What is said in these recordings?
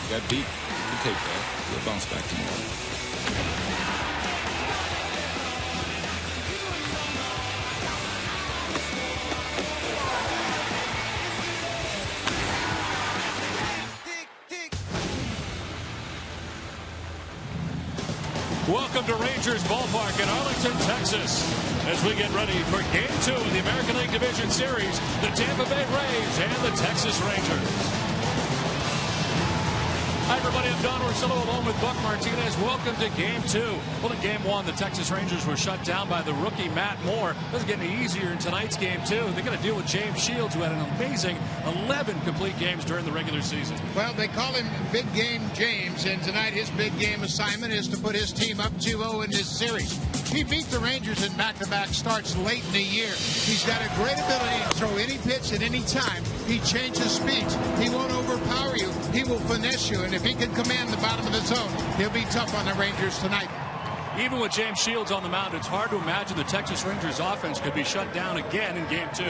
Got beat. You can take that. You'll bounce back tomorrow. Welcome to Rangers Ballpark in Arlington, Texas. As we get ready for Game 2 of the American League Division Series, the Tampa Bay Rays and the Texas Rangers. Hi, everybody. I'm Don Orsillo along with Buck Martinez. Welcome to Game 2. Well, in Game 1, the Texas Rangers were shut down by the rookie Matt Moore. Doesn't get any easier in tonight's Game 2. They're going to deal with James Shields, who had an amazing 11 complete games during the regular season. Well, they call him Big Game James, and tonight his big game assignment is to put his team up 2-0 in this series. He beat the Rangers in back-to-back starts late in the year. He's got a great ability to throw any pitch at any time. He changes speeds. He won't overpower you. He will finesse you, and if he can command the bottom of the zone, he'll be tough on the Rangers tonight. Even with James Shields on the mound, it's hard to imagine the Texas Rangers offense could be shut down again in Game 2.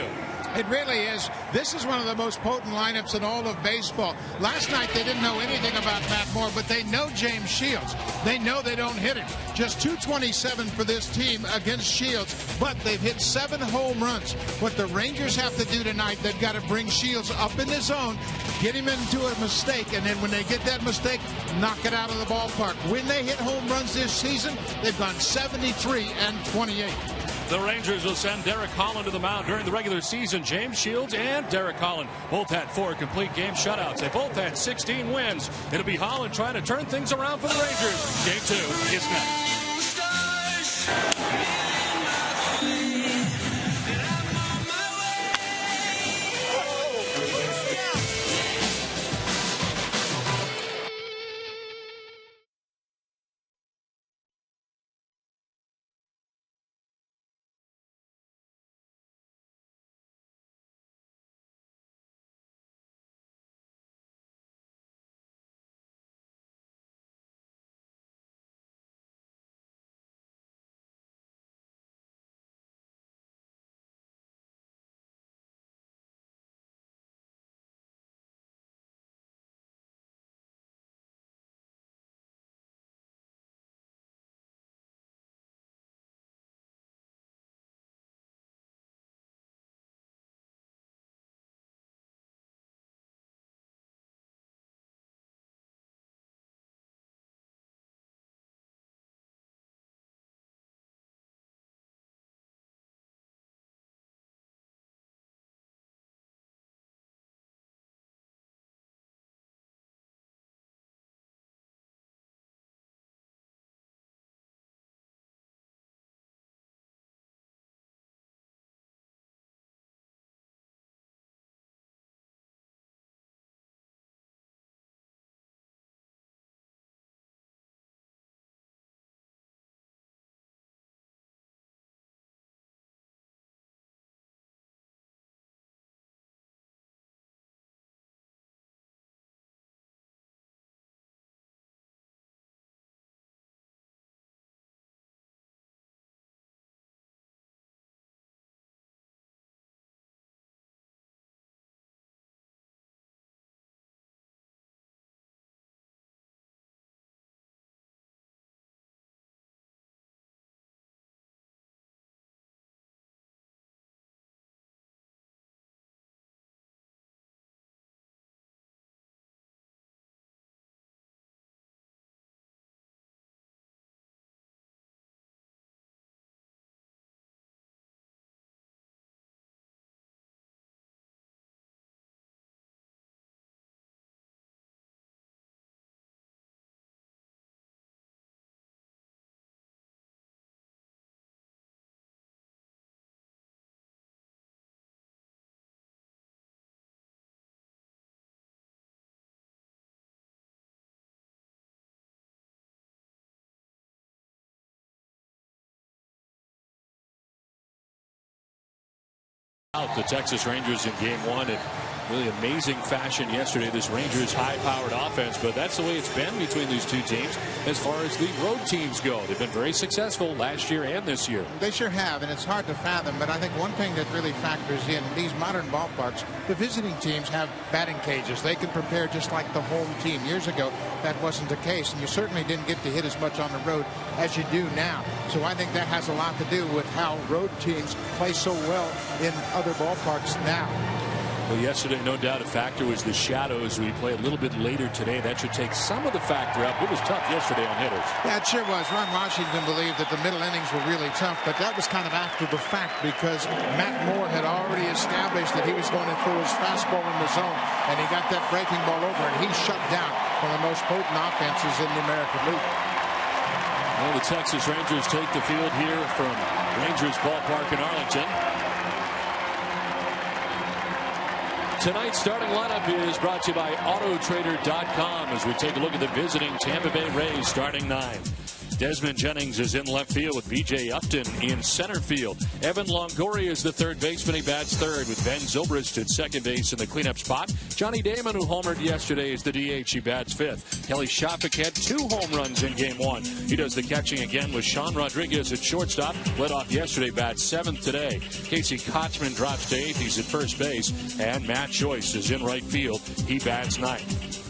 It really is. This is one of the most potent lineups in all of baseball. Last night they didn't know anything about Matt Moore, but they know James Shields. They know they don't hit him. Just .227 for this team against Shields, but they've hit 7 home runs. What the Rangers have to do tonight, they've got to bring Shields up in the zone, get him into a mistake, and then when they get that mistake, knock it out of the ballpark. When they hit home runs this season, they've gone 73 and 28. The Rangers will send Derek Holland to the mound during the regular season. James Shields and Derek Holland both had 4 complete game shutouts. They both had 16 wins. It'll be Holland trying to turn things around for the Rangers. Game 2 is next. The Texas Rangers in Game 1, and really amazing fashion yesterday, this Rangers high-powered offense, but that's the way it's been between these two teams as far as the road teams go. They've been very successful last year and this year. They sure have, and it's hard to fathom, but I think one thing that really factors in these modern ballparks, the visiting teams have batting cages. They can prepare just like the home team. Years ago, that wasn't the case, and you certainly didn't get to hit as much on the road as you do now. So I think that has a lot to do with how road teams play so well in other ballparks now. Well, yesterday, no doubt a factor was the shadows. We play a little bit later today. That should take some of the factor out. It was tough yesterday on hitters. Yeah, it sure was. Ron Washington believed that the middle innings were really tough, but that was kind of after the fact because Matt Moore had already established that he was going to throw his fastball in the zone, and he got that breaking ball over, and he shut down one of the most potent offenses in the American League. Well, the Texas Rangers take the field here from Rangers Ballpark in Arlington. Tonight's starting lineup is brought to you by Autotrader.com as we take a look at the visiting Tampa Bay Rays starting 9. Desmond Jennings is in left field with B.J. Upton in center field. Evan Longoria is the third baseman. He bats third with Ben Zobrist at second base in the cleanup spot. Johnny Damon, who homered yesterday, is the DH. He bats fifth. Kelly Shafik had 2 home runs in game 1. He does the catching again with Sean Rodriguez at shortstop. Led off yesterday, bats 7th today. Casey Kochman drops to 8th. He's at first base. And Matt Joyce is in right field. He bats 9th.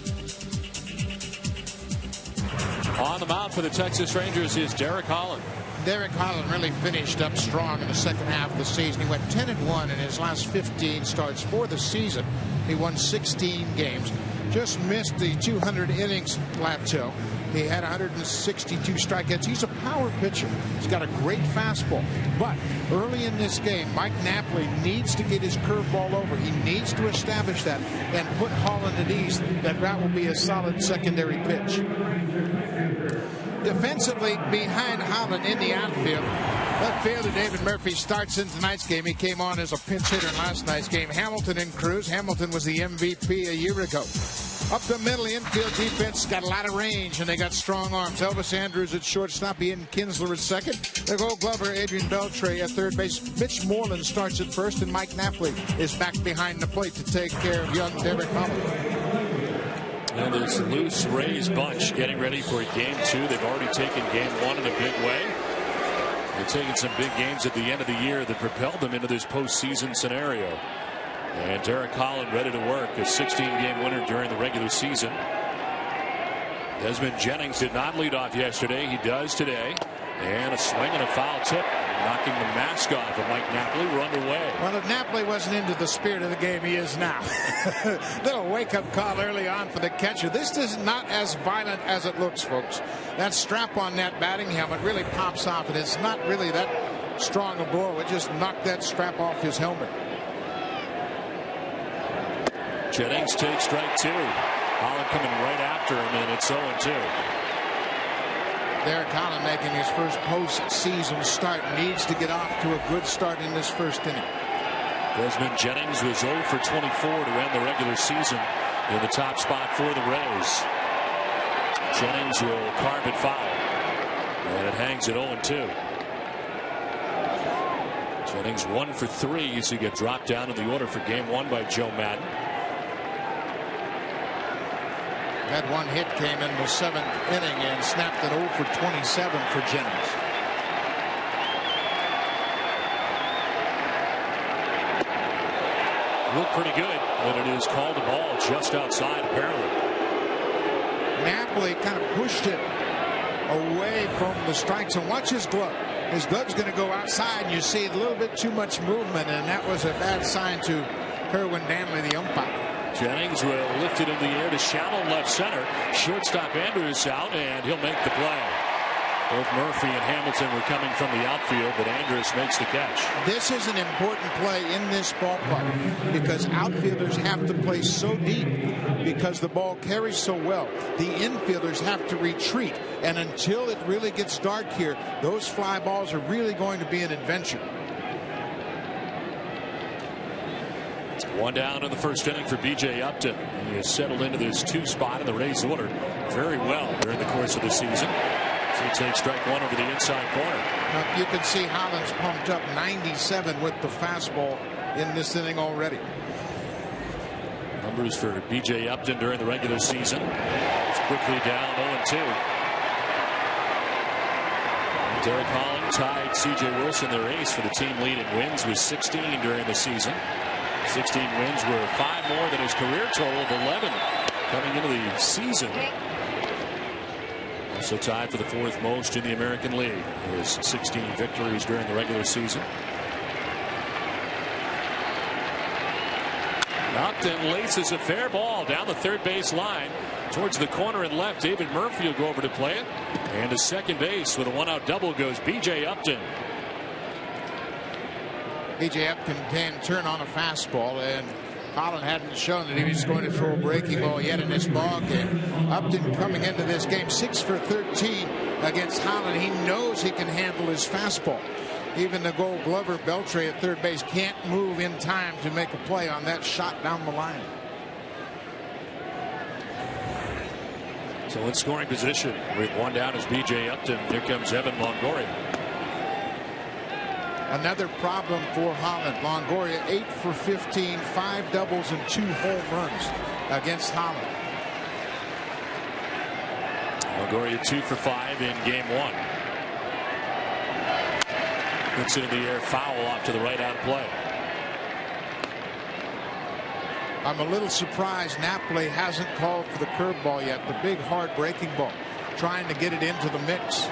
On the mound for the Texas Rangers is Derek Holland. Derek Holland really finished up strong in the second half of the season. He went 10-1 in his last 15 starts for the season. He won 16 games. Just missed the 200 innings plateau. He had 162 strikeouts. He's a power pitcher. He's got a great fastball. But early in this game, Mike Napoli needs to get his curveball over. He needs to establish that and put Holland at ease. That will be a solid secondary pitch. Defensively behind Holland in the outfield, left fielder David Murphy starts in tonight's game. He came on as a pinch hitter in last night's game. Hamilton and Cruz. Hamilton was the MVP a year ago. Up the middle, infield defense got a lot of range, and they got strong arms. Elvis Andrews at shortstop, Ian Kinsler at second. The Gold Glover, Adrian Beltre at third base. Mitch Moreland starts at first, and Mike Napoli is back behind the plate to take care of young Derek Holland. And this loose Rays bunch getting ready for game 2. They've already taken game 1 in a big way. They're taking some big games at the end of the year that propelled them into this postseason scenario. And Derek Holland ready to work, a 16-game winner during the regular season. Desmond Jennings did not lead off yesterday. He does today. And a swing and a foul tip, knocking the mask off of Mike Napoli. We're underway. Well, if Napoli wasn't into the spirit of the game, he is now. Little wake-up call early on for the catcher. This is not as violent as it looks, folks. That strap on that batting helmet really pops off, and it's not really that strong a blow. It just knocked that strap off his helmet. Jennings takes strike 2. Holland coming right after him, and it's 0-2. Derek Holland making his first postseason start. Needs to get off to a good start in this first inning. Desmond Jennings was 0 for 24 to end the regular season in the top spot for the Rays. Jennings will carve it foul, and it hangs at 0-2. Jennings 1 for 3, so he get dropped down in the order for game 1 by Joe Madden. That one hit came in the 7th inning and snapped it 0 for 27 for Jennings. Looked pretty good, but it is called a ball just outside apparently. Napoli kind of pushed it away from the strikes, and watch his glove. His glove's going to go outside, and you see a little bit too much movement, and that was a bad sign to Kerwin Danley, the umpire. Jennings will lift it in the air to shallow left center. Shortstop Andrews out, and he'll make the play. Both Murphy and Hamilton were coming from the outfield, but Andrews makes the catch. This is an important play in this ballpark because outfielders have to play so deep because the ball carries so well. The infielders have to retreat, and until it really gets dark here, those fly balls are really going to be an adventure. One down in the first inning for B.J. Upton. He has settled into this 2 spot in the Rays order very well during the course of the season. So he takes strike 1 over the inside corner. Now, you can see Holland's pumped up 97 with the fastball in this inning already. numbers for B.J. Upton during the regular season. It's quickly down 0-2. Derek Holland tied C.J. Wilson, their ace, for the team lead in wins with 16 during the season. 16 wins were 5 more than his career total of 11 coming into the season. Also tied for the 4th most in the American League. His 16 victories during the regular season. Upton laces a fair ball down the third base line towards the corner and left. David Murphy will go over to play it. And to second base with a 1-out double goes B.J. Upton. B.J. Upton can turn on a fastball, and Holland hadn't shown that he was going to throw a breaking ball yet in this ball game. Upton coming into this game 6 for 13 against Holland. He knows he can handle his fastball. Even the Gold Glover Beltre at third base can't move in time to make a play on that shot down the line. So in scoring position with 1 down is B.J. Upton. Here comes Evan Longoria. Another problem for Holland. Longoria 8 for 15, 5 doubles and 2 home runs against Holland. Longoria 2 for 5 in game 1. Puts it in the air, foul off to the right on play. I'm a little surprised Napoli hasn't called for the curveball yet. The big hard breaking ball, trying to get it into the mix.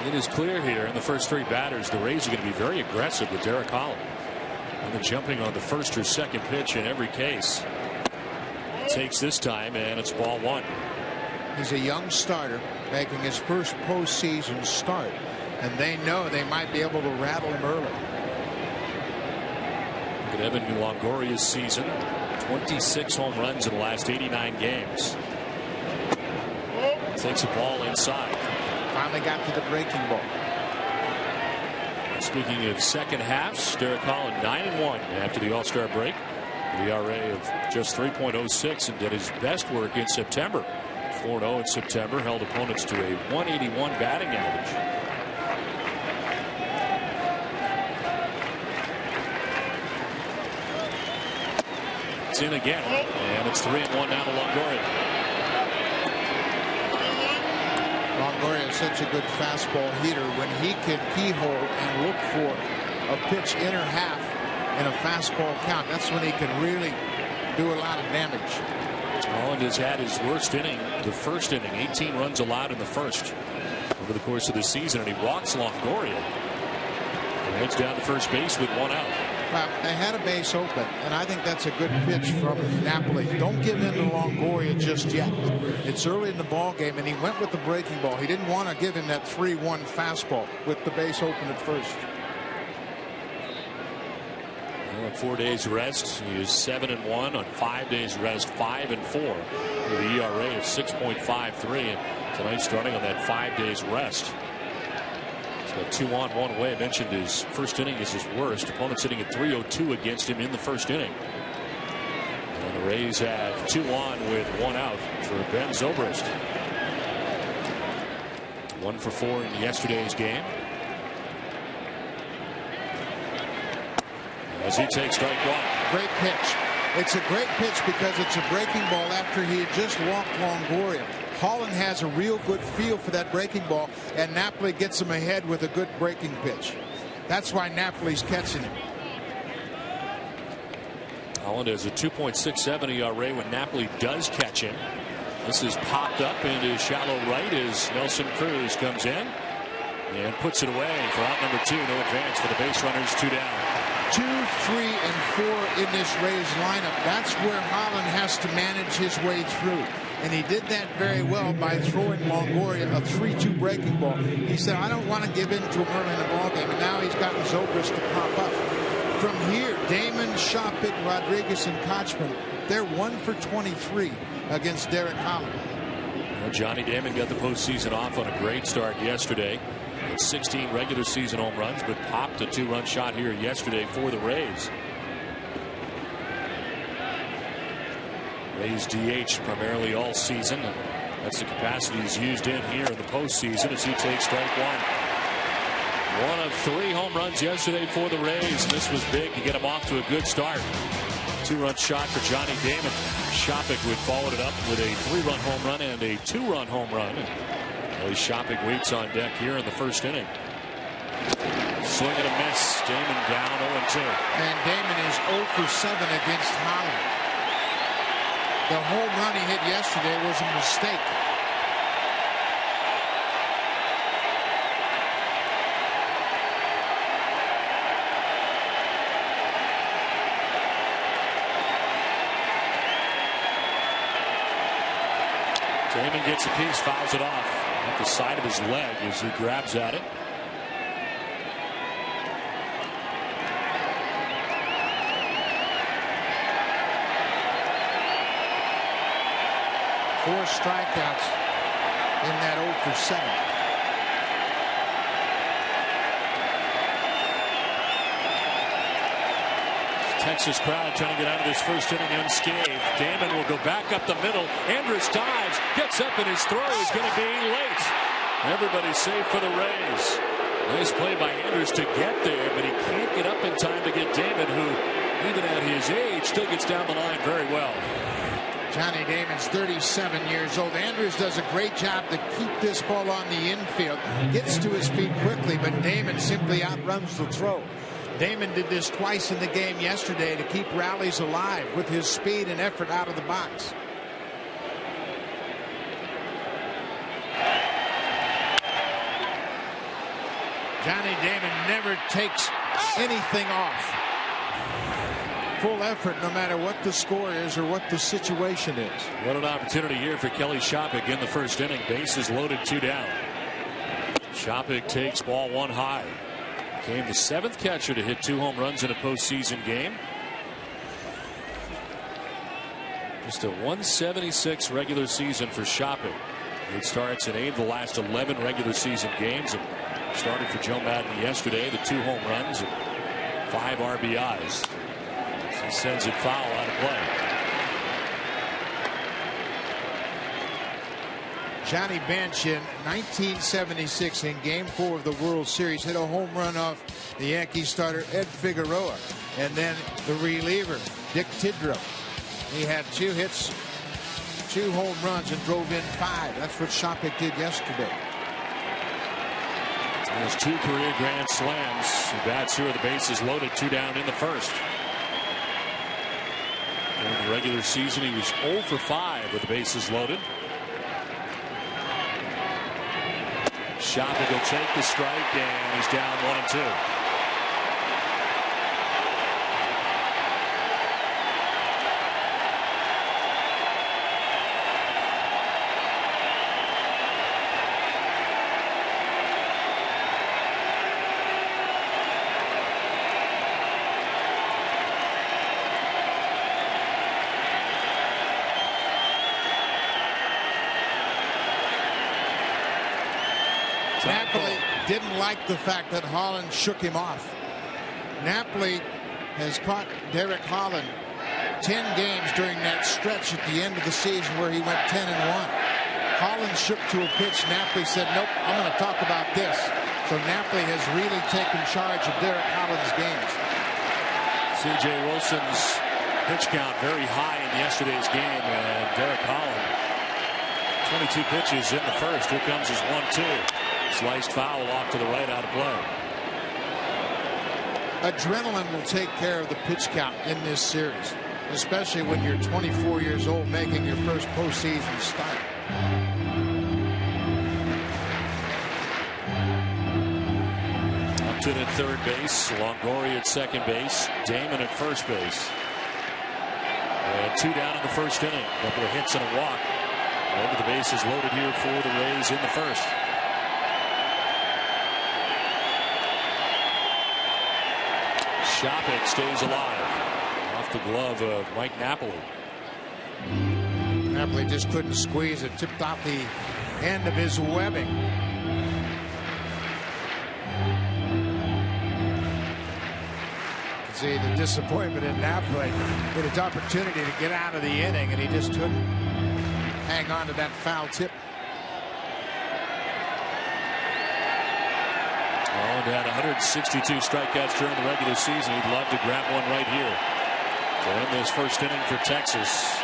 It is clear here in the first 3 batters the Rays are going to be very aggressive with Derek Holland. And they're jumping on the first or second pitch in every case. Takes this time, and it's ball 1. He's a young starter making his first postseason start, and they know they might be able to rattle him early. Look at Evan Longoria's season. 26 home runs in the last 89 games. Takes a ball inside. Finally got to the breaking ball. Speaking of second halves, Derek Holland 9-1 after the All-Star break. The ERA of just 3.06, and did his best work in September. 4-0 in September, held opponents to a 181 batting average. It's in again, and it's 3-1 now to Longoria. Longoria is such a good fastball hitter. When he can keyhole and look for a pitch inner half in a fastball count, that's when he can really do a lot of damage. Holland has had his worst inning, the first inning, 18 runs allowed in the first over the course of the season, and he walks Longoria. He heads down to first base with 1 out. Well, they had a base open, and I think that's a good pitch from Napoli. Don't give in to Longoria just yet. It's early in the ball game, and he went with the breaking ball. He didn't want to give him that 3-1 fastball with the base open at first. On 4 days rest, he is 7-1. On 5 days rest, 5-4 with the ERA of 6.53. And tonight starting on that 5 days rest. He's got 2 on, 1 away. I mentioned his first inning is his worst. Opponents hitting at 302 against him in the first inning. And the Rays have 2 on with 1 out for Ben Zobrist. 1 for 4 in yesterday's game. As he takes strike 1. Great pitch. It's a great pitch because it's a breaking ball after he had just walked Longoria. Holland has a real good feel for that breaking ball, and Napoli gets him ahead with a good breaking pitch. That's why Napoli's catching him. Holland has a 2.67 ERA when Napoli does catch him. This is popped up into shallow right as Nelson Cruz comes in and puts it away for out number 2. No advance for the base runners. 2 down. 2, 3, and 4 in this Rays lineup. That's where Holland has to manage his way through. And he did that very well by throwing Longoria a 3-2 breaking ball. He said, I don't want to give in to him early in the ballgame. And now he's gotten Zobrist to pop up. From here, Damon, Shopping, Rodriguez, and Kochman, they're 1 for 23 against Derek Holland. Well, Johnny Damon got the postseason off on a great start yesterday. 16 regular season home runs, but popped a 2-run shot here yesterday for the Rays. Rays DH primarily all season. And that's the capacity he's used in here in the postseason as he takes strike 1. 1 of 3 home runs yesterday for the Rays. And this was big to get him off to a good start. 2-run shot for Johnny Damon. Shopik would follow it up with a 3-run home run and a 2-run home run. And Shopik waits on deck here in the first inning. Swing and a miss. Damon down 0-2. And Damon is 0 for 7 against Holland. The home run he hit yesterday was a mistake. Damon gets a piece, fouls it off at the side of his leg as he grabs at it. Four strikeouts in that 0 for 7. Texas crowd trying to get out of this first inning unscathed. Damon will go back up the middle. Andrus dives, gets up, and his throw is going to be late. Everybody's safe for the Rays. Nice play by Andrus to get there, but he can't get up in time to get Damon, who, even at his age, still gets down the line very well. Johnny Damon's 37 years old. Andrus does a great job to keep this ball on the infield. Gets to his feet quickly, but Damon simply outruns the throw. Damon did this twice in the game yesterday to keep rallies alive with his speed and effort out of the box. Johnny Damon never takes anything off. Full effort no matter what the score is or what the situation is. What an opportunity here for Kelly Shopik in the first inning. Bases loaded, 2 down. Shopik takes ball 1 high. Became the 7th catcher to hit 2 home runs in a postseason game. Just a 176 regular season for Shopik. He starts in 8 of the last 11 regular season games. And started for Joe Madden yesterday. The 2 home runs and 5 RBIs. He sends it foul out of play. Johnny Bench in 1976 in Game 4 of the World Series hit a home run off the Yankee starter Ed Figueroa, and then the reliever Dick Tidrow. He had 2 hits, 2 home runs, and drove in 5. That's what Shopik did yesterday. There's 2 career grand slams. He bats here with the bases loaded, 2 down in the first. In the regular season, he was 0 for 5 with the bases loaded. Shopik will take the strike, and he's down 1-2. Napoli didn't like the fact that Holland shook him off. Napoli has caught Derek Holland 10 games during that stretch at the end of the season where he went 10-1. Holland shook to a pitch. Napoli said, nope, I'm going to talk about this. So Napoli has really taken charge of Derek Holland's games. C.J. Wilson's pitch count very high in yesterday's game, and Derek Holland 22 pitches in the first. Here comes his 1-2. Sliced foul off to the right, out of play. Adrenaline will take care of the pitch count in this series, especially when you're 24 years old making your first postseason start. Up to the third base. Longoria at second base. Damon at first base. And 2 down in the first inning. A couple of hits and a walk. Over the bases loaded here for the Rays in the first. Shopik stays alive. Off the glove of Mike Napoli. Napoli just couldn't squeeze it. Tipped off the end of his webbing. You can see the disappointment in Napoli with his opportunity to get out of the inning, and he just couldn't hang on to that foul tip. Oh, and had 162 strikeouts during the regular season. He'd love to grab one right here. To end this first inning for Texas.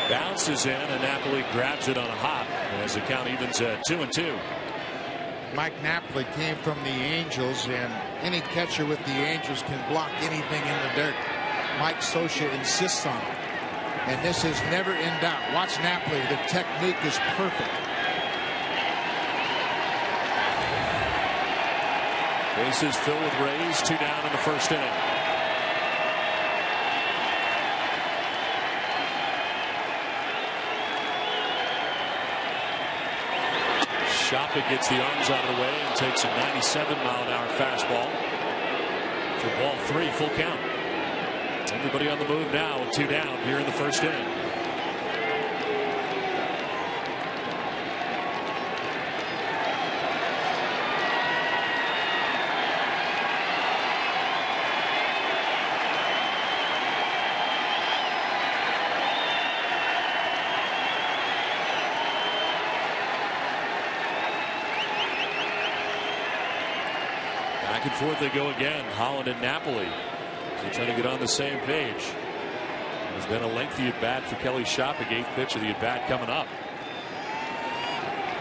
Bounces in, and Napoli grabs it on a hop as the count evens at 2-2. Mike Napoli came from the Angels, and any catcher with the Angels can block anything in the dirt. Mike Scioscia insists on it, and this is never in doubt. Watch Napoli. The technique is perfect. Bases filled with Rays. 2 down in the first inning. Shopping gets the arms out of the way and takes a 97-mile-an-hour fastball for ball 3, full count. Everybody on the move now with 2 down here in the first inning. Back and forth they go again. Holland and Napoli. They're trying to get on the same page. There's been a lengthy at bat for Kelly Shopping. 8th pitch of the at bat coming up.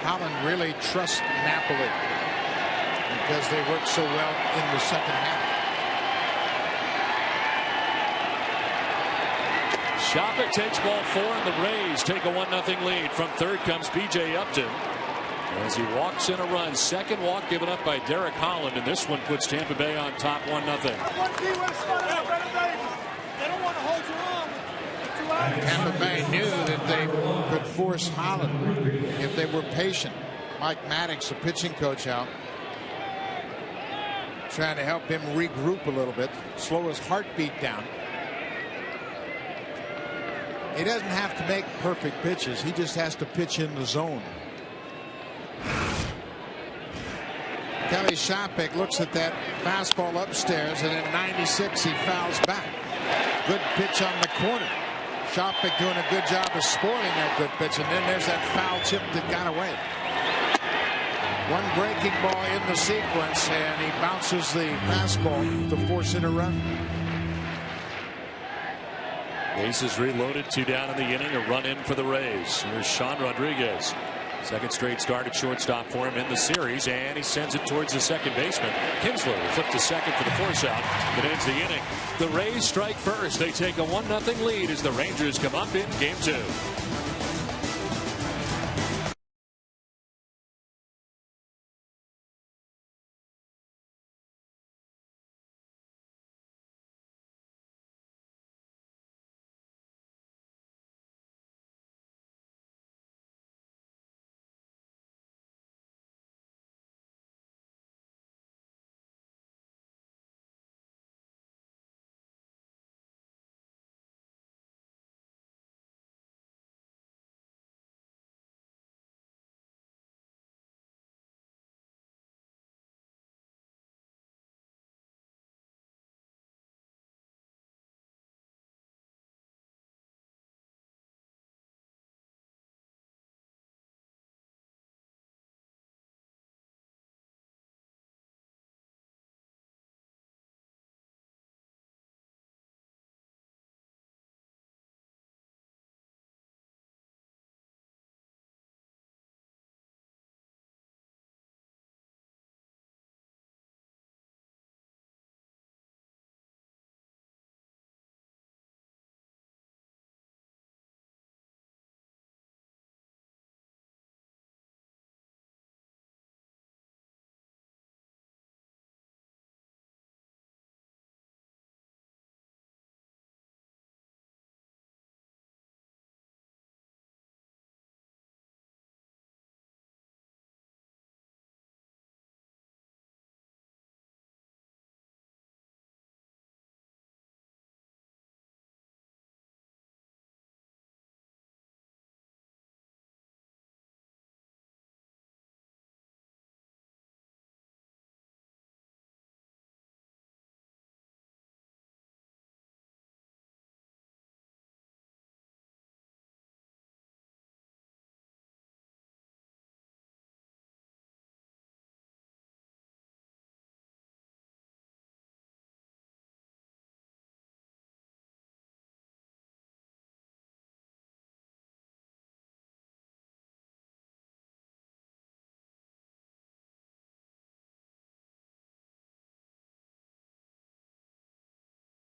Holland really trusts Napoli because they work so well in the second half. Shopping takes ball 4, and the Rays take a 1-0 lead. From third comes B.J. Upton as he walks in a run. Second walk given up by Derek Holland, and this one puts Tampa Bay on top 1-0. Tampa Bay knew that they could force Holland if they were patient. Mike Maddox, the pitching coach, out trying to help him regroup a little bit, slow his heartbeat down. He doesn't have to make perfect pitches. He just has to pitch in the zone. Kelly Shopping looks at that fastball upstairs, and at 96 he fouls back. Good pitch on the corner. Shopping doing a good job of spoiling that good pitch, and then there's that foul chip that got away. One breaking ball in the sequence, and he bounces the fastball to force it a run. Bases reloaded. 2 down in the inning. A run in for the Rays. Here's Sean Rodriguez. Second straight start at shortstop for him in the series, and he sends it towards the second baseman. Kinsler will flip to second for the force out. That ends the inning. The Rays strike first. They take a 1-0 lead as the Rangers come up in game 2.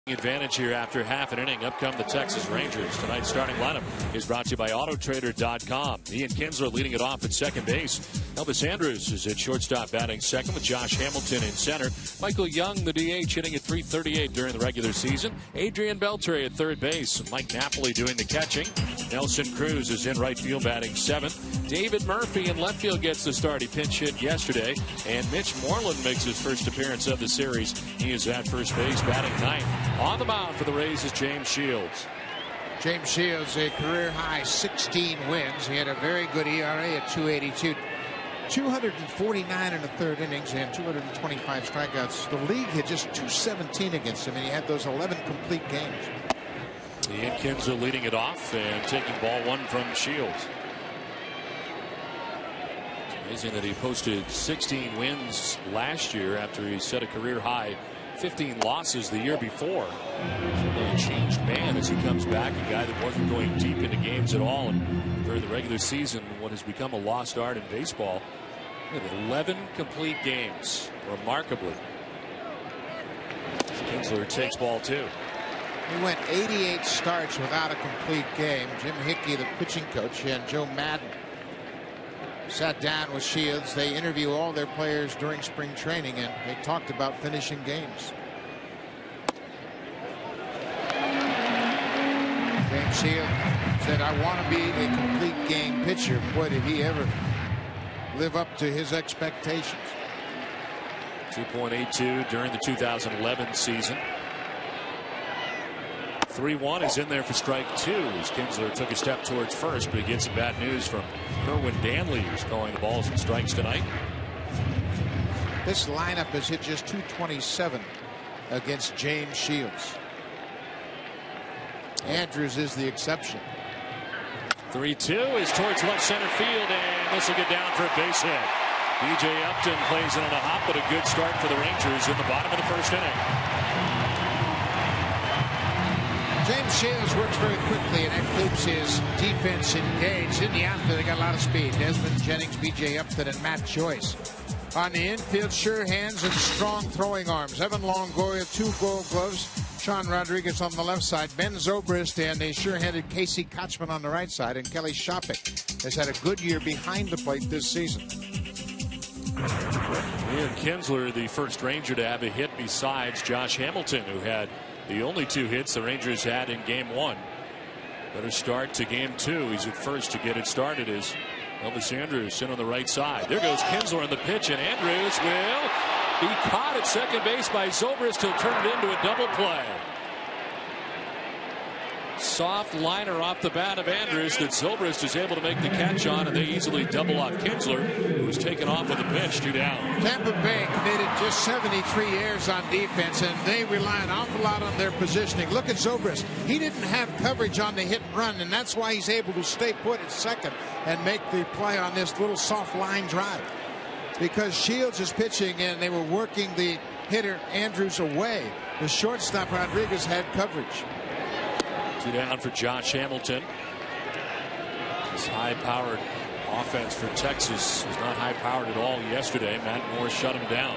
Advantage here after half an inning. Up come the Texas Rangers. Tonight's starting lineup is brought to you by AutoTrader.com. Ian Kinsler leading it off at second base. Elvis Andrus is at shortstop batting second with Josh Hamilton in center. Michael Young, the DH, hitting at .338 during the regular season. Adrian Beltre at third base. Mike Napoli doing the catching. Nelson Cruz is in right field batting seventh. David Murphy in left field gets the start. He pinch hit yesterday. And Mitch Moreland makes his first appearance of the series. He is at first base batting ninth. On the mound for the Rays is James Shields. James Shields, a career high 16 wins. He had a very good ERA at 2.82. 249 in the third innings and 225 strikeouts. The league had just 217 against him, and he had those 11 complete games. Ian Kinsler leading it off and taking ball one from Shields. It's amazing that he posted 16 wins last year after he set a career high 15 losses the year before. A changed man as he comes back, a guy that wasn't going deep into games at all, and during the regular season what has become a lost art in baseball. 11 complete games, remarkably. Kinsler takes ball two. He went 88 starts without a complete game. Jim Hickey, the pitching coach, and Joe Madden sat down with Shields. They interview all their players during spring training, and they talked about finishing games. James Shields said, "I want to be a complete game pitcher." Boy, did he ever live up to his expectations. 2.82 during the 2011 season. 3-1 is in there for strike two as Kinsler took a step towards first, but he gets some bad news from Kerwin Danley, who's calling the balls and strikes tonight. This lineup has hit just .227 against James Shields. Andrus is the exception. 3-2 is towards left center field, and this will get down for a base hit. B.J. Upton plays it on a hop, but a good start for the Rangers in the bottom of the first inning. James Shields works very quickly, and that keeps his defense engaged. In the outfield, they got a lot of speed. Desmond Jennings, B.J. Upton, and Matt Joyce. On the infield, sure hands and strong throwing arms. Evan Longoria, 2 Gold Gloves. Sean Rodriguez on the left side. Ben Zobrist and a sure-handed Casey Kochman on the right side. And Kelly Shopik has had a good year behind the plate this season. Ian Kinsler, the first Ranger to have a hit besides Josh Hamilton, who had the only 2 hits the Rangers had in game 1. Better start to game 2. He's at first to get it started as Elvis Andrus in on the right side. There goes Kinsler on the pitch, and Andrus will be caught at second base by Zobrist. He'll turn it into a double play. Soft liner off the bat of Andrus that Zobrist is able to make the catch on, and they easily double off Kinsler, who was taken off with the pitch, 2 down. Tampa Bay committed just 73 errors on defense, and they rely an awful lot on their positioning. Look at Zobrist. He didn't have coverage on the hit and run, and that's why he's able to stay put at second and make the play on this little soft line drive. Because Shields is pitching, and they were working the hitter Andrus away. The shortstop Rodriguez had coverage. 2 down for Josh Hamilton. This high-powered offense for Texas was not high-powered at all yesterday. Matt Moore shut him down.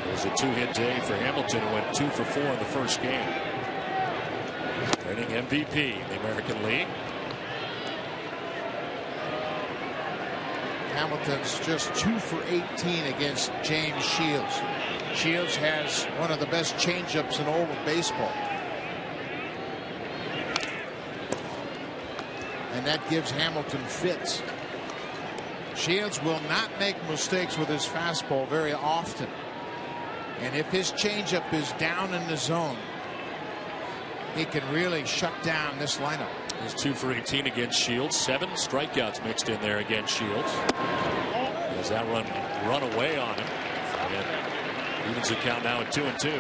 It was a 2-hit day for Hamilton, who went 2 for 4 in the first game. Reigning MVP in the American League. Hamilton's just 2 for 18 against James Shields. Shields has one of the best changeups in all of baseball. And that gives Hamilton fits. Shields will not make mistakes with his fastball very often. And if his changeup is down in the zone, he can really shut down this lineup. He's 2 for 18 against Shields. 7 strikeouts mixed in there against Shields. As that run away on him. And evens the count now at 2-2.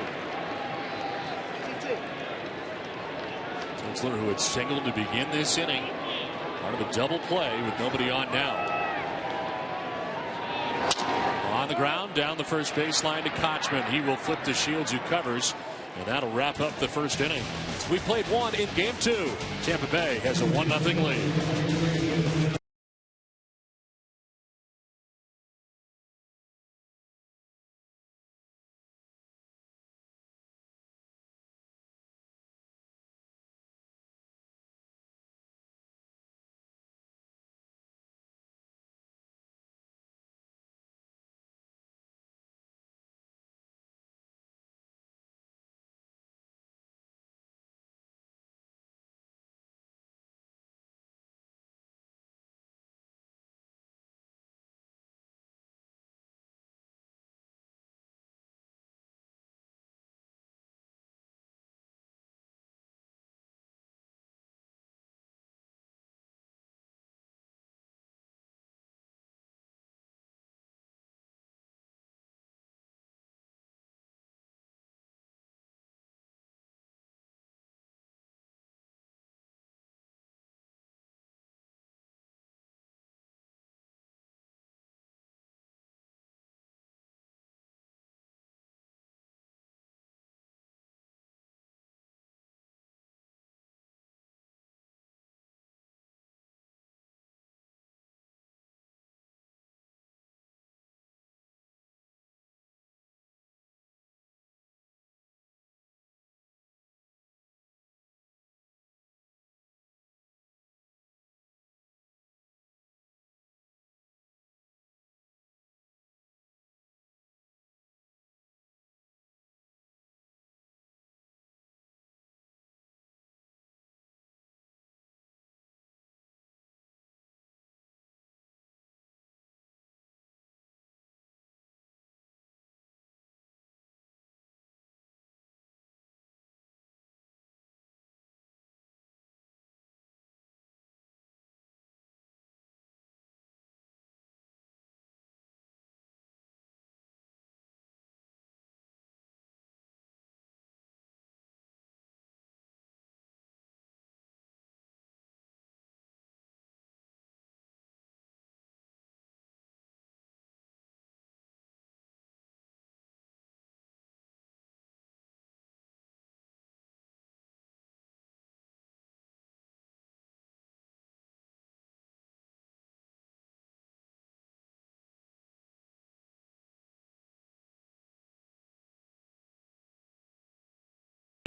Kinsler, who had singled to begin this inning, part of a double play with nobody on now. On the ground, down the first baseline to Kochman. He will flip to Shields, who covers, and that'll wrap up the first inning. So we played 1 in game 2. Tampa Bay has a 1-0 lead.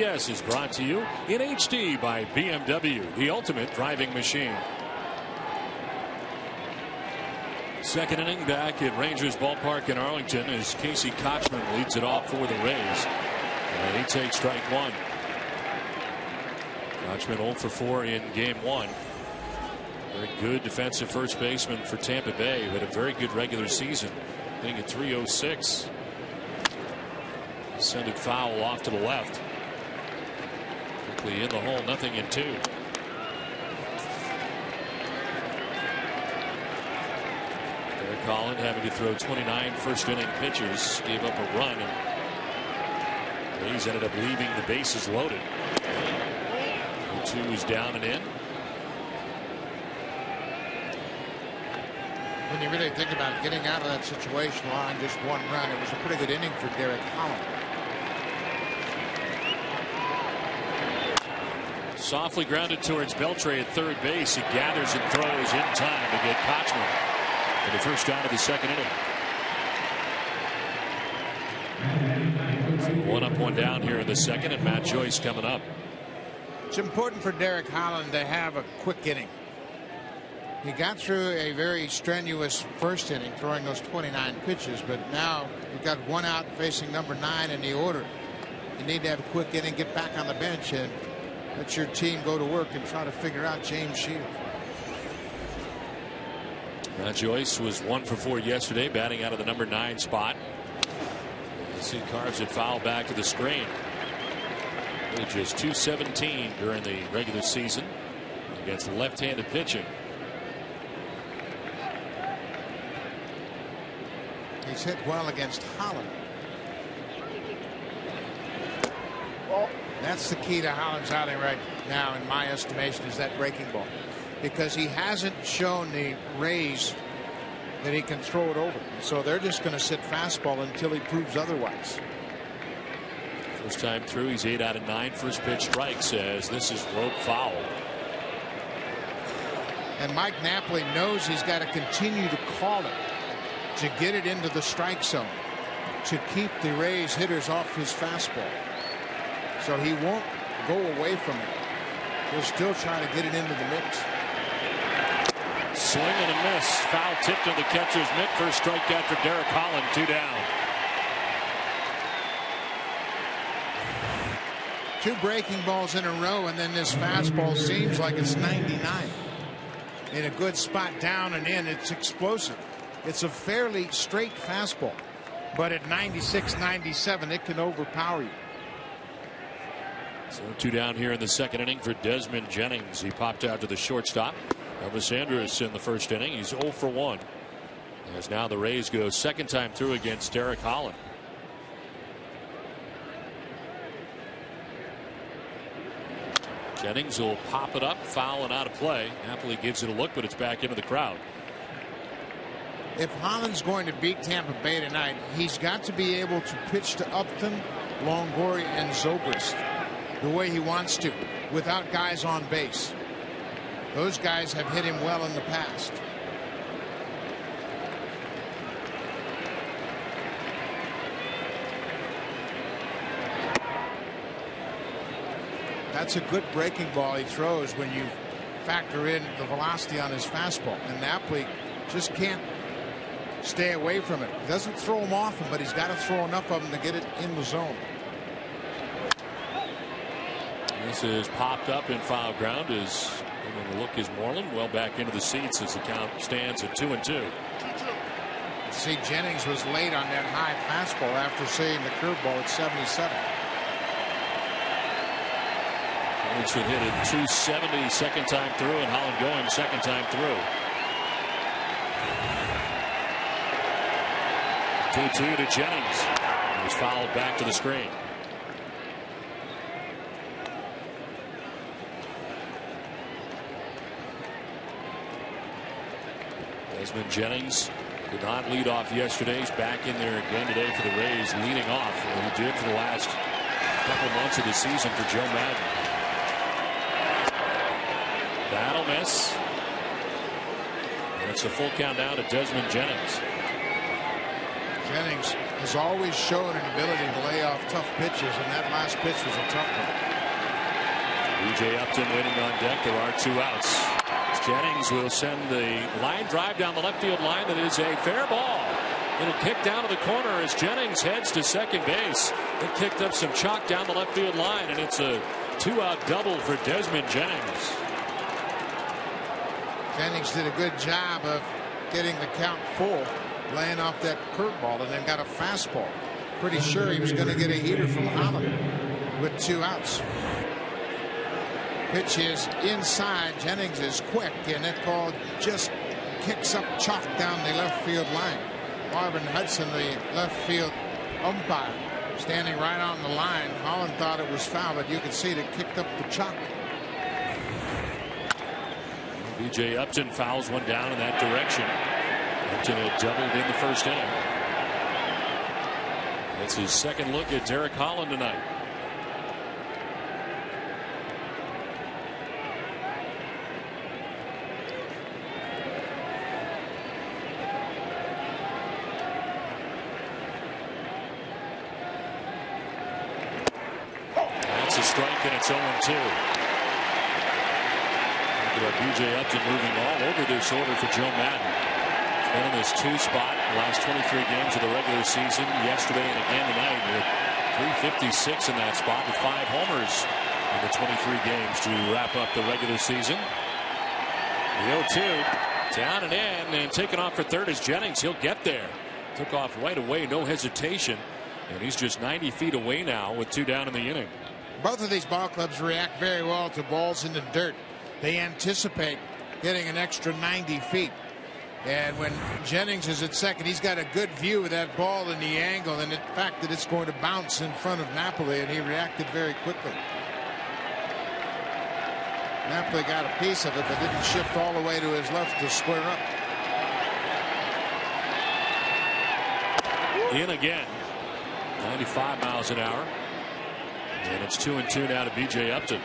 Yes is brought to you in HD by BMW, the ultimate driving machine. Second inning back at Rangers Ballpark in Arlington as Casey Kochman leads it off for the Rays. And he takes strike one. Kochman 0 for 4 in game one. Very good defensive first baseman for Tampa Bay, who had a very good regular season, hitting at .306. Send it foul off to the left. Quickly in the hole, 0-2. Derek Holland having to throw 29 first inning pitches, gave up a run, and Rays ended up leaving the bases loaded. 0-2 is down and in. When you really think about getting out of that situation, allowing just one run, it was a pretty good inning for Derek Holland. Softly grounded towards Beltre at third base. He gathers and throws in time to get Kochman for the first out of the second inning. So 1 up, 1 down here in the second, and Matt Joyce coming up. It's important for Derek Holland to have a quick inning. He got through a very strenuous first inning throwing those 29 pitches, but now you've got 1 out facing number 9 in the order. You need to have a quick inning, get back on the bench, and let your team go to work and try to figure out James Shields. Matt Joyce was 1 for 4 yesterday, batting out of the number 9 spot. You see carves it foul back to the screen. Really just .217 during the regular season against left-handed pitching. He's hit well against Holland. That's the key to Holland's outing right now, in my estimation, is that breaking ball, because he hasn't shown the Rays that he can throw it over. So they're just going to sit fastball until he proves otherwise. First time through, he's 8 out of 9. First pitch strike, says this is rope foul. And Mike Napoli knows he's got to continue to call it to get it into the strike zone, to keep the Rays hitters off his fastball. So he won't go away from it. He'll still try to get it into the mix. Swing and a miss. Foul tipped in the catcher's mitt. First strikeout for Derek Holland. 2 down. 2 breaking balls in a row, and then this fastball seems like it's 99. In a good spot, down and in. It's explosive. It's a fairly straight fastball, but at 96, 97, it can overpower you. So 2 down here in the second inning for Desmond Jennings. He popped out to the shortstop. Elvis Andrus in the first inning. He's 0 for 1. As now the Rays go second time through against Derek Holland. Jennings will pop it up, foul and out of play. Napoli gives it a look, but it's back into the crowd. If Holland's going to beat Tampa Bay tonight, he's got to be able to pitch to Upton, Longoria, and Zobrist the way he wants to, without guys on base. Those guys have hit him well in the past. That's a good breaking ball he throws when you factor in the velocity on his fastball. And Napoli just can't stay away from it. He doesn't throw them often, but he's got to throw enough of them to get it in the zone. This is popped up in foul ground as the look is Moreland well back into the seats as the count stands at 2-2. See, Jennings was late on that high fastball after seeing the curveball at 77. It's hit at 270 second time through, and Holland going second time through. 2-2 to Jennings. He's fouled back to the screen. Desmond Jennings did not lead off yesterday. He's back in there again today for the Rays, leading off. He did for the last couple months of the season for Joe Madden. That'll miss. And it's a full count down to Desmond Jennings. Jennings has always shown an ability to lay off tough pitches, and that last pitch was a tough one. B.J. Upton waiting on deck. There are 2 outs. Jennings will send the line drive down the left field line. That is a fair ball. It'll kick down to the corner as Jennings heads to second base. It kicked up some chalk down the left field line, and it's a 2-out double for Desmond Jennings. Jennings did a good job of getting the count full, laying off that curveball, and then got a fastball. Pretty sure he was going to get a heater from Holland with 2 outs. Pitch is inside. Jennings is quick, and that ball just kicks up chalk down the left field line. Marvin Hudson, the left field umpire, standing right on the line. Holland thought it was foul, but you can see it kicked up the chalk. B.J. Upton fouls one down in that direction. Upton had doubled in the first inning. That's his second look at Derek Holland tonight. That's a strike, and it's 0-2. B.J. Upton moving all over this order for Joe Madden. He's been in this 2 spot the last 23 games of the regular season. Yesterday and again tonight with 356 in that spot with 5 homers in the 23 games to wrap up the regular season. The 0-2 down and in, and taken off for third is Jennings. He'll get there. Took off right away, no hesitation, and he's just 90 feet away now with 2 down in the inning. Both of these ball clubs react very well to balls in the dirt. They anticipate getting an extra 90 feet. And when Jennings is at second, he's got a good view of that ball and the angle and the fact that it's going to bounce in front of Napoli, and he reacted very quickly. Napoli got a piece of it, but didn't shift all the way to his left to square up. In again. 95 miles an hour. And it's 2-2 now to B.J. Upton.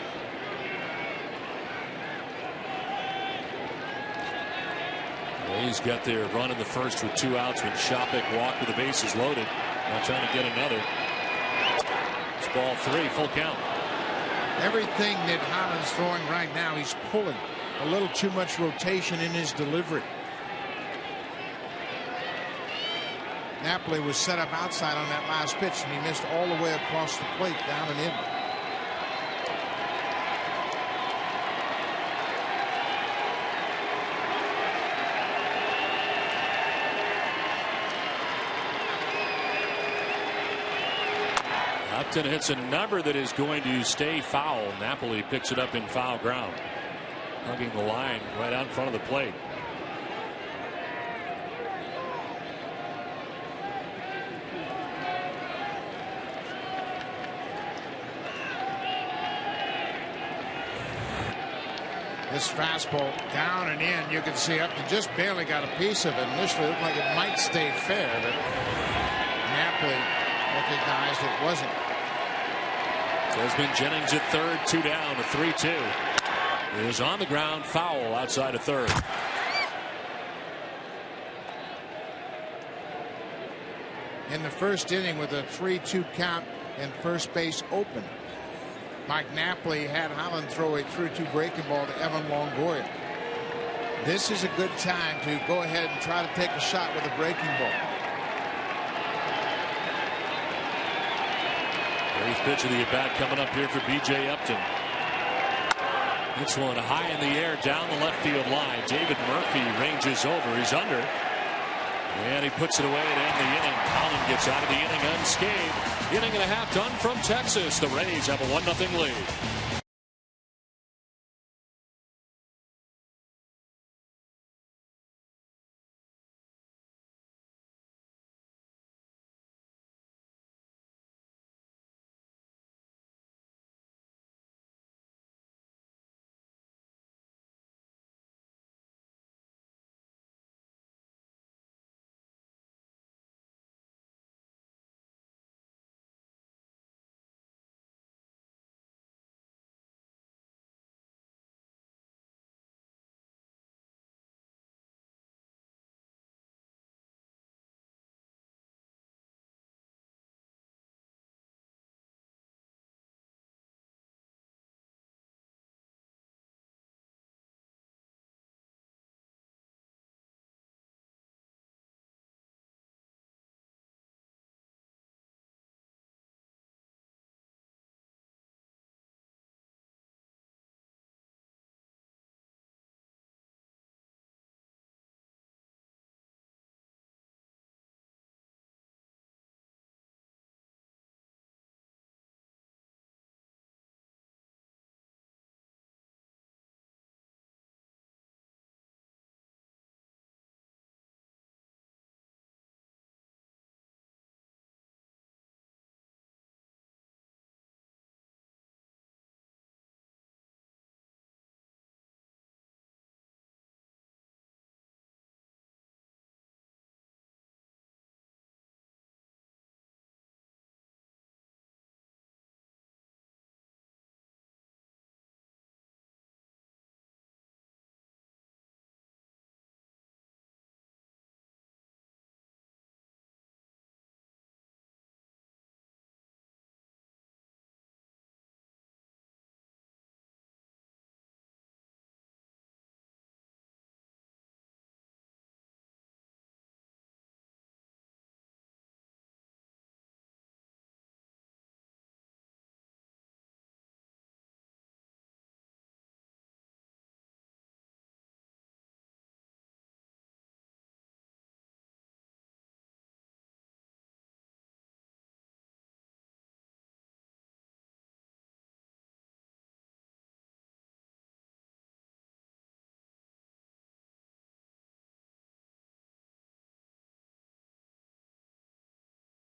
He's got their run in the first with 2 outs when Shopik walked with the bases loaded. Now trying to get another. It's ball 3, full count. Everything that Holland's throwing right now, he's pulling a little too much rotation in his delivery. Napoli was set up outside on that last pitch, and he missed all the way across the plate, down and in. Upton hits a number that is going to stay foul. Napoli picks it up in foul ground. Hugging the line right out in front of the plate. This fastball down and in, you can see Upton just barely got a piece of it. Initially it looked like it might stay fair, but Napoli recognized it wasn't. Desmond Jennings at third, 2 down, a 3-2. It was on the ground, foul outside of third. In the first inning with a 3-2 count and first base open, Mike Napoli had Holland throw a 3-2 breaking ball to Evan Longoria. This is a good time to go ahead and try to take a shot with a breaking ball. Eighth pitch of the at-bat coming up here for B.J. Upton. This one high in the air down the left field line. David Murphy ranges over. He's under. And he puts it away to end the inning. Holland gets out of the inning unscathed. Inning and a half done from Texas. The Rays have a 1-0 lead.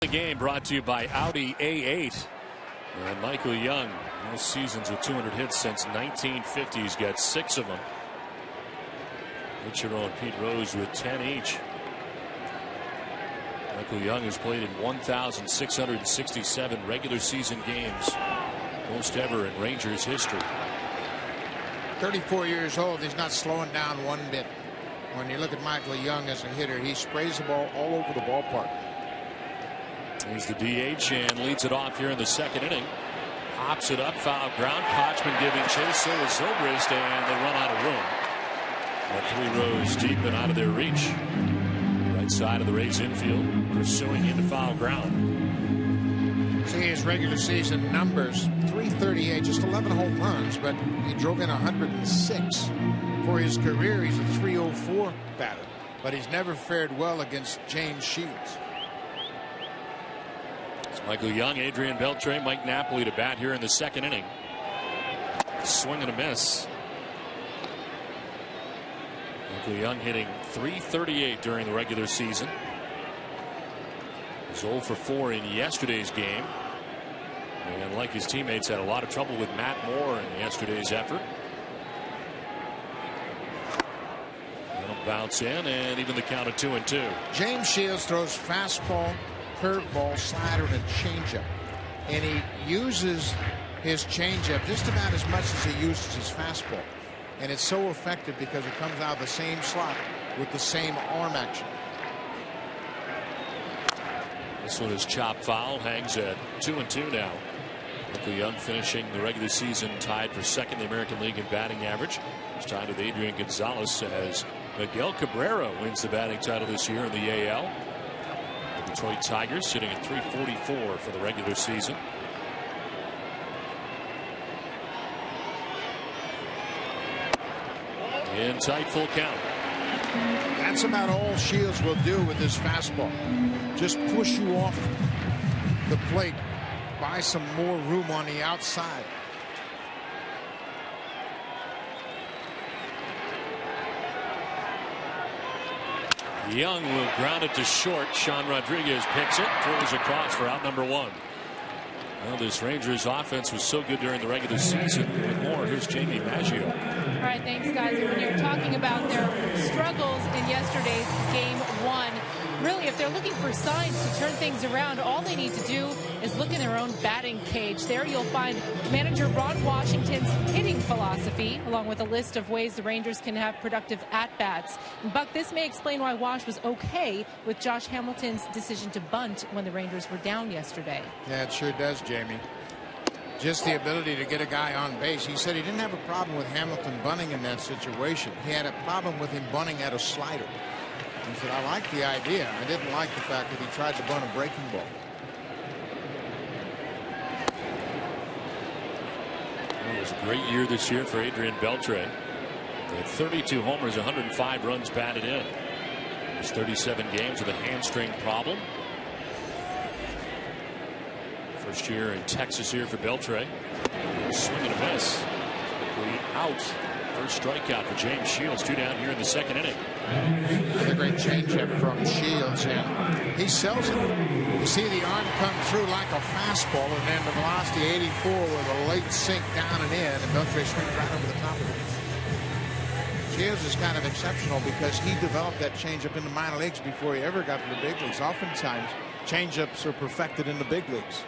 The game brought to you by Audi A8. And Michael Young, most seasons with 200 hits since 1950. He's got 6 of them. Ichiro and Pete Rose with 10 each. Michael Young has played in 1,667 regular season games, most ever in Rangers history. 34 years old. He's not slowing down one bit. When you look at Michael Young as a hitter, he sprays the ball all over the ballpark. He's the DH and leads it off here in the second inning. Hops it up, foul ground. Kochman giving chase. So is Zobrist, and they run out of room. 3 rows deep and out of their reach. Right side of the Rays infield, pursuing into foul ground. See his regular season numbers: 338, just 11 home runs, but he drove in 106. For his career, he's a 304 batter, but he's never fared well against James Shields. It's Michael Young, Adrian Beltre, Mike Napoli to bat here in the second inning. Swing and a miss. Michael Young hitting .338 during the regular season. He's 0 for 4 in yesterday's game. And like his teammates, had a lot of trouble with Matt Moore in yesterday's effort. That'll bounce in, and even the count of 2-2. James Shields throws fastball, curveball, slider, and a changeup. And he uses his changeup just about as much as he uses his fastball. And it's so effective because it comes out of the same slot with the same arm action. This one is chopped foul, hangs at 2-2 now. Michael Young finishing the regular season tied for second in the American League in batting average. He's tied with Adrian Gonzalez as Miguel Cabrera wins the batting title this year in the AL. The Detroit Tigers sitting at .344 for the regular season. In tight, full count. That's about all Shields will do with his fastball. Just push you off the plate, buy some more room on the outside. Young will ground it to short. Sean Rodriguez picks it, throws across for out number 1. Well, this Rangers offense was so good during the regular season. With more, here's Jamie Maggio. All right, thanks, guys. When you're talking about their struggles in yesterday's Game 1, really, if they're looking for signs to turn things around, all they need to do is look in their own batting cage. There you'll find manager Ron Washington's hitting philosophy, along with a list of ways the Rangers can have productive at-bats. And Buck, this may explain why Wash was okay with Josh Hamilton's decision to bunt when the Rangers were down yesterday. Yeah, it sure does, Jamie. Just the ability to get a guy on base. He said he didn't have a problem with Hamilton bunting in that situation. He had a problem with him bunting at a slider. He said, I like the idea. I didn't like the fact that he tried to bunt a breaking ball. Well, it was a great year this year for Adrian Beltre. He had 32 homers, 105 runs batted in. His 37 games with a hamstring problem. First year in Texas here for Beltre. Swing and a miss. Quickly out. First strikeout for James Shields. 2 down here in the second inning. Another great changeup from Shields, and he sells it. You see the arm come through like a fastball, and then the velocity 84 with a late sink down and in, and Beltre swings right over the top of it. Shields is kind of exceptional because he developed that changeup in the minor leagues before he ever got to the big leagues. Oftentimes, changeups are perfected in the big leagues.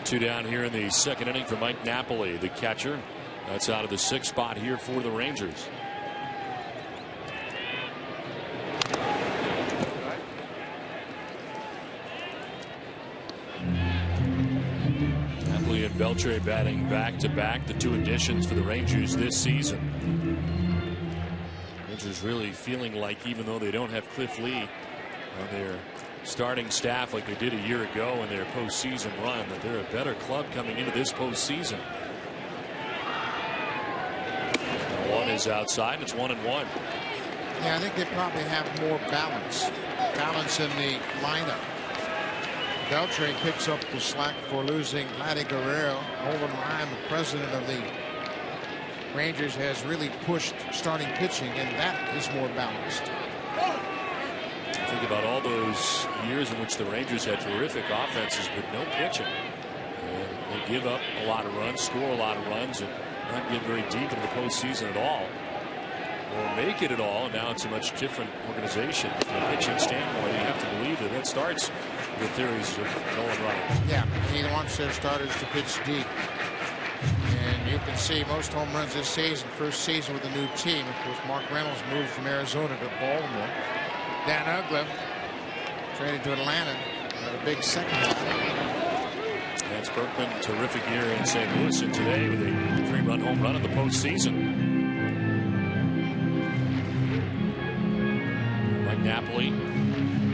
2 down here in the second inning for Mike Napoli, the catcher. That's out of the 6th spot here for the Rangers. Napoli and Beltre batting back-to-back, the 2 additions for the Rangers this season. Rangers really feeling like, even though they don't have Cliff Lee on their starting staff like they did a year ago in their postseason run, that they're a better club coming into this postseason. One is outside. It's 1-1. Yeah, I think they probably have more balance in the lineup. Beltre picks up the slack for losing Vladdy Guerrero. Over Ryan, the president of the Rangers, has really pushed starting pitching, and that is more balanced. Think about all those years in which the Rangers had terrific offenses with no pitching. And they give up a lot of runs, score a lot of runs, and not get very deep into the postseason at all, or make it at all. And now it's a much different organization from a pitching standpoint. You have to believe that that starts with theories of no one running. Yeah, he wants their starters to pitch deep. And you can see most home runs this season, first season with a new team. Of course, Mark Reynolds moved from Arizona to Baltimore. Dan Uggla traded to Atlanta. Got a big second. Lance Berkman, terrific year in St. Louis, and today with a 3-run home run in the postseason. Mike Napoli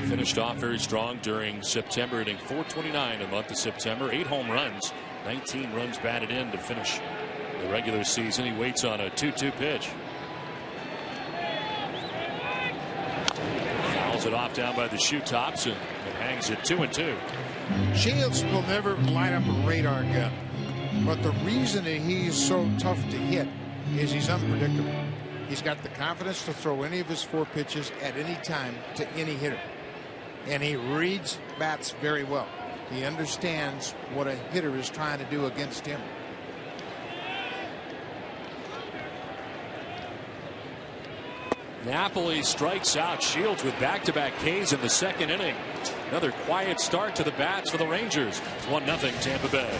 finished off very strong during September, hitting .429 in the month of September. 8 home runs, 19 runs batted in to finish the regular season. He waits on a 2-2 pitch. Fouls it off down by the shoe tops, and it hangs at 2-2. Shields will never line up a radar gun, but the reason that he's so tough to hit is he's unpredictable. He's got the confidence to throw any of his 4 pitches at any time to any hitter, and he reads bats very well. He understands what a hitter is trying to do against him. Napoli strikes out Shields with back-to-back Ks in the second inning. Another quiet start to the bats for the Rangers. It's 1-0 Tampa Bay.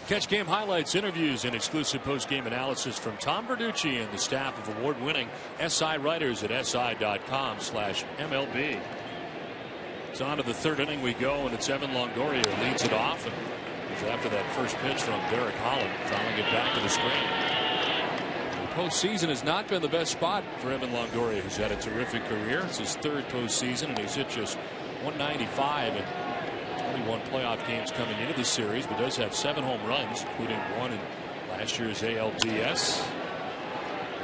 Catch game highlights, interviews, and exclusive post-game analysis from Tom Verducci and the staff of award-winning SI writers at si.com/MLB. It's on to the third inning we go, and it's Evan Longoria who leads it off. And it's after that first pitch from Derek Holland, fouling it back to the screen. The postseason has not been the best spot for Evan Longoria, who's had a terrific career. It's his 3rd postseason, and he's hit just .195 and 21 playoff games coming into the series, but does have 7 home runs, including 1 in last year's ALDS.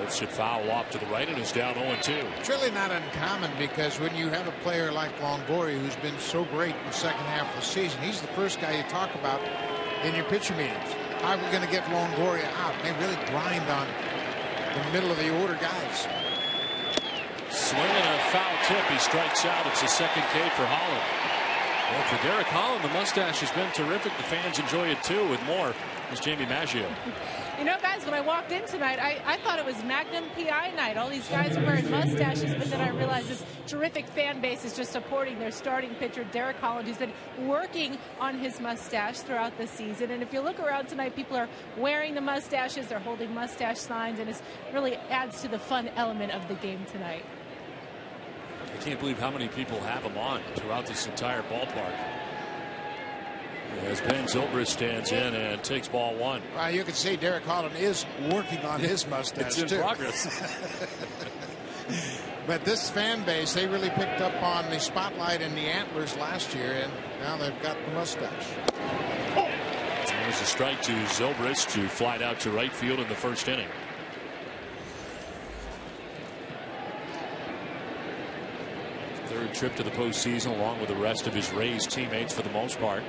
Lifts it foul off to the right and is down 0-2. It's really not uncommon because when you have a player like Longoria who's been so great in the second half of the season, he's the first guy you talk about in your pitcher meetings. How are we going to get Longoria out? They really grind on the middle of the order guys. Swinging a foul tip. He strikes out. It's the second K for Holland. Well, for Derek Holland, the mustache has been terrific. The fans enjoy it too. With more, is Jamie Maggio. You know, guys, when I walked in tonight, I thought it was Magnum PI night. All these guys are wearing mustaches, but then I realized this terrific fan base is just supporting their starting pitcher, Derek Holland, who's been working on his mustache throughout the season. And if you look around tonight, people are wearing the mustaches, they're holding mustache signs, and it really adds to the fun element of the game tonight. I can't believe how many people have them on throughout this entire ballpark. As Ben Zobrist stands in and takes ball one. Well, you can see Derek Holland is working on his mustache it's in too. progress. But this fan base, they really picked up on the spotlight and the antlers last year, and now they've got the mustache. There's a strike to Zobrist, who flied out to right field in the first inning. Third trip to the postseason, along with the rest of his Rays teammates for the most part.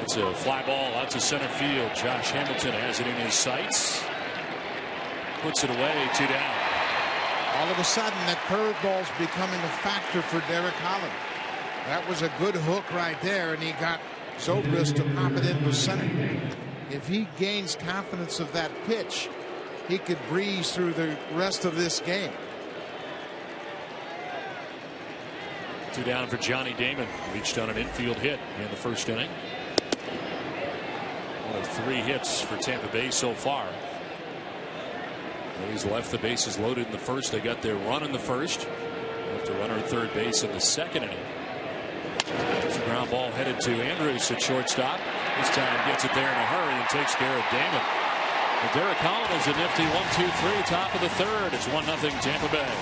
It's a fly ball out to center field. Josh Hamilton has it in his sights. Puts it away, 2 down. All of a sudden, that curveball's becoming a factor for Derek Holland. That was a good hook right there, and he got Zobrist to pop it into center. If he gains confidence of that pitch, he could breeze through the rest of this game. 2 down for Johnny Damon. Reached on an infield hit in the first inning. One of 3 hits for Tampa Bay so far. He's left the bases loaded in the first. They got their run in the first. Left a runner at third base in the second inning. It's a ground ball headed to Andrews at shortstop. This time gets it there in a hurry and takes care of Damon. And Derek Holland is a nifty 1-2-3 top of the third. It's 1-0 Tampa Bay.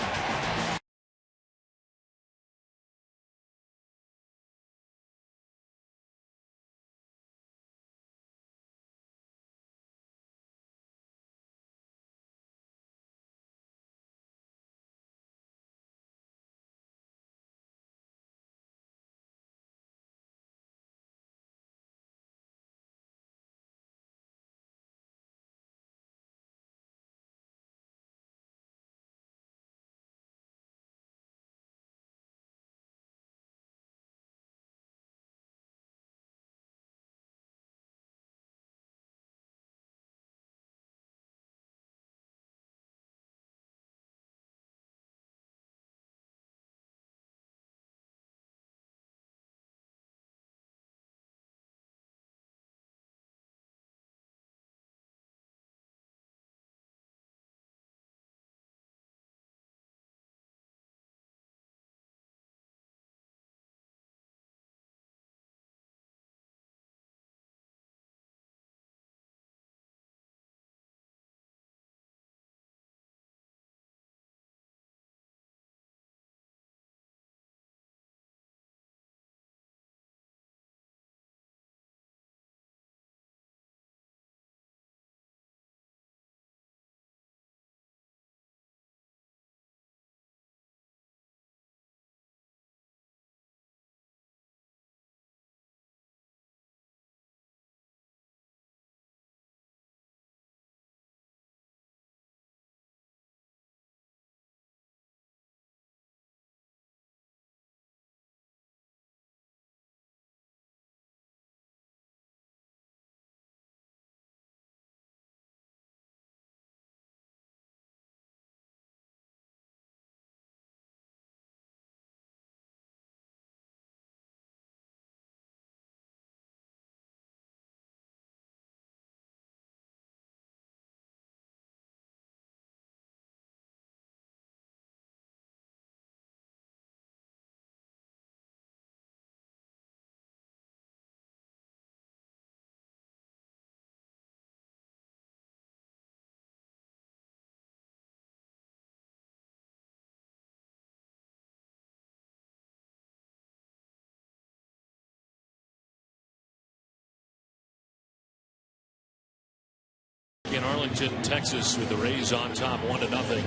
in Arlington, Texas, with the Rays on top 1-0.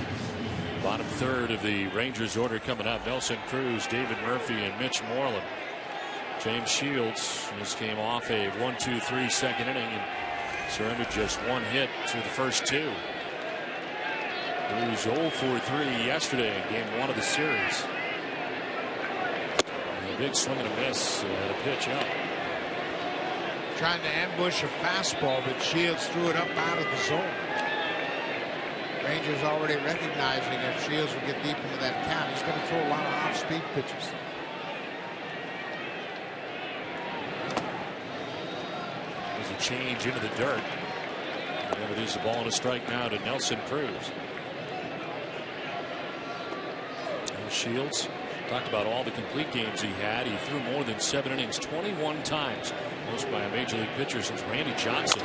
Bottom third of the Rangers order coming up. Nelson Cruz, David Murphy, and Mitch Moreland. James Shields just came off a 1-2-3 second inning and surrendered just one hit through the first two. He was 0 for 3 yesterday in game 1 of the series. And a big swing and a miss at a pitch up. Trying to ambush a fastball, but Shields threw it up out of the zone. Rangers already recognizing if Shields will get deep into that count, he's going to throw a lot of off-speed pitches. There's a change into the dirt. And it is a ball and a strike now to Nelson Cruz. And Shields talked about all the complete games he had. He threw more than 7 innings 21 times. Most by a major league pitcher since Randy Johnson.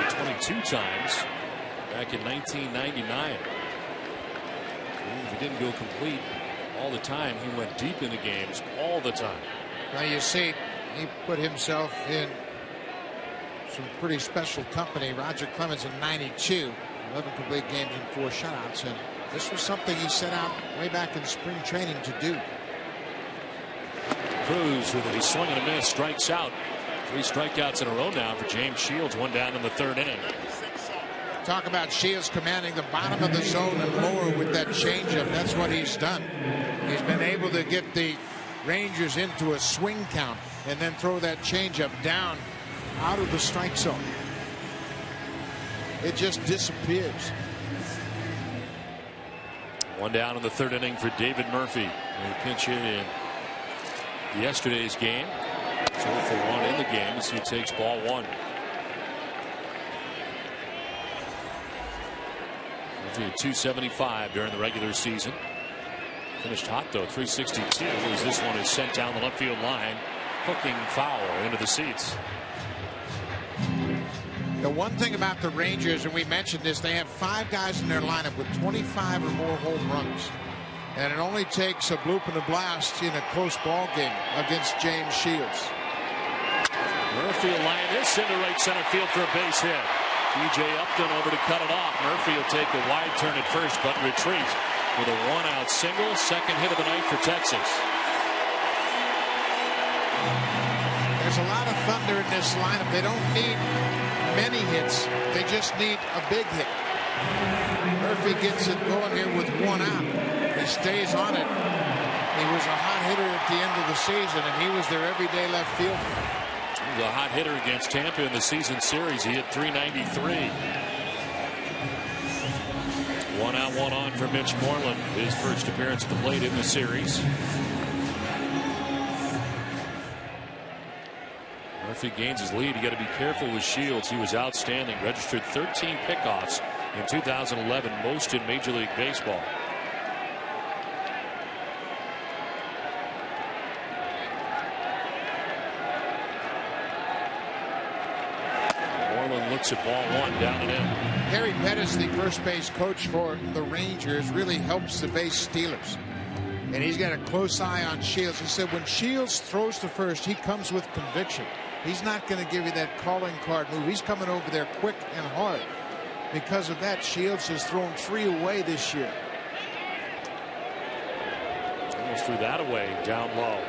22 times back in 1999. If he didn't go complete all the time, he went deep in the games all the time. Now you see, he put himself in some pretty special company. Roger Clemens in 92, 11 complete games and 4 shutouts, and this was something he set out way back in spring training to do. Cruz with a swing and a miss, strikes out. 3 strikeouts in a row now for James Shields. 1 down in the 3rd inning. Talk about Shields commanding the bottom of the zone and lower with that changeup. That's what he's done. He's been able to get the Rangers into a swing count and then throw that changeup down out of the strike zone. It just disappears. 1 down in the 3rd inning for David Murphy. He pinch hit in yesterday's game. 0 for 1 in the game as he takes ball 1. Murphy at 275 during the regular season. Finished hot though, 362 as this one is sent down the left field line. Hooking foul into the seats. The one thing about the Rangers, and we mentioned this, they have 5 guys in their lineup with 25 or more home runs. And it only takes a bloop and a blast in a close ball game against James Shields. Murphy will line this into right center field for a base hit. B.J. Upton over to cut it off. Murphy will take a wide turn at first, but retreat with a 1-out single. 2nd hit of the night for Texas. There's a lot of thunder in this lineup. They don't need many hits. They just need a big hit. Murphy gets it going here with 1 out. He stays on it. He was a hot hitter at the end of the season, and he was their everyday left fielder. He was a hot hitter against Tampa in the season series. He hit .393. 1 out, 1 on for Mitch Moreland. His first appearance at the plate in the series. Murphy gains his lead. You got to be careful with Shields. He was outstanding. Registered 13 pickoffs in 2011, most in Major League Baseball. Moreland looks at ball 1, down and in. Harry Pettis, the first base coach for the Rangers, really helps the base stealers. And he's got a close eye on Shields. He said when Shields throws to first, he comes with conviction. He's not going to give you that calling card move. He's coming over there quick and hard. Because of that, Shields has thrown 3 away this year. Almost threw that away down low.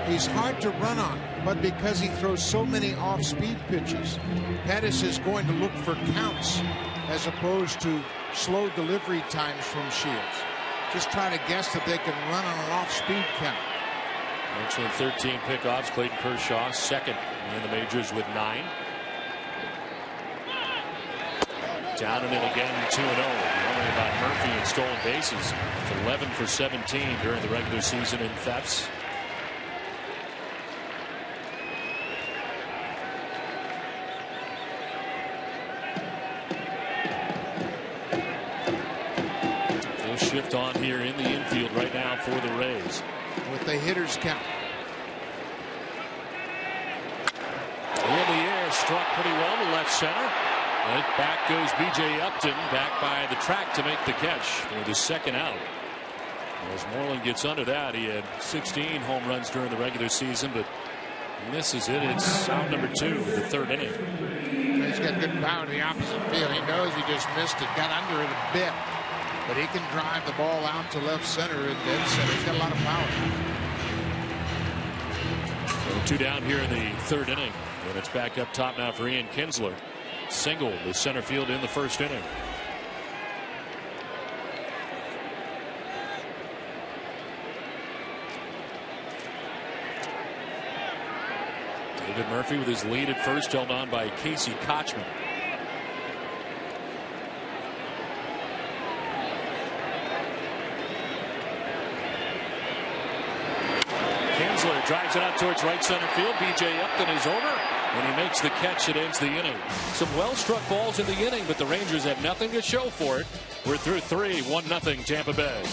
He's hard to run on, but because he throws so many off-speed pitches, Pettis is going to look for counts as opposed to slow delivery times from Shields. Just try to guess that they can run on an off-speed count. Excellent 13 pickoffs. Clayton Kershaw 2nd in the majors with 9. Down and in again, 2-0. Worrying about Murphy and stolen bases. It's 11 for 17 during the regular season in thefts. Full shift on here in the infield right now for the Rays. With the hitter's count. In the air, struck pretty well to left center. And back goes B.J. Upton, back by the track to make the catch for the 2nd out. As Moreland gets under that, he had 16 home runs during the regular season, but misses it. It's out number 2 in the 3rd inning. He's got good power to the opposite field. He knows he just missed it, got under it a bit, but he can drive the ball out to left center and dead center. He's got a lot of power. So 2 down here in the 3rd inning, and it's back up top now for Ian Kinsler. Single to center field in the 1st inning. David Murphy with his lead at first, held on by Casey Kochman. Kinsler drives it out towards right center field. B.J. Upton is over, and he makes the catch that ends the inning. Some well-struck balls in the inning, but the Rangers have nothing to show for it. We're through 3, 1-0 Tampa Bay.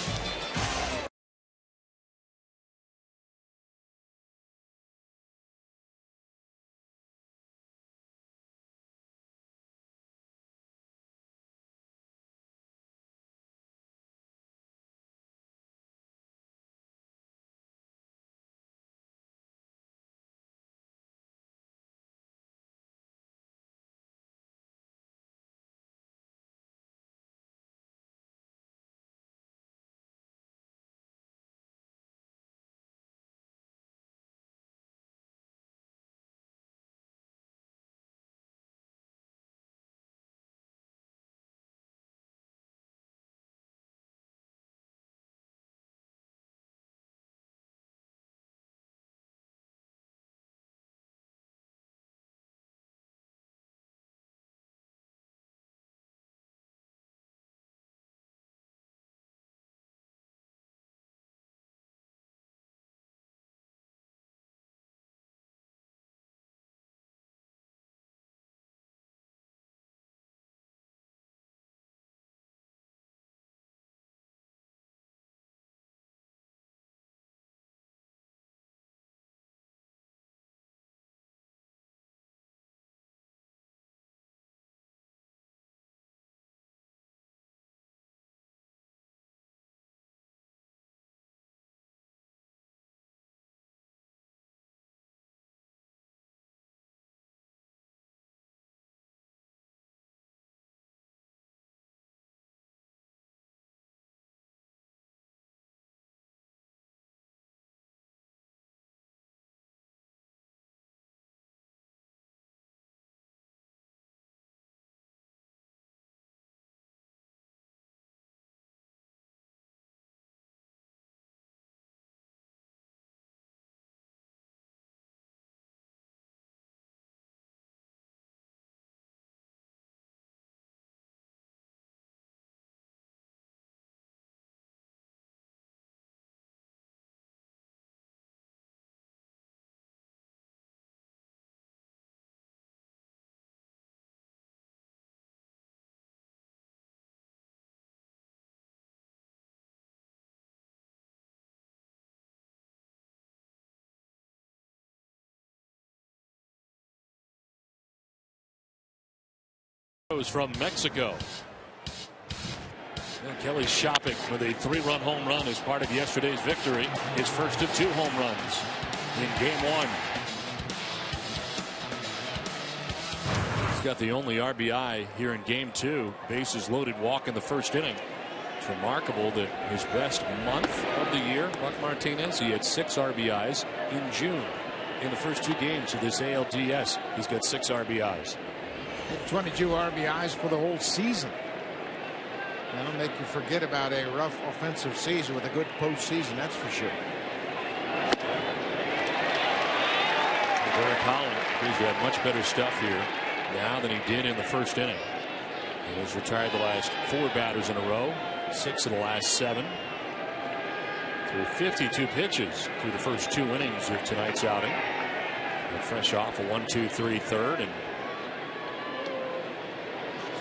From Mexico. And Kelly Shopping with a 3-run home run as part of yesterday's victory. His first of 2 home runs in game 1. He's got the only RBI here in game 2. Bases loaded walk in the 1st inning. It's remarkable that his best month of the year, Buck Martinez, he had 6 RBIs in June. In the first 2 games of this ALDS, he's got 6 RBIs. 22 RBIs for the whole season. That'll make you forget about a rough offensive season with a good postseason, that's for sure. Derek Holland appears to have much better stuff here now than he did in the 1st inning. He has retired the last 4 batters in a row, 6 of the last 7. Threw 52 pitches through the first 2 innings of tonight's outing. And fresh off a 1-2-3 third, and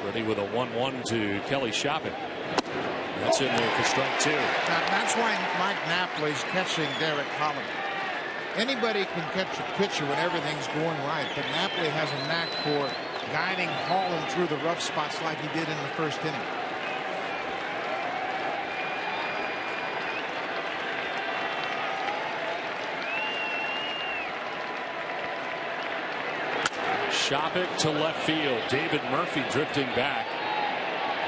ready with a 1-1 to Kelly Shopping. That's in there for strike 2. That's why Mike Napoli's catching Derek Holland. Anybody can catch a pitcher when everything's going right, but Napoli has a knack for guiding Holland through the rough spots like he did in the 1st inning. Shopik to left field. David Murphy drifting back.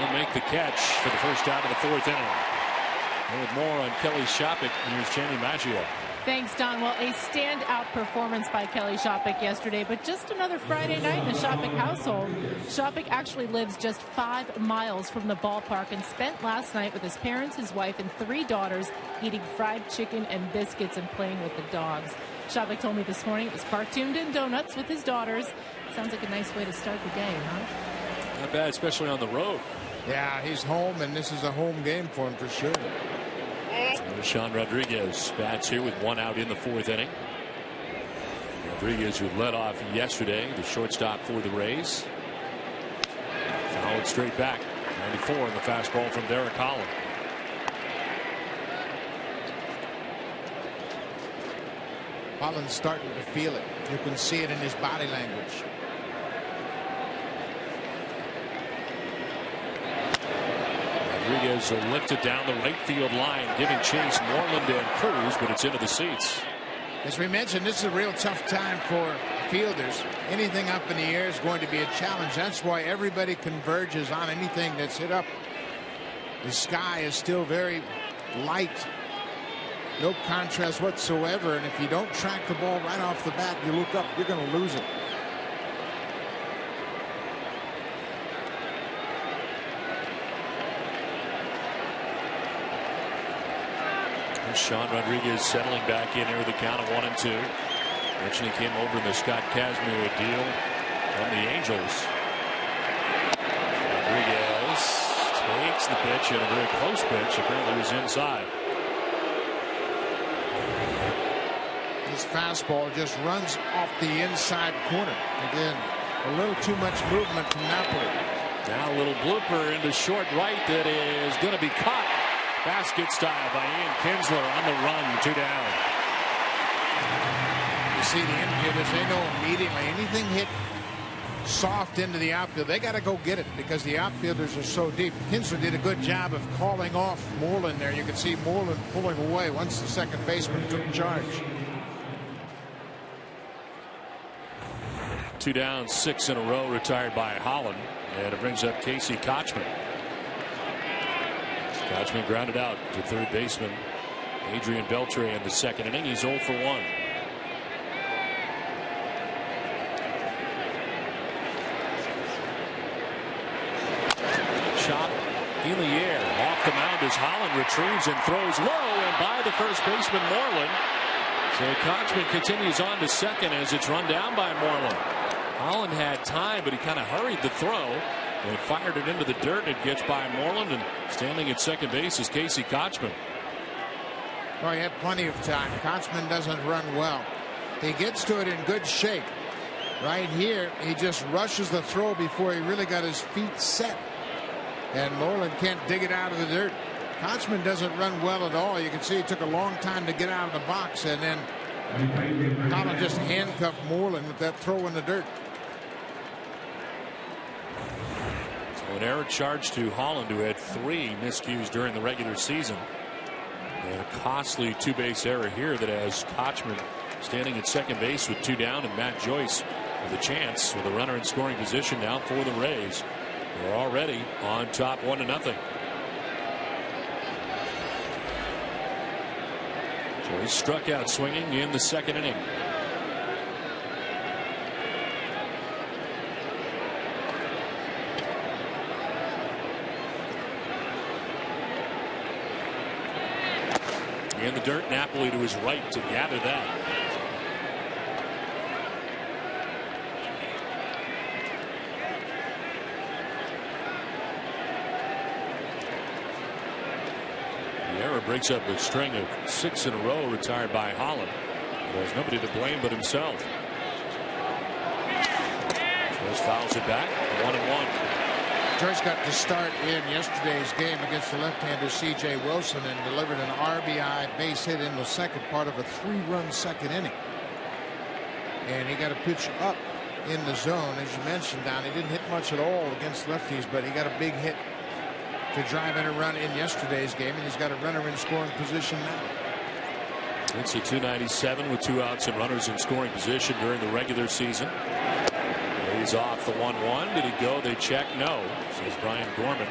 He'll make the catch for the first out of the 4th inning. And with more on Kelly Shopik, here's Channing Maggio. Thanks, Don. Well, a standout performance by Kelly Shopik yesterday, but just another Friday night in the Shopik household. Shopik actually lives just 5 miles from the ballpark and spent last night with his parents, his wife, and 3 daughters eating fried chicken and biscuits and playing with the dogs. Shopik told me this morning it was cartooned in donuts with his daughters. Sounds like a nice way to start the day, huh? Not bad, especially on the road. Yeah, he's home, and this is a home game for him for sure. Sean Rodriguez bats here with 1 out in the 4th inning. Rodriguez, who led off yesterday, the shortstop for the Rays. Fouled straight back. 94 in the fastball from Derek Holland. Holland's starting to feel it. You can see it in his body language. Rodriguez will lift it down the right field line, giving chase Moreland and Cruz, but it's into the seats. As we mentioned, this is a real tough time for fielders. Anything up in the air is going to be a challenge. That's why everybody converges on anything that's hit up. The sky is still very light. No contrast whatsoever, and if you don't track the ball right off the bat, you look up, you're going to lose it. Sean Rodriguez settling back in here with a count of 1-2. Originally came over in the Scott Kazmir deal from the Angels. Rodriguez takes the pitch, and a very close pitch apparently was inside. His fastball just runs off the inside corner. Again, a little too much movement from Napoli. Now a little blooper into short right that is going to be caught. Basket style by Ian Kinsler on the run. 2 down. You see the infielders, they know immediately anything hit soft into the outfield, they got to go get it because the outfielders are so deep. Kinsler did a good job of calling off Moreland there. You can see Moreland pulling away once the second baseman took charge. 2 down, 6 in a row retired by Holland, and it brings up Casey Kochman. Kochman grounded out to third baseman Adrian Beltre in the second inning. He's 0 for 1. Shot in the air off the mound as Holland retrieves and throws low and by the first baseman Moreland. So Kochman continues on to second as it's run down by Moreland. Holland had time, but he kind of hurried the throw and fired it into the dirt. It gets by Moreland, and standing at second base is Casey Kochman. Well, he had plenty of time. Kochman doesn't run well. He gets to it in good shape. Right here, he just rushes the throw before he really got his feet set. And Moreland can't dig it out of the dirt. Kochman doesn't run well at all. You can see it took a long time to get out of the box, and then Holland just handcuffed Moreland with that throw in the dirt. An error charge to Holland, who had 3 miscues during the regular season. And a costly 2-base error here that has Kochman standing at second base with 2 down, and Matt Joyce with a chance with a runner in scoring position now for the Rays. They're already on top 1-0. Joyce struck out swinging in the second inning. In the dirt, Napoli to his right to gather that. The error breaks up a string of 6 in a row retired by Holland. There's nobody to blame but himself. Joyce fouls it back. 1-1. Joyce got to start in yesterday's game against the left-hander C.J. Wilson and delivered an RBI base hit in the second part of a 3-run second inning. And he got a pitch up in the zone. As you mentioned, Don, he didn't hit much at all against lefties, but he got a big hit to drive in a run in yesterday's game, and he's got a runner in scoring position now. It's a .297 with 2 outs and runners in scoring position during the regular season. He's off the 1-1. Did he go? They check. No, says Brian Gorman.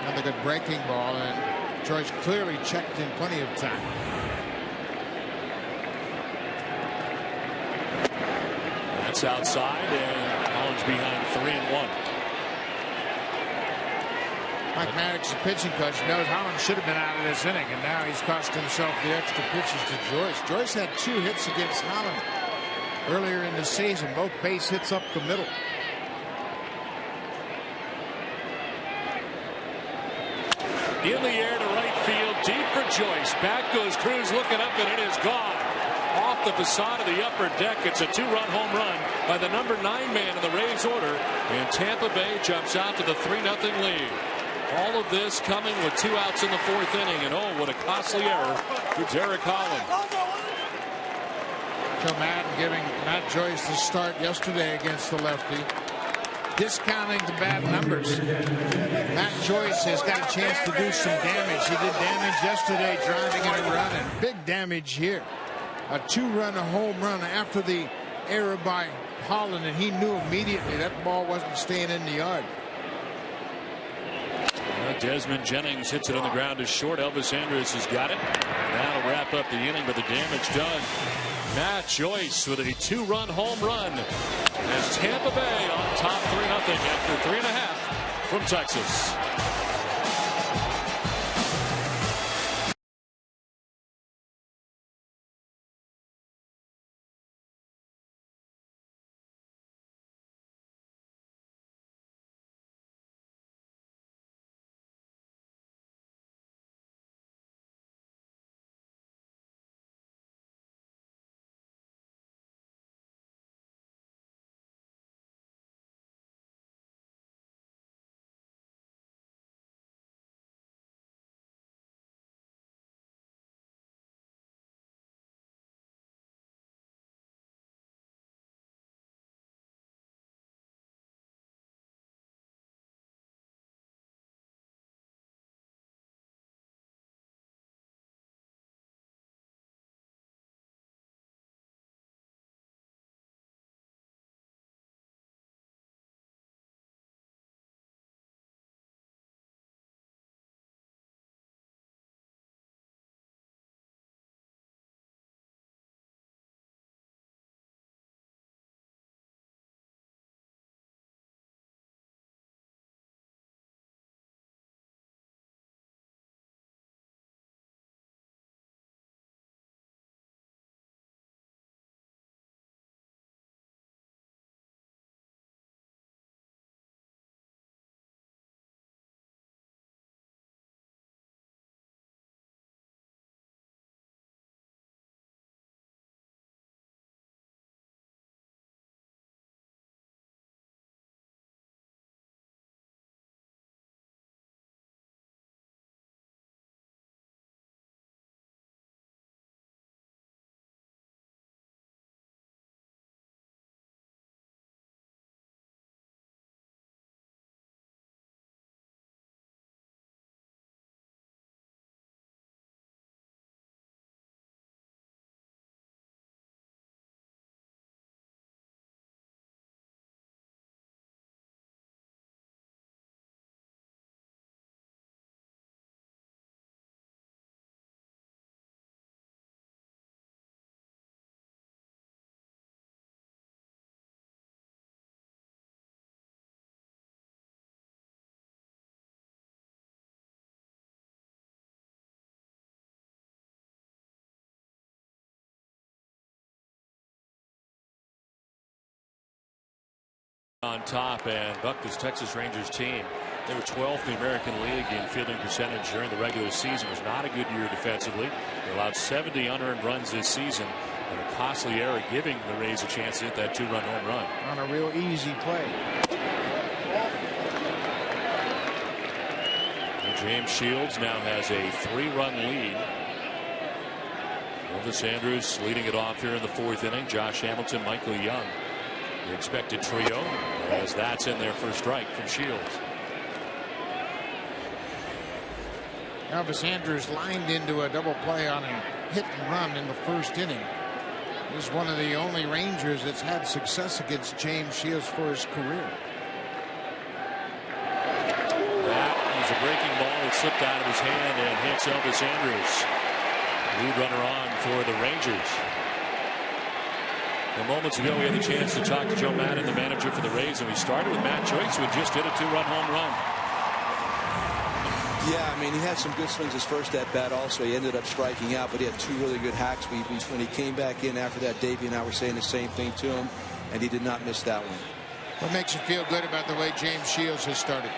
Another good breaking ball, and Joyce clearly checked in plenty of time. That's outside, and Collins behind 3-1. Mike Maddox, the pitching coach, knows Holland should have been out of this inning, and now he's cost himself the extra pitches to Joyce. Joyce had 2 hits against Holland earlier in the season, both base hits up the middle. In the air to right field, deep for Joyce. Back goes Cruz, looking up, and it is gone. Off the facade of the upper deck. It's a 2-run home run by the number 9 man in the Rays order, and Tampa Bay jumps out to the 3-0 lead. All of this coming with 2 outs in the 4th inning, and oh, what a costly error for Derek Holland. Joe Madden giving Matt Joyce the start yesterday against the lefty, discounting the bad numbers. Matt Joyce has got a chance to do some damage. He did damage yesterday driving in a run, and big damage here. A 2-run home run after the error by Holland, and he knew immediately that ball wasn't staying in the yard. Desmond Jennings hits it on the ground to short. Elvis Andrus has got it. That'll wrap up the inning, but the damage done. Matt Joyce with a 2-run home run as Tampa Bay on top 3-0 after 3.5 from Texas. On top, and Buck, this Texas Rangers team, they were 12th in the American League in fielding percentage during the regular season. It was not a good year defensively. They allowed 70 unearned runs this season, and a costly error giving the Rays a chance to hit that 2-run home run. On a real easy play. And James Shields now has a 3-run lead. Elvis Andrus leading it off here in the 4th inning. Josh Hamilton, Michael Young. The expected trio, as that's in there for a strike from Shields. Elvis Andrus lined into a double play on a hit and run in the first inning. He's one of the only Rangers that's had success against James Shields for his career. That was a breaking ball that slipped out of his hand and hits Elvis Andrus. Lead runner on for the Rangers. And moments ago, we had the chance to talk to Joe Madden, the manager for the Rays, and we started with Matt Joyce, who had just hit a 2-run home run. Yeah, I mean, he had some good swings his first at bat also. He ended up striking out, but he had 2 really good hacks. When he came back in after that, Davey and I were saying the same thing to him, and he did not miss that one. What makes you feel good about the way James Shields has started?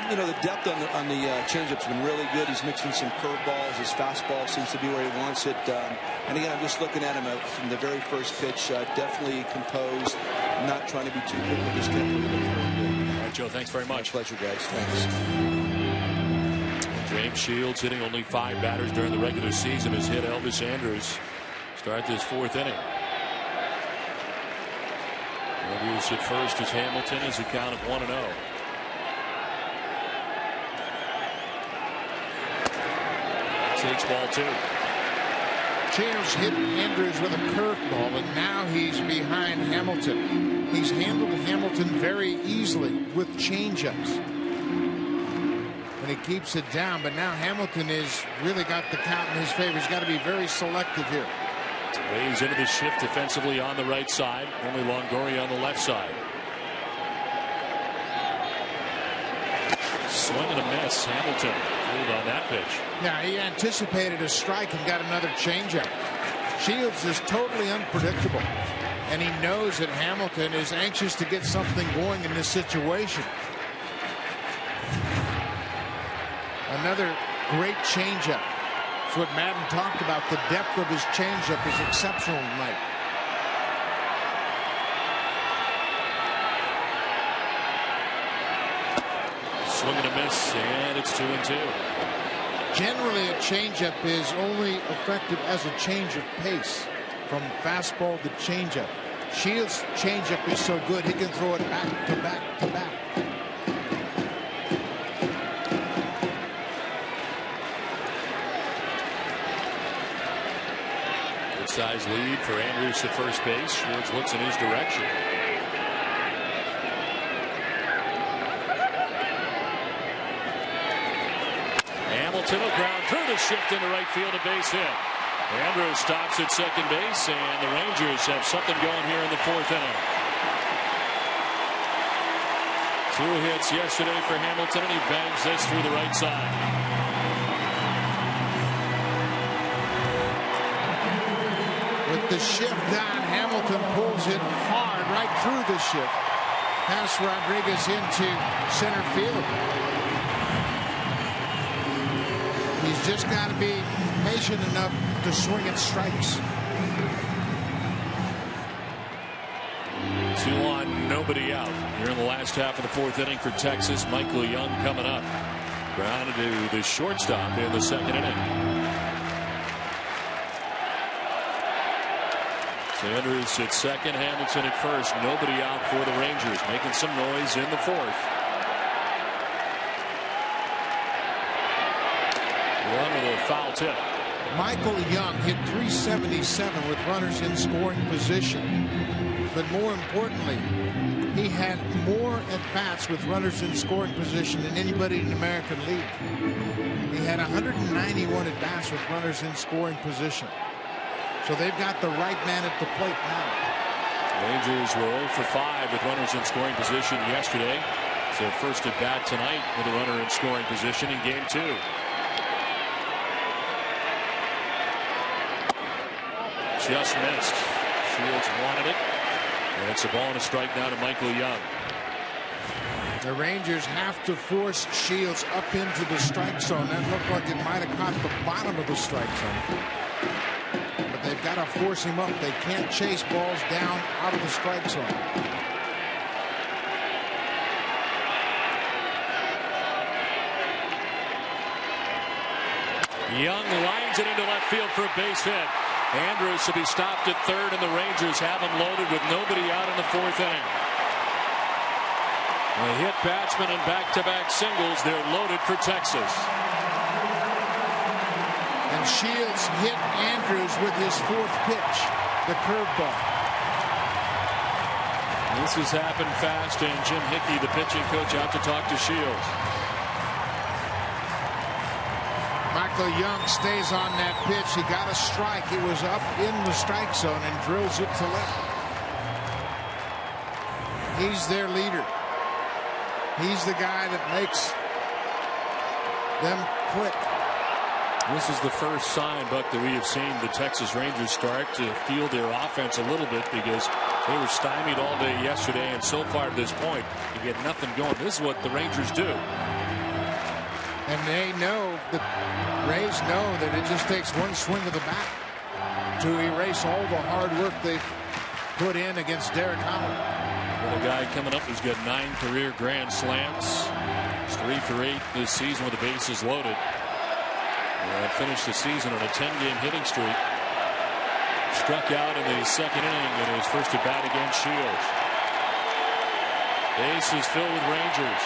You know, the depth on the changeup's been really good. He's mixing some curveballs. His fastball seems to be where he wants it. And again, I'm just looking at him from the very first pitch. Definitely composed, not trying to be too quick, but just kept moving. All right, Joe, thanks very much. My pleasure, guys. Thanks. James Shields hitting only 5 batters during the regular season has hit Elvis Andrus. Start this 4th inning. Andrus at first as Hamilton is a count of 1-0. Takes ball 2. Shields hit Andrus with a curveball, and now he's behind Hamilton. He's handled Hamilton very easily with changeups. And he keeps it down, but now Hamilton has really got the count in his favor. He's got to be very selective here. Rays into the shift defensively on the right side. Only Longoria on the left side. Swing and a miss. Hamilton fooled on that pitch. Yeah, he anticipated a strike and got another changeup. Shields is totally unpredictable, and he knows that Hamilton is anxious to get something going in this situation. Another great changeup. That's what Madden talked about. The depth of his changeup is exceptional tonight. Swing and a miss, and it's 2-2. Generally, a changeup is only effective as a change of pace from fastball to changeup. Shields' changeup is so good he can throw it back to back to back. Size lead for Andrus at first base. Shields looks in his direction. Hamilton will ground through the shift into right field, a base hit. Andrus stops at second base, and the Rangers have something going here in the 4th inning. 2 hits yesterday for Hamilton, and he bangs this through the right side. With the shift down, Hamilton pulls it hard right through the shift. Pass Rodriguez into center field. He's just got to be patient enough to swing at strikes. 2 on, nobody out. Here in the last half of the 4th inning for Texas. Michael Young coming up. Grounded to the shortstop in the 2nd inning. Andrus at second, Hamilton at first. Nobody out for the Rangers, making some noise in the 4th. One with a foul tip. Michael Young hit .377 with runners in scoring position. But more importantly, he had more at-bats with runners in scoring position than anybody in the American League. He had 191 at-bats with runners in scoring position. So they've got the right man at the plate now. Rangers were 0 for 5 with runners in scoring position yesterday. It's their first at bat tonight with a runner in scoring position in game 2. Just missed. Shields wanted it. And it's a ball and a strike now to Michael Young. The Rangers have to force Shields up into the strike zone. That looked like it might have caught the bottom of the strike zone. They've got to force him up. They can't chase balls down out of the strike zone. Young lines it into left field for a base hit. Andrus will be stopped at third, and the Rangers have him loaded with nobody out in the 4th inning. A hit batsman and back-to-back singles. They're loaded for Texas. And Shields hit Andrews with his fourth pitch, the curveball. This has happened fast, and Jim Hickey, the pitching coach, out to talk to Shields. Michael Young stays on that pitch. He got a strike. He was up in the strike zone and drills it to left. He's their leader. He's the guy that makes them click. This is the first sign, Buck, that we have seen the Texas Rangers start to feel their offense a little bit, because they were stymied all day yesterday, and so far at this point, you get nothing going. This is what the Rangers do. And they know, the Rays know, that it just takes one swing of the bat to erase all the hard work they've put in against Derek Howard. Well, a guy coming up who's got 9 career grand slams. He's 3 for 8 this season with the bases loaded. And finished the season on a 10-game hitting streak. Struck out in the second inning in his first at bat against Shields. Bases filled with Rangers.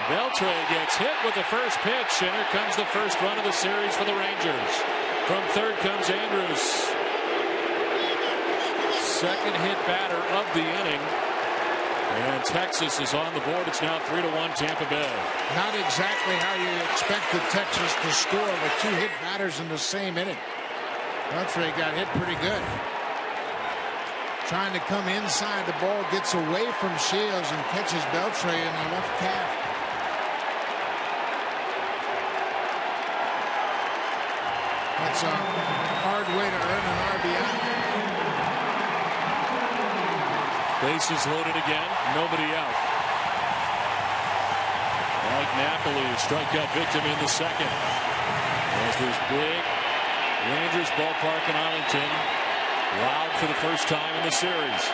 Beltre gets hit with the first pitch, and here comes the first run of the series for the Rangers. From third comes Andrews. Second hit batter of the inning. And Texas is on the board. It's now 3-1 Tampa Bay. Not exactly how you expected Texas to score with 2 hit batters in the same inning. Beltre got hit pretty good. Trying to come inside, the ball gets away from Shields and catches Beltre in the left calf. That's a hard way to earn an RBI. Bases loaded again. Nobody out. Mike Napoli, a strikeout victim in the second. As this big Rangers ballpark in Arlington, loud for the first time in the series.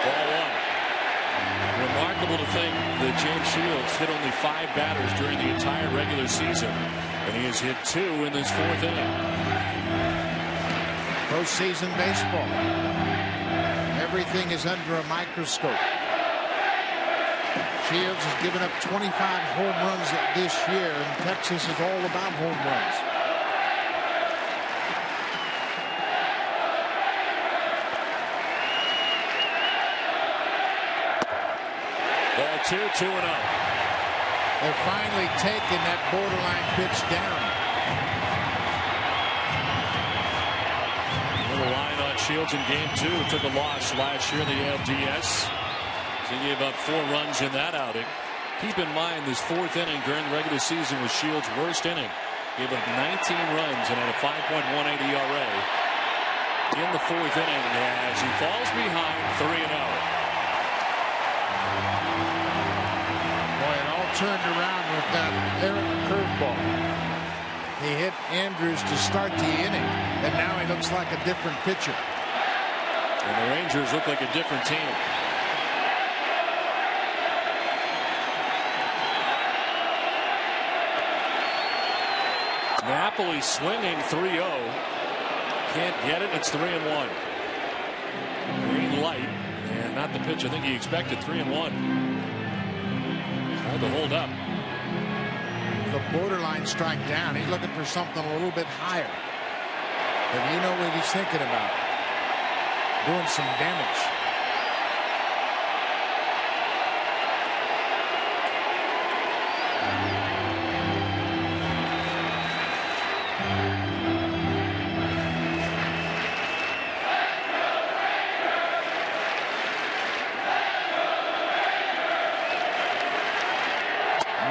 Ball 1. Remarkable to think that James Shields hit only 5 batters during the entire regular season, and he has hit 2 in this 4th inning. Postseason baseball. Everything is under a microscope. Shields has given up 25 home runs this year, and Texas is all about home runs. Ball 2, 2-0. They're finally taking that borderline pitch down. A little line on Shields in game 2. Took a loss last year in the ALDS. So he gave up 4 runs in that outing. Keep in mind, this 4th inning during the regular season was Shields' worst inning. Gave up 19 runs and had a 5.18 ERA in the 4th inning as he falls behind 3-0. Boy, it all turned around with that errant curveball. He hit Andrews to start the inning, and now he looks like a different pitcher. And the Rangers look like a different team. Napoli swinging 3-0. Can't get it. It's 3-1. Green light. And not the pitch I think he expected. 3-1. Tried to hold up. The borderline strike down. He's looking for something a little bit higher. But you know what he's thinking about. Doing some damage.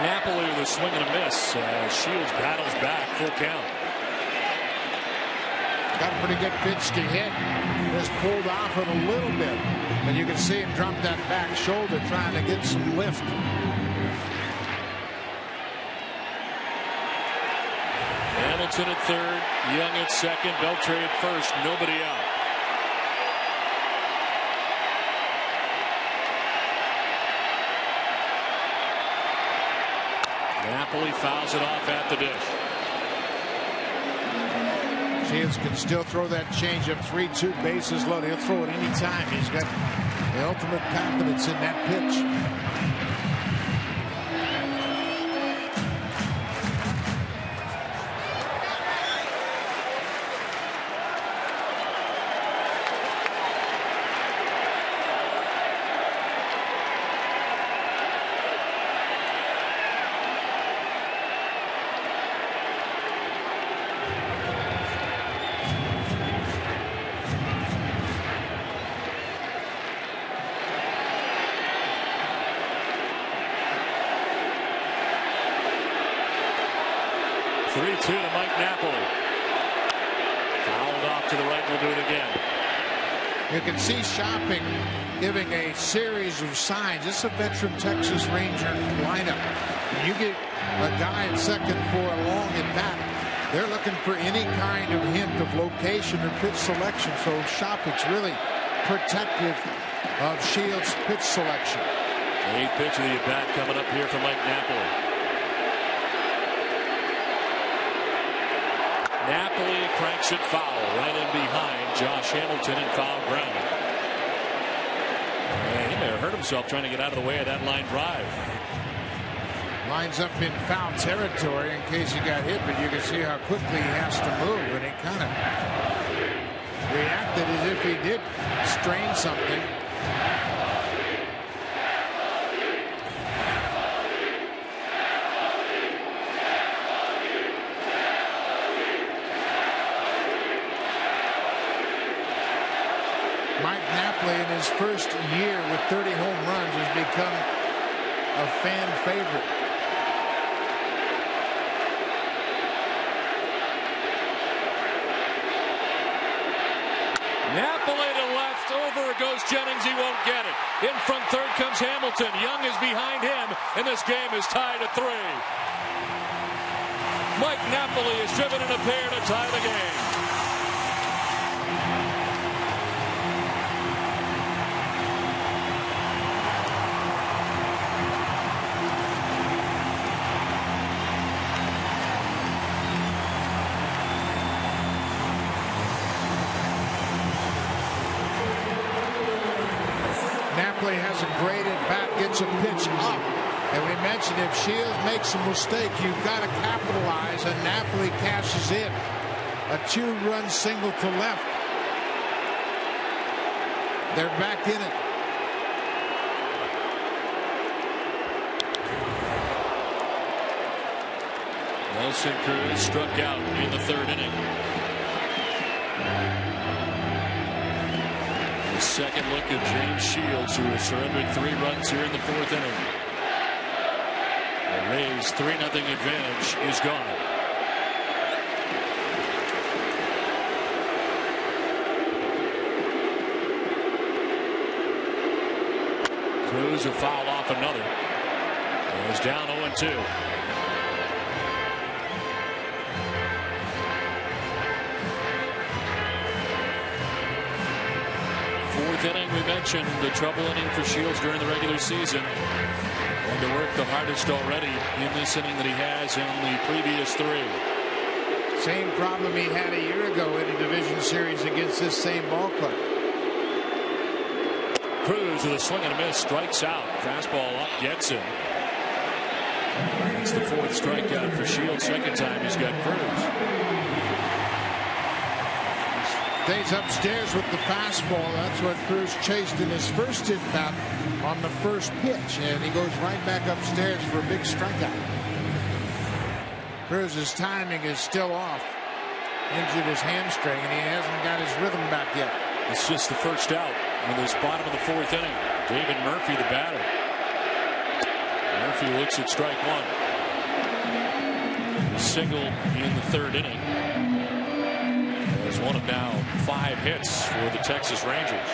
Napoli with a swing and a miss as Shields battles back. Full count. Got a pretty good pitch to hit. Just pulled off it a little bit. And you can see him drop that back shoulder trying to get some lift. Hamilton at third. Young at second. Beltre at first. Nobody out. Napoli fouls it off at the dish. Shields can still throw that changeup 3-2 bases loaded. He'll throw it anytime. He's got The ultimate confidence in that pitch. To Mike Napoli. Fouled off to the right. We'll do it again. You can see Shopping giving a series of signs. This is a veteran Texas Ranger lineup. When you get a guy at second for a long at bat, they're looking for any kind of hint of location or pitch selection. So Shopping's really protective of Shields' pitch selection. The 8th pitch of the at bat coming up here for Mike Napoli. Napoli cranks it foul right in behind Josh Hamilton in foul ground. And he may have hurt himself trying to get out of the way of that line drive. Lines up in foul territory in case he got hit, but you can see how quickly he has to move, and he kind of reacted as if he did strain something. In his first year with 30 home runs has become a fan favorite. Napoli to left, over goes Jennings, he won't get it. In front third comes Hamilton. Young is behind him, and this game is tied at 3. Mike Napoli is driven in a pair to tie the game. Has a great at bat, gets a pitch up, and we mentioned if Shields makes a mistake, you've got to capitalize, and Napoli cashes in a 2-run single to left. They're back in it. Nelson Cruz struck out in the 3rd inning. Second look at James Shields, who has surrendered 3 runs here in the 4th inning. The Rays' 3-0 advantage is gone. Cruz will foul off another. He's down 0-2. Inning, we mentioned the trouble inning for Shields during the regular season. Going to work the hardest already in this inning that he has in the previous 3. Same problem he had a year ago in a division series against this same ball club. Cruz with a swing and a miss, strikes out. Fastball up, gets him. That's the 4th strikeout for Shields. Second time he's got Cruz. Stays upstairs with the fastball. That's what Cruz chased in his first at-bat on the first pitch, and he goes right back upstairs for a big strikeout. Cruz's timing is still off. Injured his hamstring, and he hasn't got his rhythm back yet. It's just the first out in this bottom of the 4th inning. David Murphy, the batter. Murphy looks at strike 1. Single in the 3rd inning. It's one of now 5 hits for the Texas Rangers.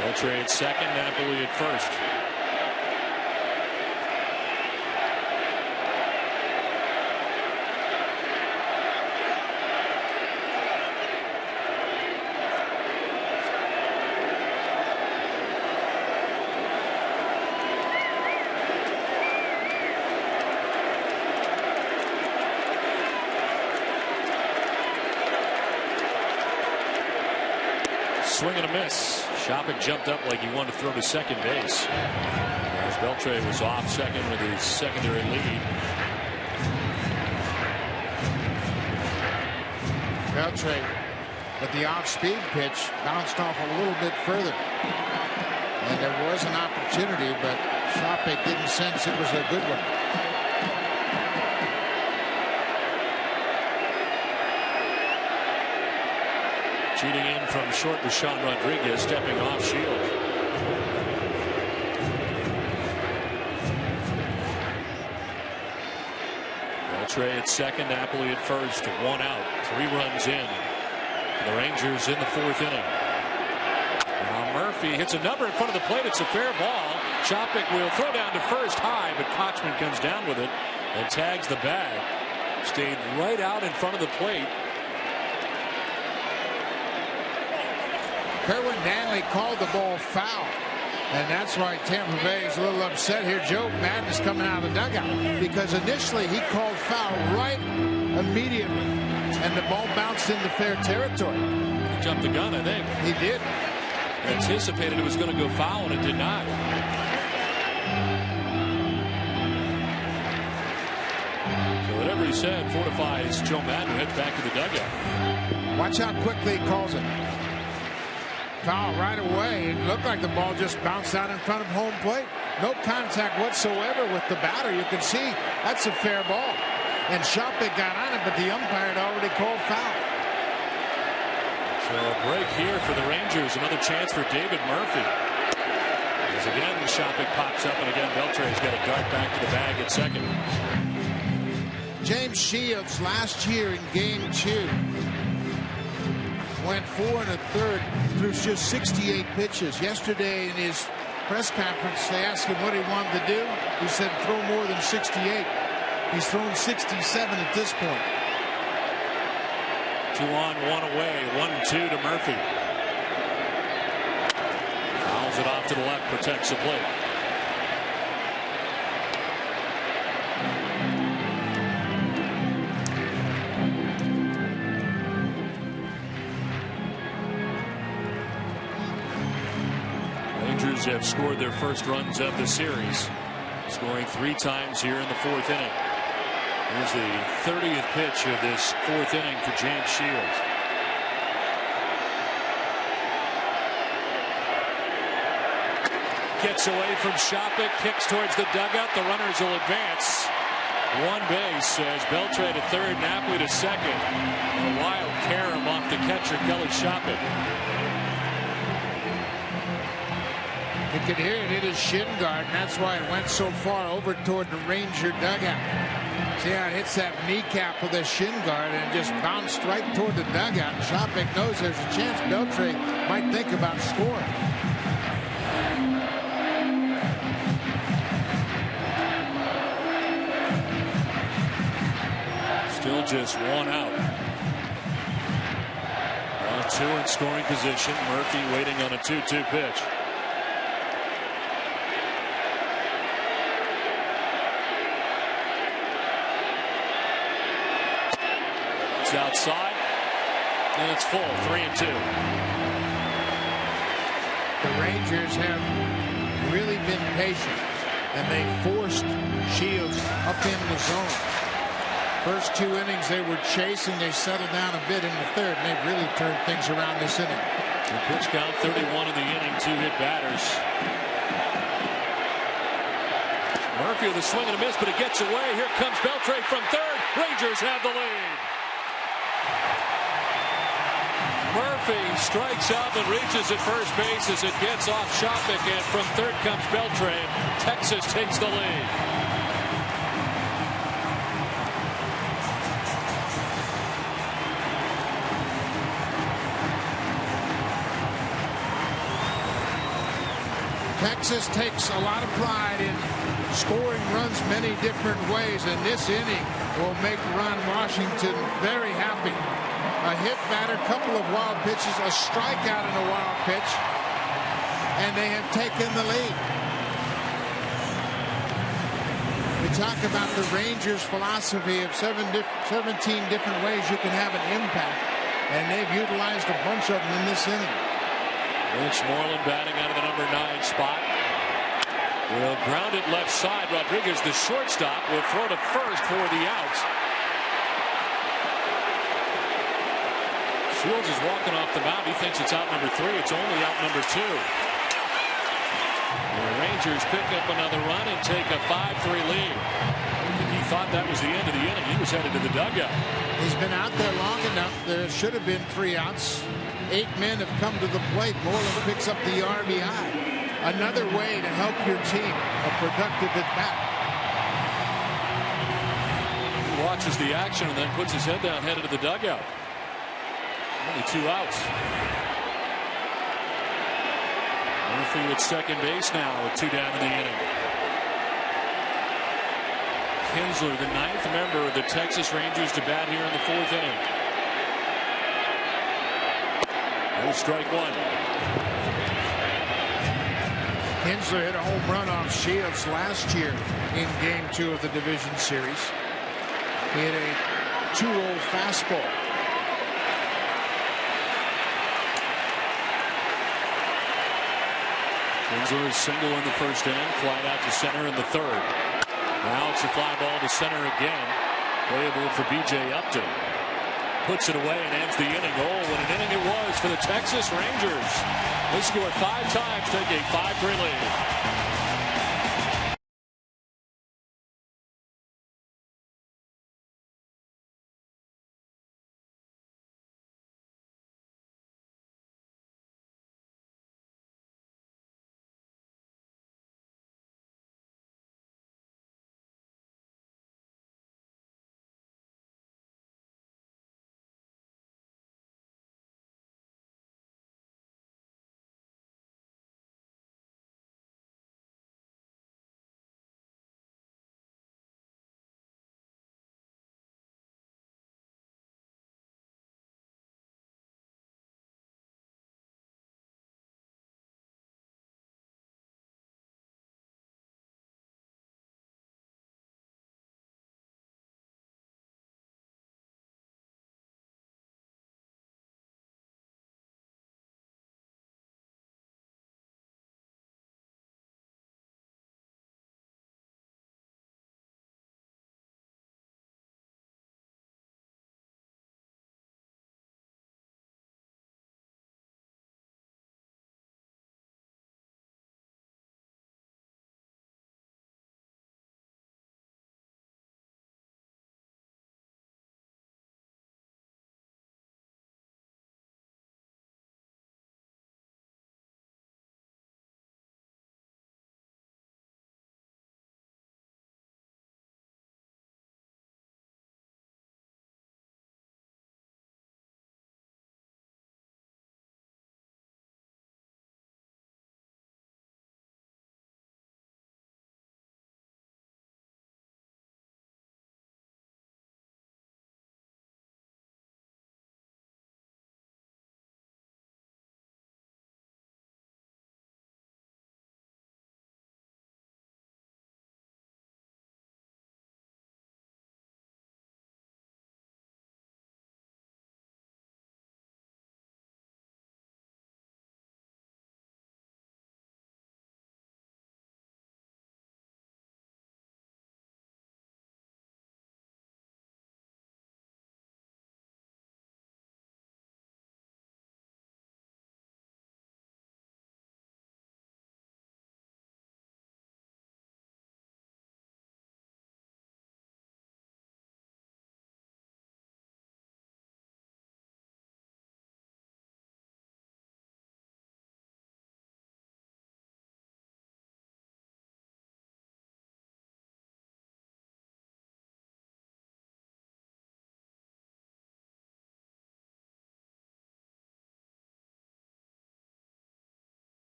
Beltre at second, Napoli at first. swing and a miss. Shopping jumped up like he wanted to throw to second base. As Beltre was off second with his secondary lead. Beltre with the off-speed pitch bounced off a little bit further. And there was an opportunity, but Shopping didn't sense it was a good one. Cheating in from short was Sean Rodriguez, stepping off Shields. Beltre at second, Napoli at first, 1 out, 3 runs in. The Rangers in the 4th inning. Now Murphy hits a number in front of the plate. It's a fair ball. Shopping will throw down to first high, but Kochman comes down with it and tags the bag. Stayed right out in front of the plate. Kerwin Danley called the ball foul, and that's why Tampa Bay is a little upset here. Joe Madden is coming out of the dugout because initially he called foul right immediately, and the ball bounced into fair territory. He jumped the gun, I think. He did. Anticipated it was going to go foul, and it did not. So whatever he said fortifies Joe Madden, who heads back to the dugout. Watch how quickly he calls it. Foul right away. It looked like the ball just bounced out in front of home plate. No contact whatsoever with the batter. You can see that's a fair ball. And Shopping got on it, but the umpire had already called foul. So a break here for the Rangers. Another chance for David Murphy. As again, Shopping pops up, and again, Beltre's got a dart back to the bag at second. James Shields last year in Game 2 went 4 1/3 through just 68 pitches. Yesterday in his press conference, they asked him what he wanted to do. He said throw more than 68. He's thrown 67 at this point. 2 on, 1 away, 1-2 to Murphy. Fouls it off to the left, protects the plate. Rangers have scored their first runs of the series, scoring 3 times here in the 4th inning. Here's the 30th pitch of this 4th inning for James Shields. Gets away from Shopping, kicks towards the dugout. The runners will advance. 1 base as Beltre to third, Napoli to second. A wild carom off the catcher, Kelly Shopping. You could hear it hit his shin guard, and that's why it went so far over toward the Ranger dugout. See how it hits that kneecap with a shin guard and just bounced right toward the dugout. Shopping knows there's a chance Beltre might think about scoring. Still just 1 out. 2 in scoring position. Murphy waiting on a 2-2 pitch. It's outside, and it's full, 3-2. The Rangers have really been patient, and they forced Shields up in the zone. First 2 innings they were chasing. They settled down a bit in the 3rd, and they've really turned things around this inning. The pitch count 31 in the inning, 2 hit batters. Murphy with a swing and a miss, but it gets away. Here comes Beltre from third. Rangers have the lead. Murphy strikes out and reaches at first base as it gets off Shopping, and from third comes Beltre. Texas takes the lead. Texas takes a lot of pride in scoring runs many different ways, and this inning will make Ron Washington very happy. A hit batter, couple of wild pitches, a strikeout and a wild pitch, and they have taken the lead. We talk about the Rangers' philosophy of 17 different ways you can have an impact, and they've utilized a bunch of them in this inning. Lynch Moreland batting out of the number 9 spot. Will ground it left side. Rodriguez, the shortstop, will throw to first for the out. Shields is walking off the mound. He thinks it's out number 3. It's only out number 2. The Rangers pick up another run and take a 5-3 lead. I think he thought that was the end of the inning. He was headed to the dugout. He's been out there long enough. There should have been 3 outs. 8 men have come to the plate. Moreland picks up the RBI. Another way to help your team. A productive at bat. He watches the action and then puts his head down, headed to the dugout. Only 2 outs. Murphy at second base now with 2 down in the inning. Kinsler, the 9th member of the Texas Rangers to bat here in the 4th inning. No strike 1. Kinsler hit a home run off Shields last year in Game 2 of the Division Series. He hit a 2-0 fastball. Kinsler is single in the 1st inning, flied out to center in the 3rd. Now it's a fly ball to center again. Playable for B.J. Upton. Puts it away and ends the inning. Oh, what an inning it was for the Texas Rangers. They scored 5 times, take a 5-3 lead.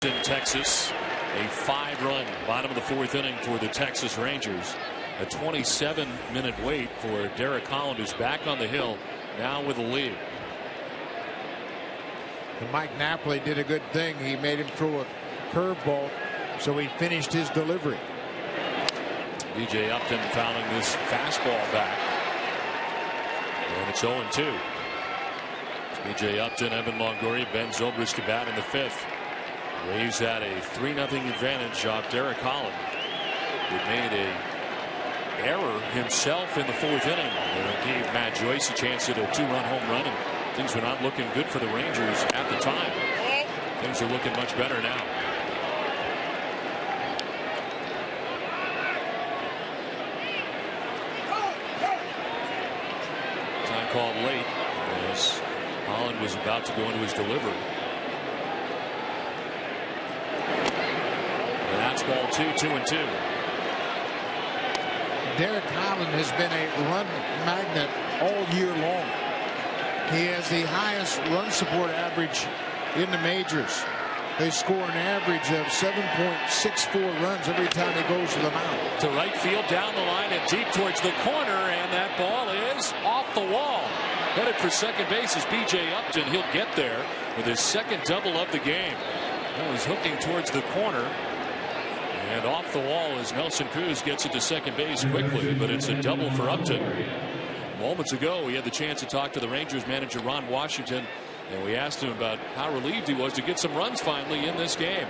In Texas, a 5-run bottom of the 4th inning for the Texas Rangers. A 27-minute wait for Derek Holland, who's back on the hill now with a lead. And Mike Napoli did a good thing. He made him throw a curveball, so he finished his delivery. B.J. Upton fouling this fastball back. And it's 0-2. B.J. Upton, Evan Longoria, Ben Zobrist to bat in the 5th. Raise that a 3-0 advantage off Derek Holland, who made a error himself in the 4th inning. And gave Matt Joyce a chance at a 2-run home run, and things were not looking good for the Rangers at the time. Things are looking much better now. Time called late as Holland was about to go into his delivery. And that's ball 2, 2-2. Derek Holland has been a run magnet all year long. He has the highest run support average in the majors. They score an average of 7.64 runs every time he goes to the mound. To right field, down the line, and deep towards the corner, and that ball is off the wall. Headed for second base is B.J. Upton. He'll get there with his second double of the game. That was hooking towards the corner. And off the wall as Nelson Cruz gets it to second base quickly, but it's a double for Upton. Moments ago, we had the chance to talk to the Rangers manager Ron Washington, and we asked him about how relieved he was to get some runs finally in this game.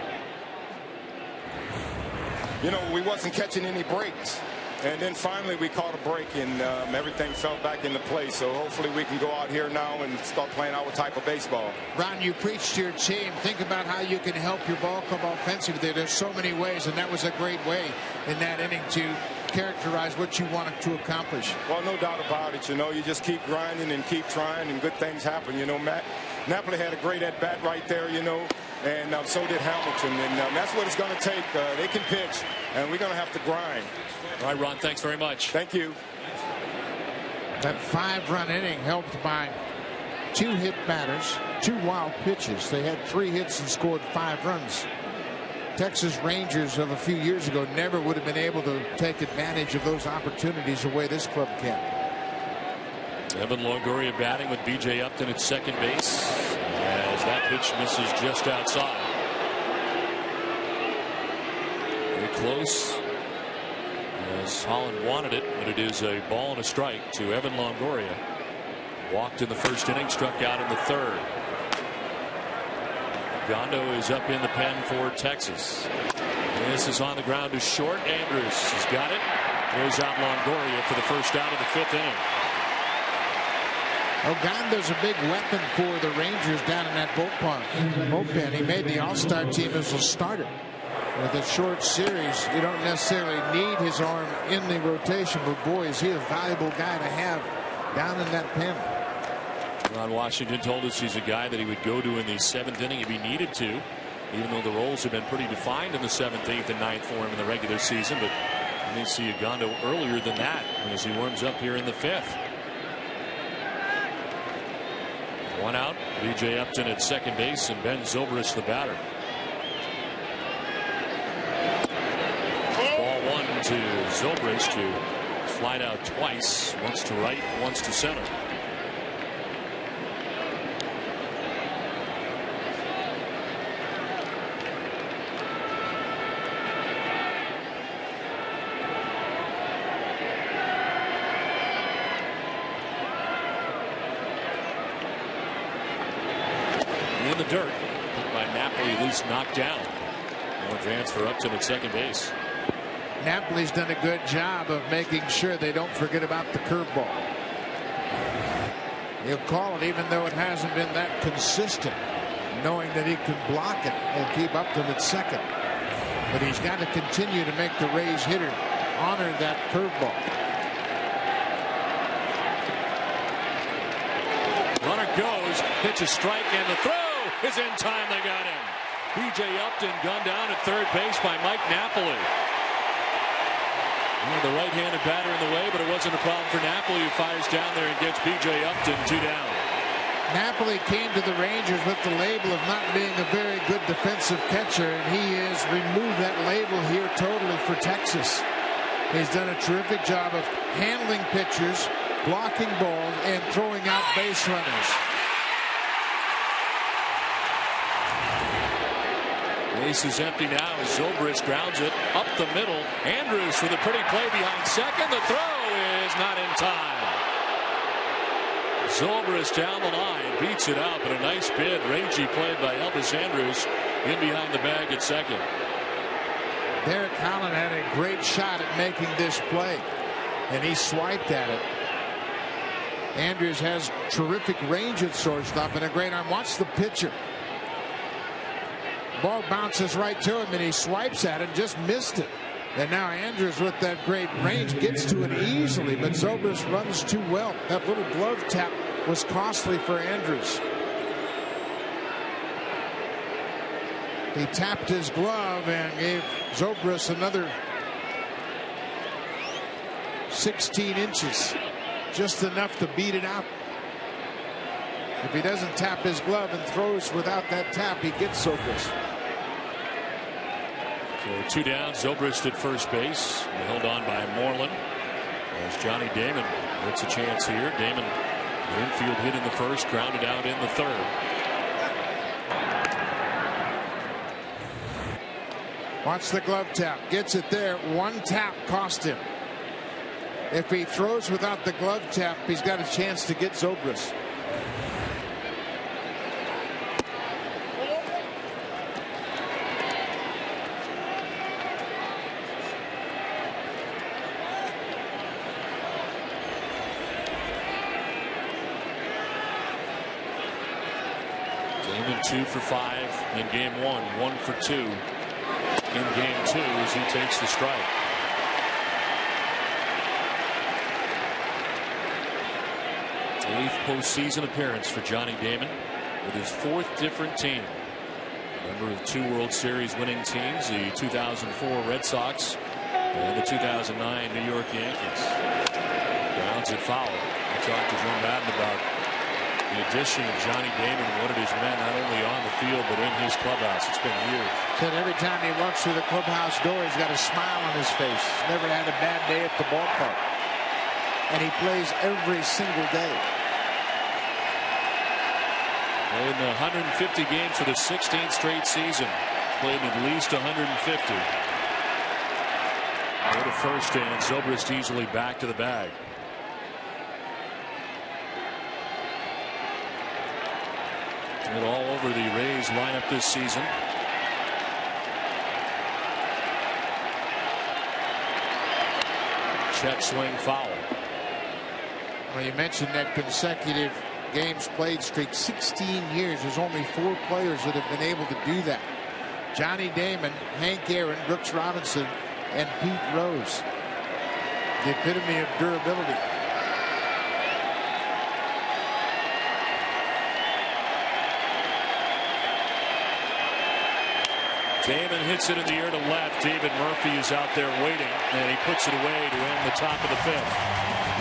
You know, we wasn't catching any breaks, and then finally we caught a break, and everything fell back into place. So hopefully we can go out here now and start playing our type of baseball. Ron, you preached to your team. Think about how you can help your ball club offensively. There's so many ways, and that was a great way in that inning to characterize what you wanted to accomplish. Well, no doubt about it. You know, you just keep grinding and keep trying, and good things happen. You know, Matt Napoli had a great at bat right there, you know, and so did Hamilton, and that's what it's going to take. They can pitch, and we're going to have to grind. All right, Ron, thanks very much. Thank you. That 5-run inning helped by 2 hit batters, 2 wild pitches. They had 3 hits and scored 5 runs. Texas Rangers of a few years ago never would have been able to take advantage of those opportunities the way this club can. Evan Longoria batting with B.J. Upton at second base as that pitch misses just outside. Very close as Holland wanted it, but it is a ball and a strike to Evan Longoria. Walked in the first inning, struck out in the 3rd. Gondo is up in the pen for Texas. This is on the ground to short. Andrews has got it. Throws out Longoria for the first out of the 5th inning. Gondo's a big weapon for the Rangers down in that bullpen. He made the All-Star team as a starter. With a short series, you don't necessarily need his arm in the rotation, but boy, is he a valuable guy to have down in that pen. Ron Washington told us he's a guy that he would go to in the 7th inning if he needed to, even though the roles have been pretty defined in the 7th, 8th, and 9th for him in the regular season. But you may see Gondo earlier than that as he warms up here in the 5th. 1 out. B.J. Upton at second base and Ben Zobrist the batter. Ball 1 to Zobrist, who flied out twice, once to right, once to center. In the dirt by Napoli, loose knocked down. No advance for Upton at second base. Napoli's done a good job of making sure they don't forget about the curveball. He'll call it even though it hasn't been that consistent, knowing that he can block it and keep Upton at second. But he's got to continue to make the Rays hitter honor that curveball. Runner goes, pitch a strike, and the throw is in time. They got him. B.J. Upton gunned down at third base by Mike Napoli. The right-handed batter in the way, but it wasn't a problem for Napoli, who fires down there and gets B.J. Upton 2 down. Napoli came to the Rangers with the label of not being a very good defensive catcher, and he has removed that label here totally for Texas. He's done a terrific job of handling pitchers, blocking balls, and throwing out base runners. Base is empty now as Zobrist grounds it up the middle. Andrews with a pretty play behind second. The throw is not in time. Zobrist down the line, beats it out, but a nice bid. Rangy played by Elvis Andrews. in behind the bag at second. Derek Holland had a great shot at making this play, and he swiped at it. Andrews has terrific range at shortstop and a great arm. Watch the pitcher. Ball bounces right to him, and he swipes at it and just missed it. And now Andrews, with that great range, gets to it easily, but Zobrist runs too well. That little glove tap was costly for Andrews. He tapped his glove and gave Zobrist another 16 inches, just enough to beat it out. If he doesn't tap his glove and throws without that tap, he gets Zobrist. So 2 down, Zobrist at first base, held on by Moreland. As Johnny Damon gets a chance here. Damon, an infield hit in the first, grounded out in the third. Watch the glove tap. Gets it there. One tap cost him. If he throws without the glove tap, he's got a chance to get Zobrist. Damon 2 for 5 in game 1, 1 for 2 in game 2 as he takes the strike. Eighth postseason appearance for Johnny Damon with his 4th different team. Member of 2 World Series winning teams, the 2004 Red Sox and the 2009 New York Yankees. Grounds it foul. I talked to Joe Madden about the addition of Johnny Damon and what it has meant not only on the field but in his clubhouse. It's been years. Said every time he walks through the clubhouse door, he's got a smile on his face. He's never had a bad day at the ballpark. And he plays every single day. In 150 games for the 16th straight season. Played at least 150. Go to first, and Zobrist easily back to the bag. And all over the Rays lineup this season. Check swing foul. Well, you mentioned that consecutive games played streak, 16 years. There's only 4 players that have been able to do that. Johnny Damon, Hank Aaron, Brooks Robinson, and Pete Rose. The epitome of durability. Damon hits it in the air to left. David Murphy is out there waiting, and he puts it away to end the top of the 5th.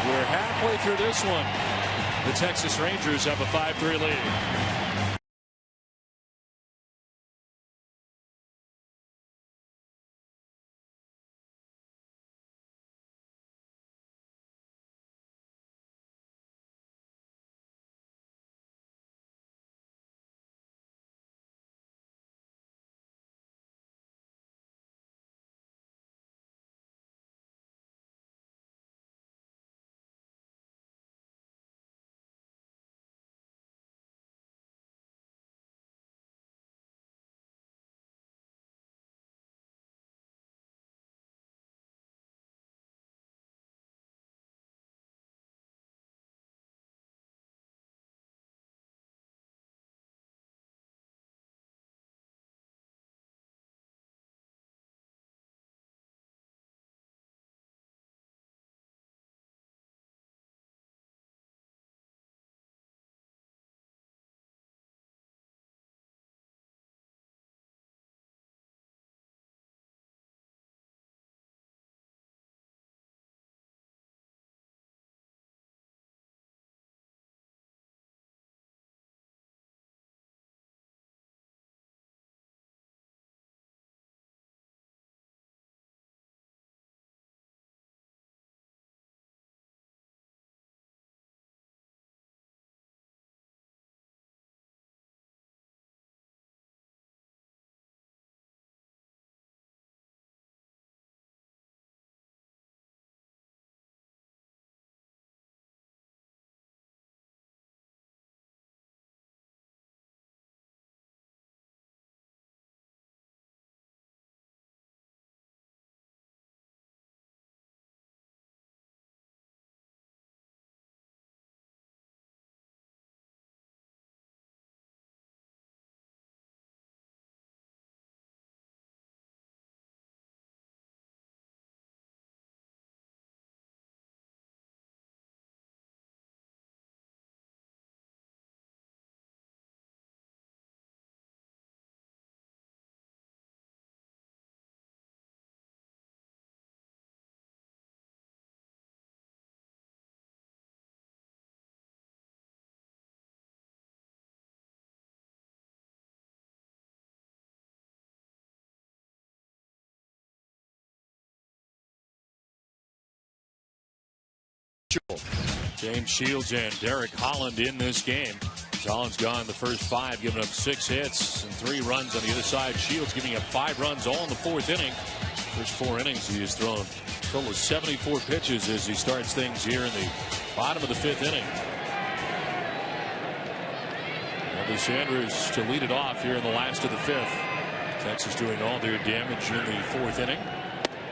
We're halfway through this one. The Texas Rangers have a 5-3 lead. James Shields and Derek Holland in this game. Holland's gone the first 5, giving up 6 hits and 3 runs on the other side. Shields giving up 5 runs all in the 4th inning. First 4 innings he has thrown a total of 74 pitches as he starts things here in the bottom of the 5th inning. Elvis Andrus to lead it off here in the last of the 5th. Texas doing all their damage in the 4th inning.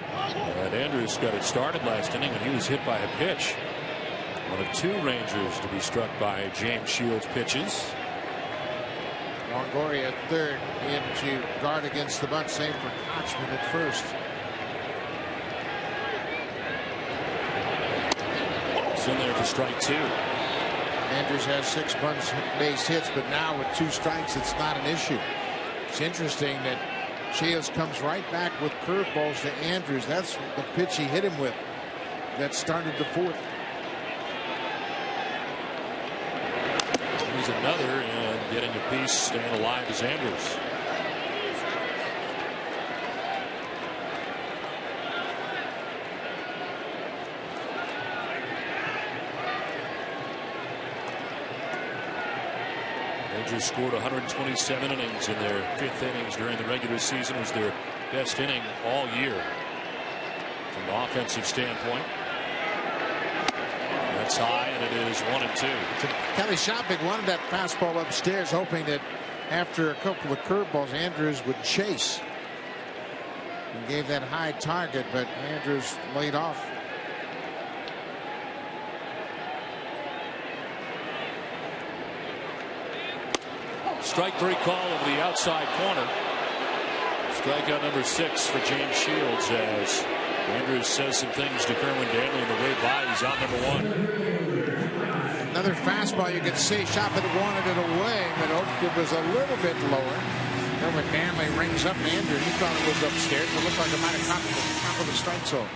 And Andrus got it started last inning when he was hit by a pitch. One of 2 Rangers to be struck by James Shields pitches. Longoria at third in to guard against the bunt. Same for Kochman at first. It's in there for strike 2. Andrews has 6 base hits, but now with 2 strikes, it's not an issue. It's interesting that Shields comes right back with curveballs to Andrews. That's the pitch he hit him with that started the 4th. Here's another, and getting a piece, staying alive is Andrews. Rangers scored 127 innings in their 5th innings during the regular season. It was their best inning all year from an offensive standpoint. That's high, and it is 1-2. Kelly Shopping wanted that fastball upstairs, hoping that after a couple of curveballs, Andrews would chase. And gave that high target, but Andrews laid off. Strike 3 call over the outside corner. Strikeout number 6 for James Shields as Andrews says some things to Kerwin Danley on the way by. He's out number 1. Another fastball, you could see Shopping wanted it away, but it was a little bit lower. Kerwin Danley rings up Andrews. He thought it was upstairs. It looked like it might have caught the top of the strike zone.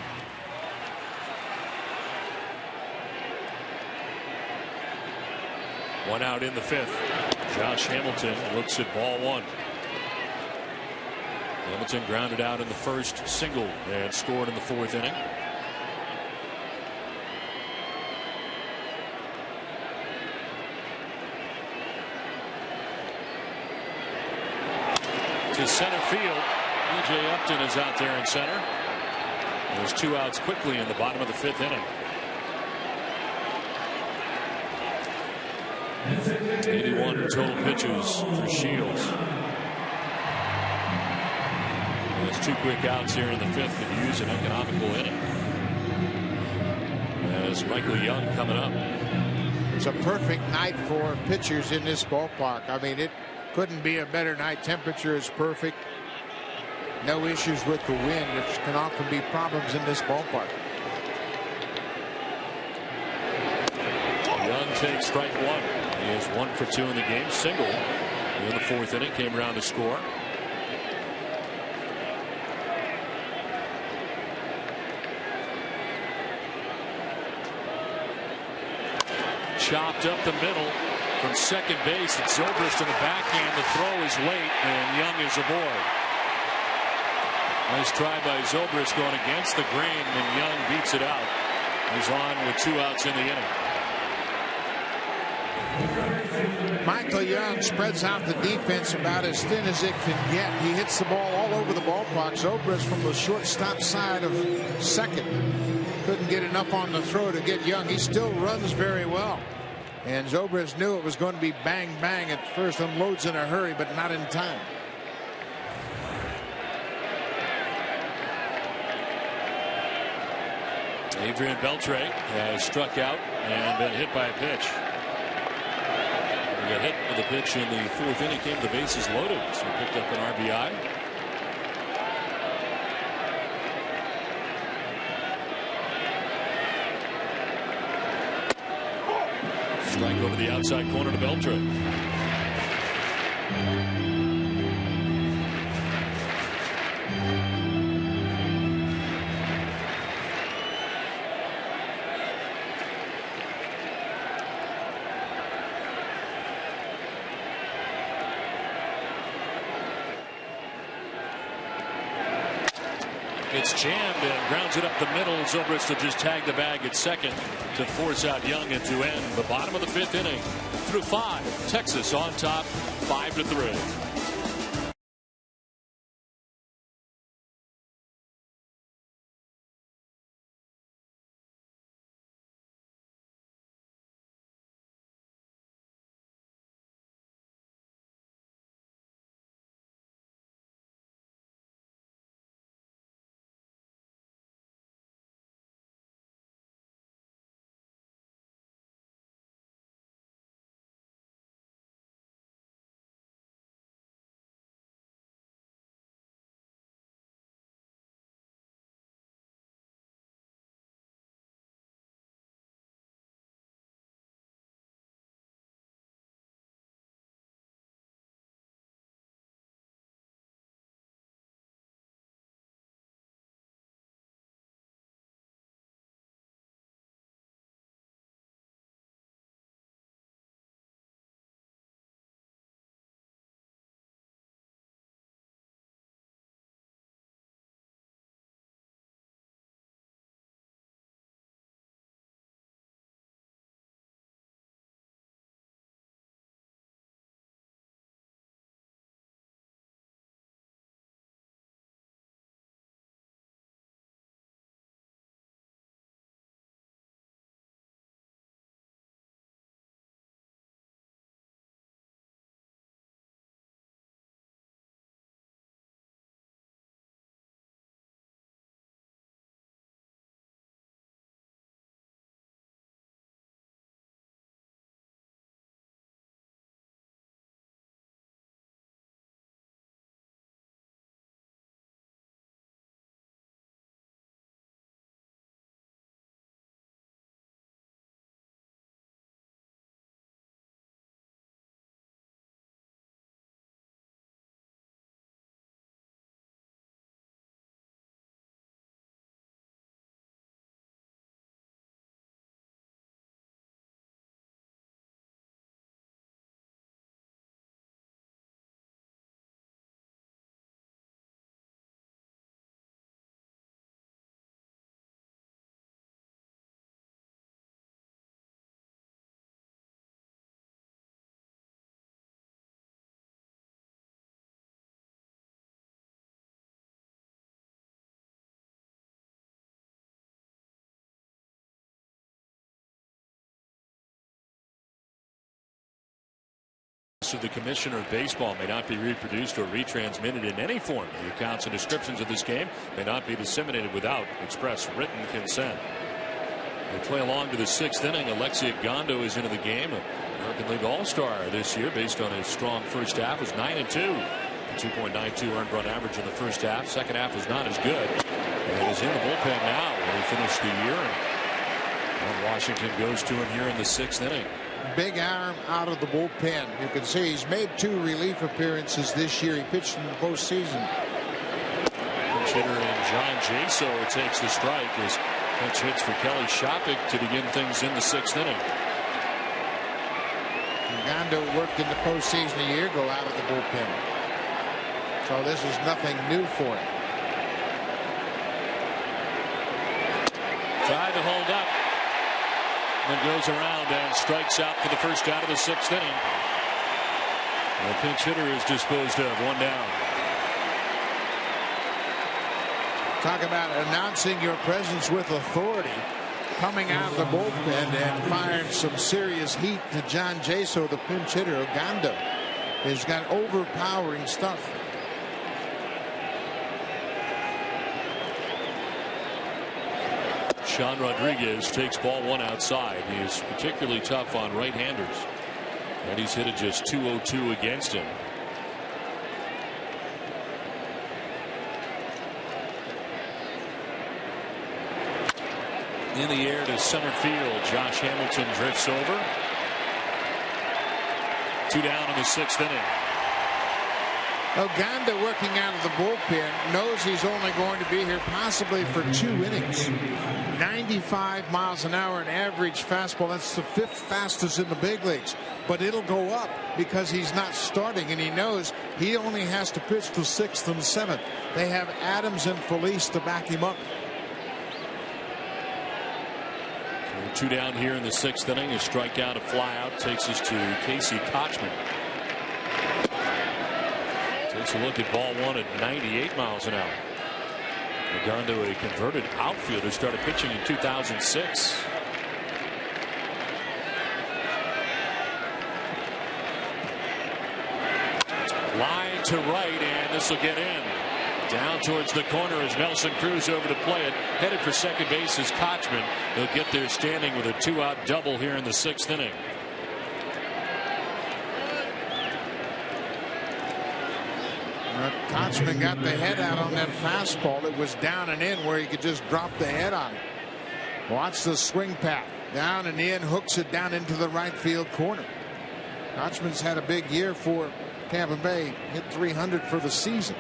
One out in the 5th. Josh Hamilton looks at ball 1. Hamilton grounded out in the first single and scored in the 4th inning. To center field. E.J. Upton is out there in center. There's 2 outs quickly in the bottom of the 5th inning. 81 total pitches for Shields. There's 2 quick outs here in the 5th to use an economical inning. As Michael Young coming up. It's a perfect night for pitchers in this ballpark. I mean, it couldn't be a better night. Temperature is perfect. No issues with the wind, which can often be problems in this ballpark. Young takes strike 1. He is 1 for 2 in the game. Single in the 4th inning. Came around to score. Chopped up the middle from second base. It's Zobrist in the backhand. The throw is late, and Young is aboard. Nice try by Zobrist going against the grain, and Young beats it out. He's on with 2 outs in the inning. Michael Young spreads out the defense about as thin as it can get. He hits the ball all over the ballpark. Zobrist from the shortstop side of second couldn't get enough on the throw to get Young. He still runs very well. And Zobrist knew it was going to be bang bang at first. Unloads in a hurry, but not in time. Adrian Beltre has struck out and been hit by a pitch. He got hit with a pitch in the 4th inning. Came to the bases loaded, so he picked up an RBI. Strike over the outside corner to Beltre. It's jammed and grounds it up the middle. Zobrist will just tag the bag at second to force out Young and to end the bottom of the 5th inning. Through 5, Texas on top, 5-3. Of the Commissioner of Baseball may not be reproduced or retransmitted in any form. The accounts and descriptions of this game may not be disseminated without express written consent. They play along to the 6th inning. Alexia Gondo is into the game. American League All-Star this year based on his strong first half. Was 9-2. 2.92 earned run average in the first half. Second half was not as good. And is in the bullpen now where he finished the year. And Washington goes to him here in the 6th inning. Big arm out of the bullpen. You can see he's made 2 relief appearances this year. He pitched in the postseason. Pinch hitter and John Jaso takes the strike as pinch hits for Kelly Shopik to begin things in the 6th inning. Gondo worked in the postseason a year ago out of the bullpen. So this is nothing new for him. Tried to hold up. And goes around and strikes out for the first out of the 6th inning. The pinch hitter is disposed of. 1 down. Talk about announcing your presence with authority. Coming out of the bullpen and firing some serious heat to John Jaso, the pinch hitter. Gondo has got overpowering stuff. Sean Rodriguez takes ball 1 outside. He is particularly tough on right-handers. And he's hit it just .202 against him. In the air to center field. Josh Hamilton drifts over. 2 down in the 6th inning. Oganda, working out of the bullpen, knows he's only going to be here possibly for 2 innings. 95 miles an hour, an average fastball. That's the 5th fastest in the big leagues. But it'll go up because he's not starting, and he knows he only has to pitch to 6th and 7th. They have Adams and Felice to back him up. 2 down here in the 6th inning. A strikeout, a flyout takes us to Casey Kochman. Takes a look at ball 1 at 98 miles an hour. Ogando, a converted outfielder, started pitching in 2006. Line to right, and this will get in. Down towards the corner as Nelson Cruz over to play it. Headed for second base is Kochman. They'll get there standing with a 2-out double here in the 6th inning. Kochman got the head out on that fastball. It was down and in where he could just drop the head on it. Watch the swing path. Down and in, hooks it down into the right field corner. Kochman's had a big year for Tampa Bay. Hit 300 for the season.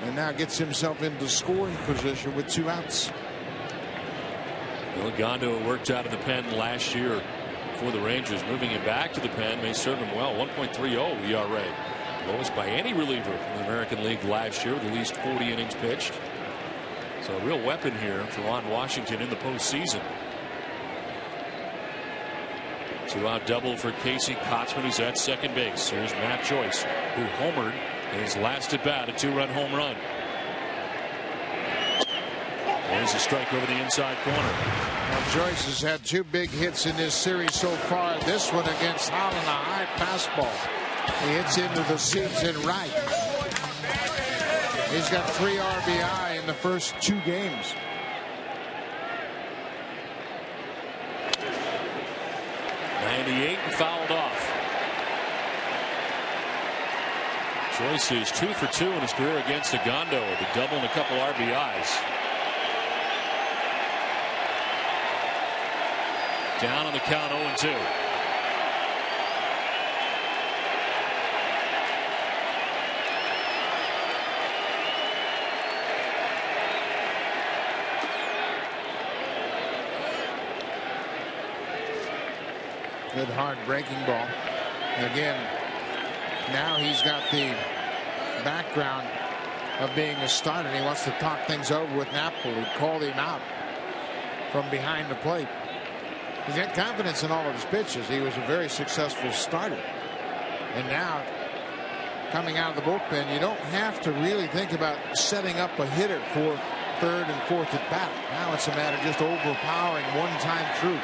And now gets himself into scoring position with 2 outs. Ogando worked out of the pen last year for the Rangers. Moving him back to the pen may serve him well. 1.30 ERA. Lowest by any reliever in the American League last year, with at least 40 innings pitched. So a real weapon here for Ron Washington in the postseason. 2-out double for Casey Kochman, who's at second base. Here's Matt Joyce, who homered in his last at bat, a 2-run home run. There's a strike over the inside corner. Now, Joyce has had 2 big hits in this series so far. This one against Holland, a high fastball. He hits into the seats in right. He's got 3 RBI in the first 2 games. '98 and fouled off. Joyce is 2 for 2 in his career against Ogando, with a double and a couple RBIs. Down on the count, 0-2. Good hard breaking ball. And again, now he's got the background of being a starter. He wants to talk things over with Napoli, who called him out from behind the plate. He's got confidence in all of his pitches. He was a very successful starter. And now, coming out of the bullpen, you don't have to really think about setting up a hitter for 3rd and 4th at bat. Now it's a matter of just overpowering one time through.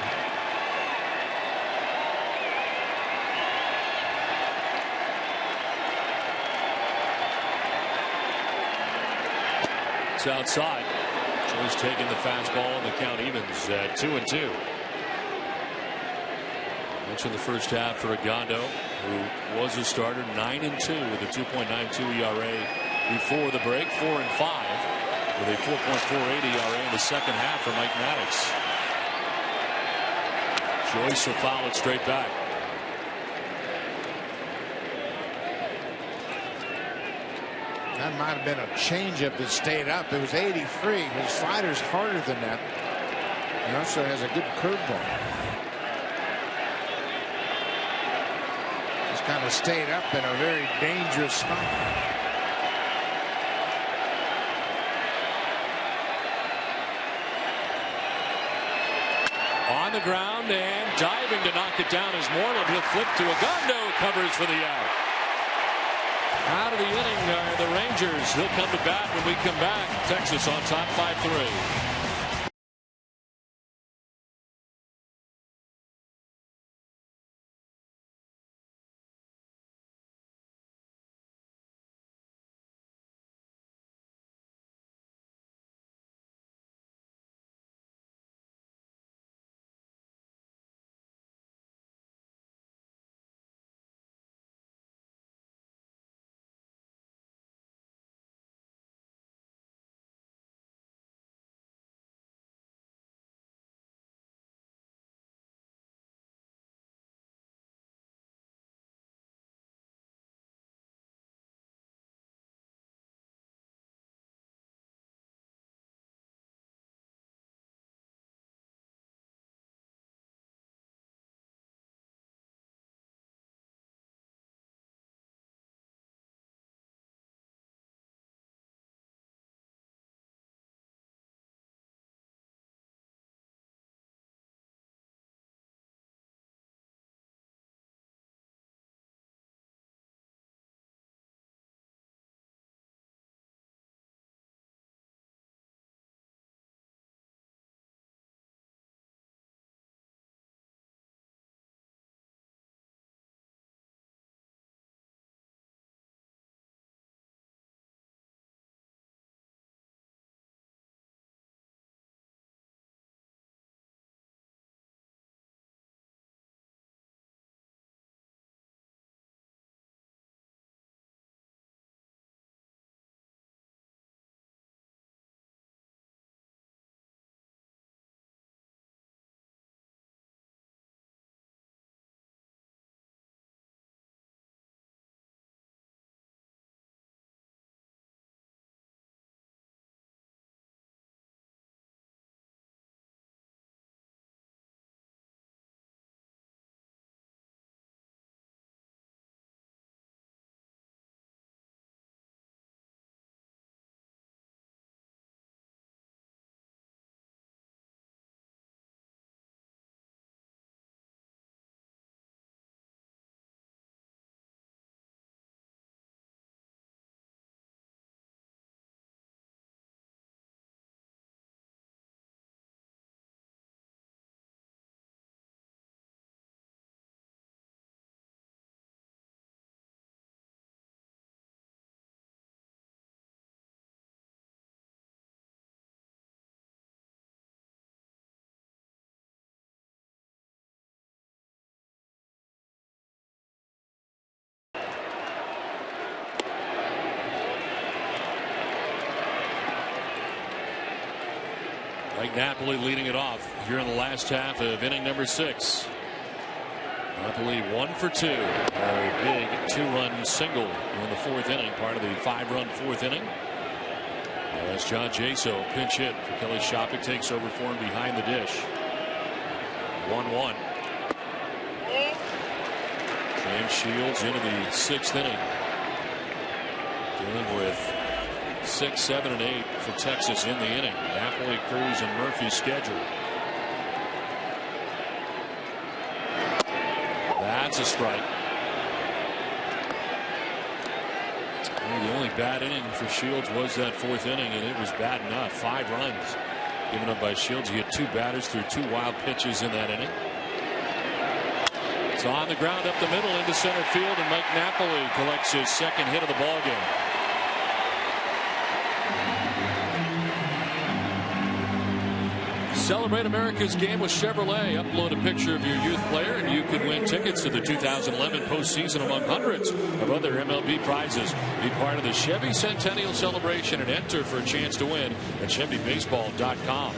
Outside. Joyce taking the fastball, and the count evens at 2-2. Mentioned the first half for Ogando, who was a starter, 9-2 with a 2.92 ERA before the break, 4-5 with a 4.48 ERA in the second half for Mike Maddox. Joyce will foul it straight back. That might have been a changeup that stayed up. It was 83. His slider's harder than that. He also has a good curveball. Just kind of stayed up in a very dangerous spot. On the ground and diving to knock it down is Moreland. He'll flip to Ogando, covers for the out. Out of the inning are the Rangers. He'll come to bat when we come back. Texas on top 5-3. Mike Napoli leading it off here in the last half of inning number 6. Napoli 1 for 2. A big 2-run single in the 4th inning, part of the 5-run 4th inning. As John Jaso pinch hit for Kelly Shopik, takes over for him behind the dish. 1-1. James Shields into the 6th inning, dealing with 6, 7, and 8 for Texas in the inning. Napoli, Cruz, and Murphy scheduled. That's a strike. The only bad inning for Shields was that 4th inning, and it was bad enough. 5 runs given up by Shields. He had 2 batters through 2 wild pitches in that inning. It's on the ground up the middle into center field, and Mike Napoli collects his 2nd hit of the ball game. Celebrate America's game with Chevrolet. Upload a picture of your youth player and you could win tickets to the 2011 postseason among hundreds of other MLB prizes. Be part of the Chevy Centennial Celebration and enter for a chance to win at ChevyBaseball.com.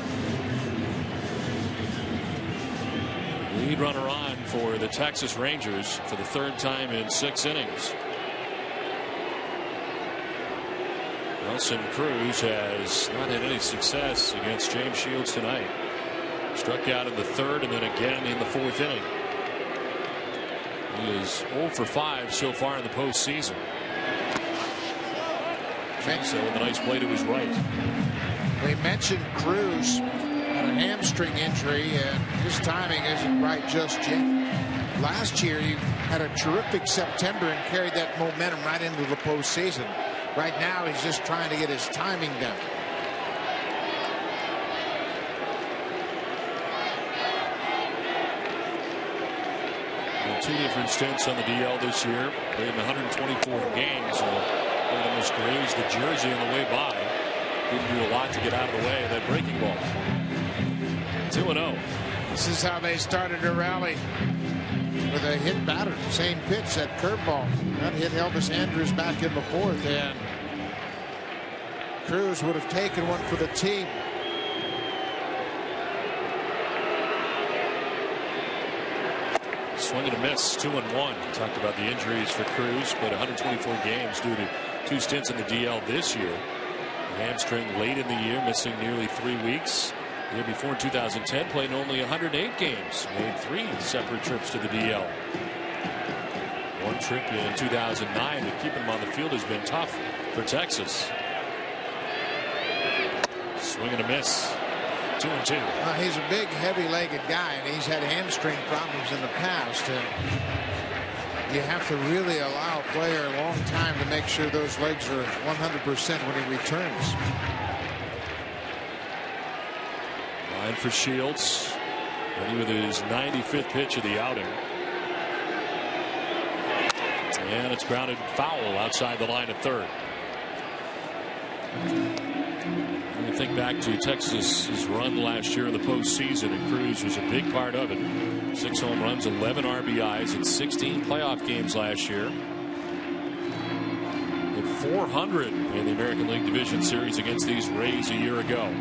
Lead runner on for the Texas Rangers for the 3rd time in 6 innings. Nelson Cruz has not had any success against James Shields tonight. Struck out in the 3rd and then again in the 4th inning. He is 0 for 5 so far in the postseason. So with a nice play to his right. We mentioned Cruz had a hamstring injury, and his timing isn't right just yet. Last year he had a terrific September and carried that momentum right into the postseason. Right now he's just trying to get his timing down. Well, 2 different stints on the DL this year. Played in 124 games. Almost grazed the jersey on the way by. Didn't do a lot to get out of the way of that breaking ball. 2-0. This is how they started a rally. With a hit batter, same pitch, that curveball. That hit Elvis Andrus back in the 4th, and Cruz would have taken one for the team. Swing and a miss, 2-1. Talked about the injuries for Cruz, but 124 games due to 2 stints in the DL this year. Hamstring late in the year, missing nearly 3 weeks. The year before, in 2010, played only 108 games. Made 3 separate trips to the DL. 1 trip in 2009 to keep him on the field has been tough for Texas. Swing and a miss. 2-2. He's a big, heavy-legged guy, and he's had hamstring problems in the past. And you have to really allow a player a long time to make sure those legs are 100% when he returns. Line for Shields. Ready with his 95th pitch of the outing. And it's grounded foul outside the line at 3rd. When you think back to Texas's run last year in the postseason, and Cruz was a big part of it. 6 home runs, 11 RBIs in 16 playoff games last year. Hit 400 in the American League Division Series against these Rays a year ago.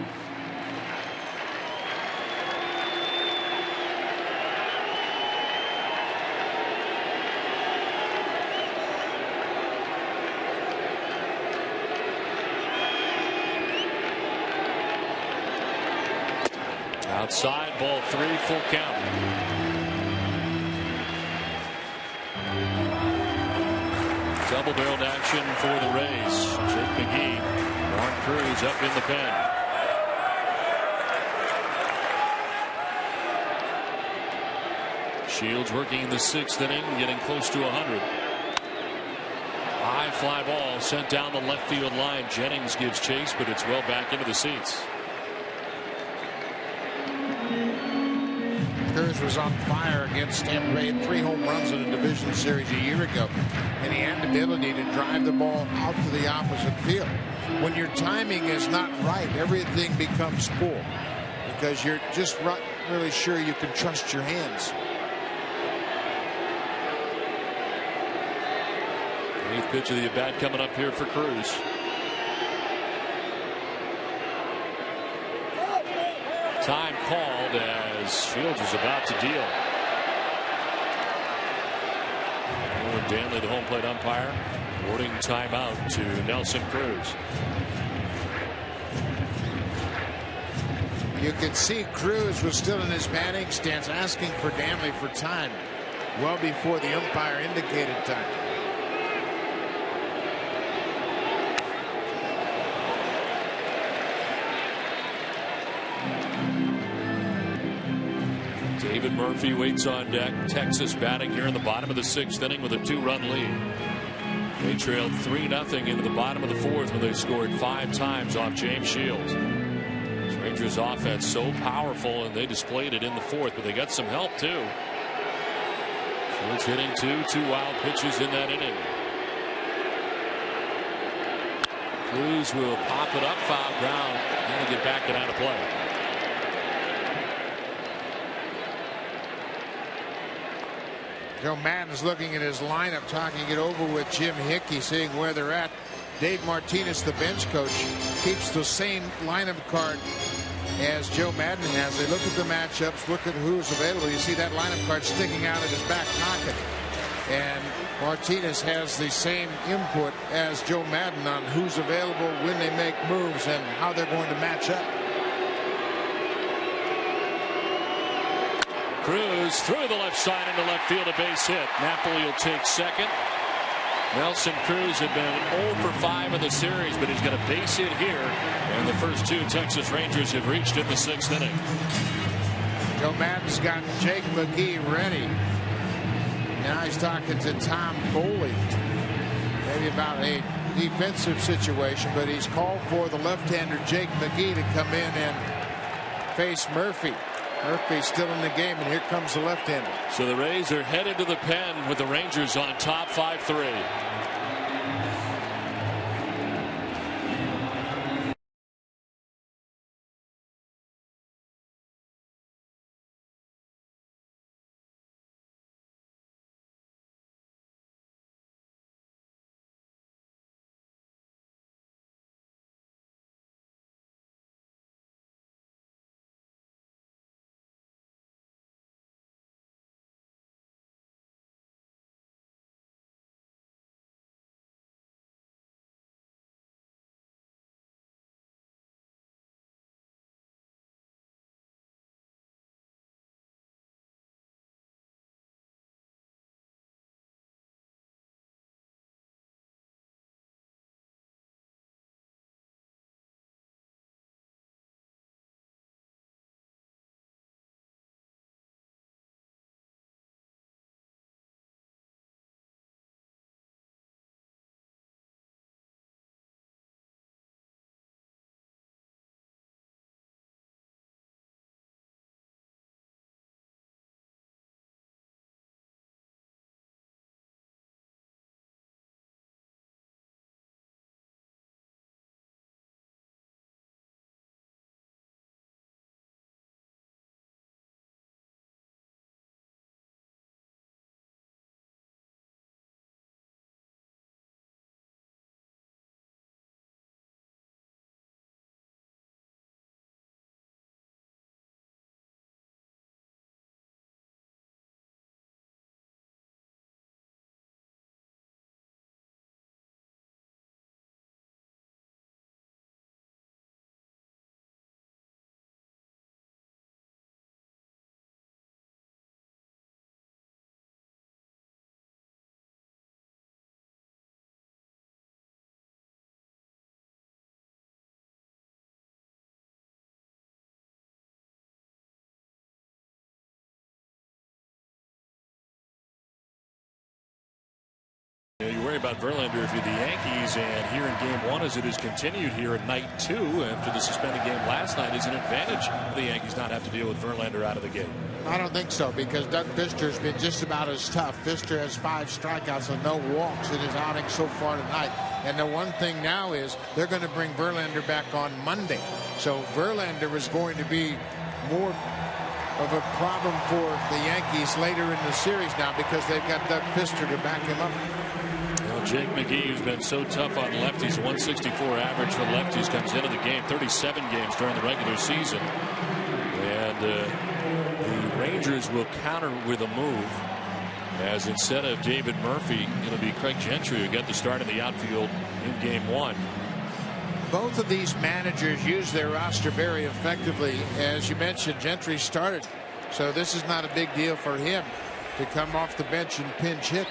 Outside, ball 3, full count. Double-barreled action for the Rays. Jake McGee, Mark Cruz up in the pen. Shields working in the 6th inning, getting close to 100. High fly ball sent down the left field line. Jennings gives chase, but it's well back into the seats. Cruz was on fire against Tampa Bay. 3 home runs in a division series a year ago, and he had the ability to drive the ball out to the opposite field. When your timing is not right, everything becomes poor because you're just not really sure you can trust your hands. 8th pitch of the at bat coming up here for Cruz. Time called as Shields is about to deal. Owen Danley, the home plate umpire, awarding timeout to Nelson Cruz. You could see Cruz was still in his batting stance, asking for Danley for time, well before the umpire indicated time. David Murphy waits on deck. Texas batting here in the bottom of the 6th inning with a 2-run lead. They trailed 3-0 into the bottom of the 4th when they scored 5 times off James Shields. This Rangers offense so powerful, and they displayed it in the 4th, but they got some help too. Shields hitting 2 wild pitches in that inning. Cruz will pop it up, foul ground, and get back and out of play. Joe Madden is looking at his lineup, talking it over with Jim Hickey, seeing where they're at. Dave Martinez, the bench coach, keeps the same lineup card as Joe Madden has. They look at the matchups, look at who's available. You see that lineup card sticking out of his back pocket. And Martinez has the same input as Joe Madden on who's available, when they make moves, and how they're going to match up. Cruz through the left side into left field, a base hit. Napoli will take second. Nelson Cruz had been 0 for 5 in the series, but he's got a base hit here. And the first 2 Texas Rangers have reached in the 6th inning. Joe Madden's got Jake McGee ready. Now he's talking to Tom Foley. Maybe about a defensive situation, but he's called for the left-hander Jake McGee to come in and face Murphy. Murphy's still in the game, and here comes the left-hander. So the Rays are headed to the pen with the Rangers on top 5-3. You worry about Verlander if you're the Yankees, and here in game 1, as it is continued here in night 2 after the suspended game last night, is an advantage for the Yankees not have to deal with Verlander out of the gate. I don't think so, because Doug Fister's been just about as tough. Fister has 5 strikeouts and no walks in his outing so far tonight. And the one thing now is they're going to bring Verlander back on Monday. So Verlander is going to be more of a problem for the Yankees later in the series now, because they've got Doug Fister to back him up. Jake McGee, who's been so tough on lefties, 164 average for lefties, comes into the game 37 games during the regular season. the Rangers will counter with a move, as instead of David Murphy, it'll be Craig Gentry who got the start in the outfield in game 1. Both of these managers use their roster very effectively. As you mentioned, Gentry started, so this is not a big deal for him to come off the bench and pinch hit.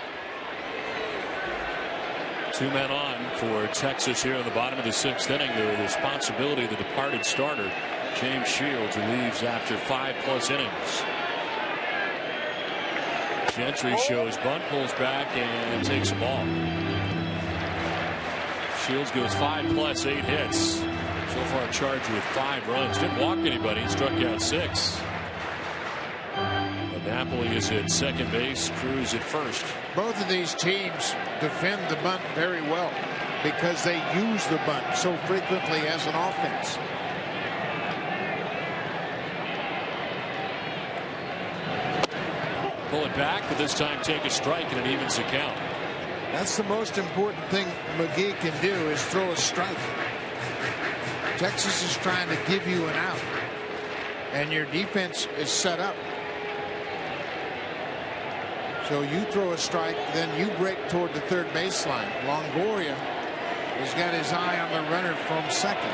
2 men on for Texas here in the bottom of the 6th inning. The responsibility of the departed starter, James Shields, who leaves after 5+ innings. Gentry shows bunt, pulls back, and takes a ball. Shields goes 5+, 8 hits. So far charged with 5 runs. Didn't walk anybody, struck out 6. Napoli is at second base, Cruz at first. Both of these teams defend the bunt very well because they use the bunt so frequently as an offense. Pull it back, but this time take a strike, and it evens the count. That's the most important thing McGee can do, is throw a strike. Texas is trying to give you an out, and your defense is set up. So you throw a strike, then you break toward the third baseline. Longoria has got his eye on the runner from second.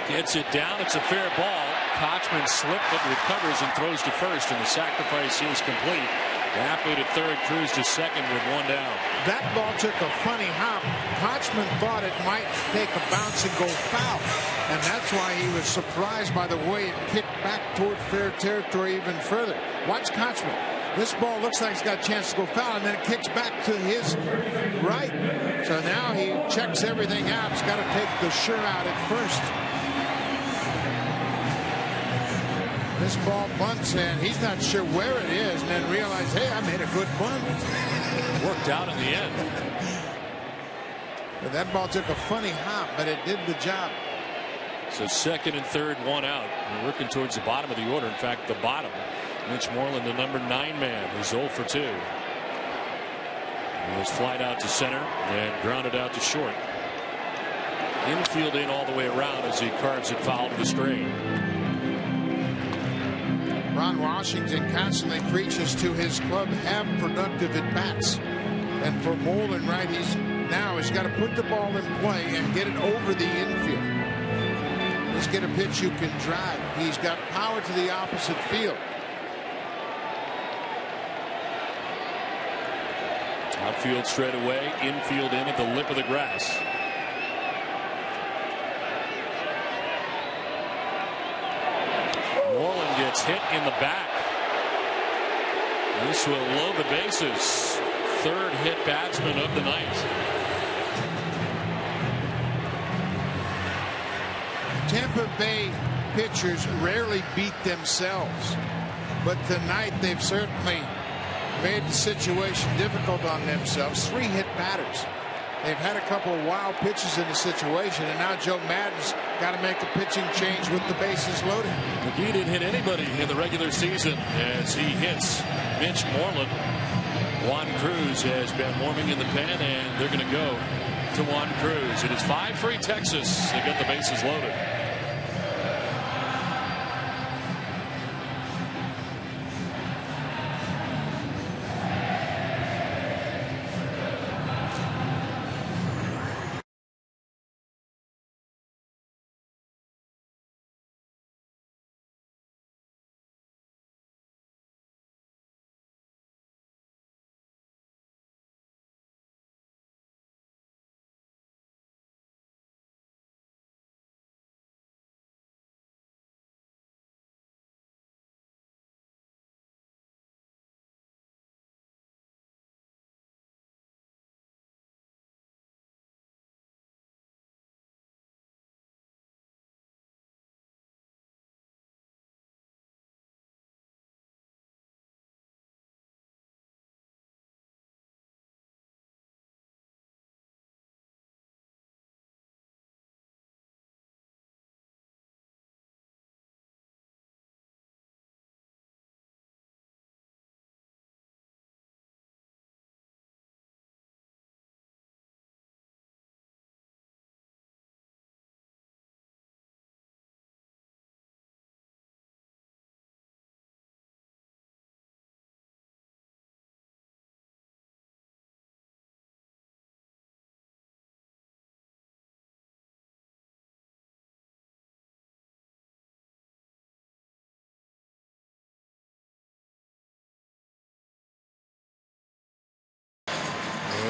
Gets it down. It's a fair ball. Kochman slipped but recovers and throws to first, and the sacrifice is complete. Napoli to third, Cruz to second with 1 down. That ball took a funny hop. Kochman thought it might take a bounce and go foul, and that's why he was surprised by the way it kicked back toward fair territory even further. Watch Kochman. This ball looks like it's got a chance to go foul, and then it kicks back to his right. So now he checks everything out. He's got to take the sure out at first. This ball bunts, and he's not sure where it is, and then realizes, hey, I made a good bunt. Worked out in the end. But that ball took a funny hop, but it did the job. So second and third, 1 out. We're working towards the bottom of the order. In fact, the bottom. Mitch Moreland, the number 9 man, is 0 for 2. He was flied out to center and grounded out to short. Infield in all the way around as he carves it foul to the screen. Ron Washington constantly preaches to his club, have productive at bats. And for Moreland, right, he's got to put the ball in play and get it over the infield. Let's get a pitch you can drive. He's got power to the opposite field. Outfield straight away, infield in at the lip of the grass. Moreland gets hit in the back. This will load the bases. Third hit batsman of the night. Tampa Bay pitchers rarely beat themselves, but tonight they've certainly made the situation difficult on themselves. 3 hit batters. They've had a couple of wild pitches in the situation, and now Joe Madden's got to make a pitching change with the bases loaded. McGee didn't hit anybody in the regular season as he hits Mitch Moreland. Juan Cruz has been warming in the pen, and they're going to go to Juan Cruz. It is 5-3 Texas. They get the bases loaded.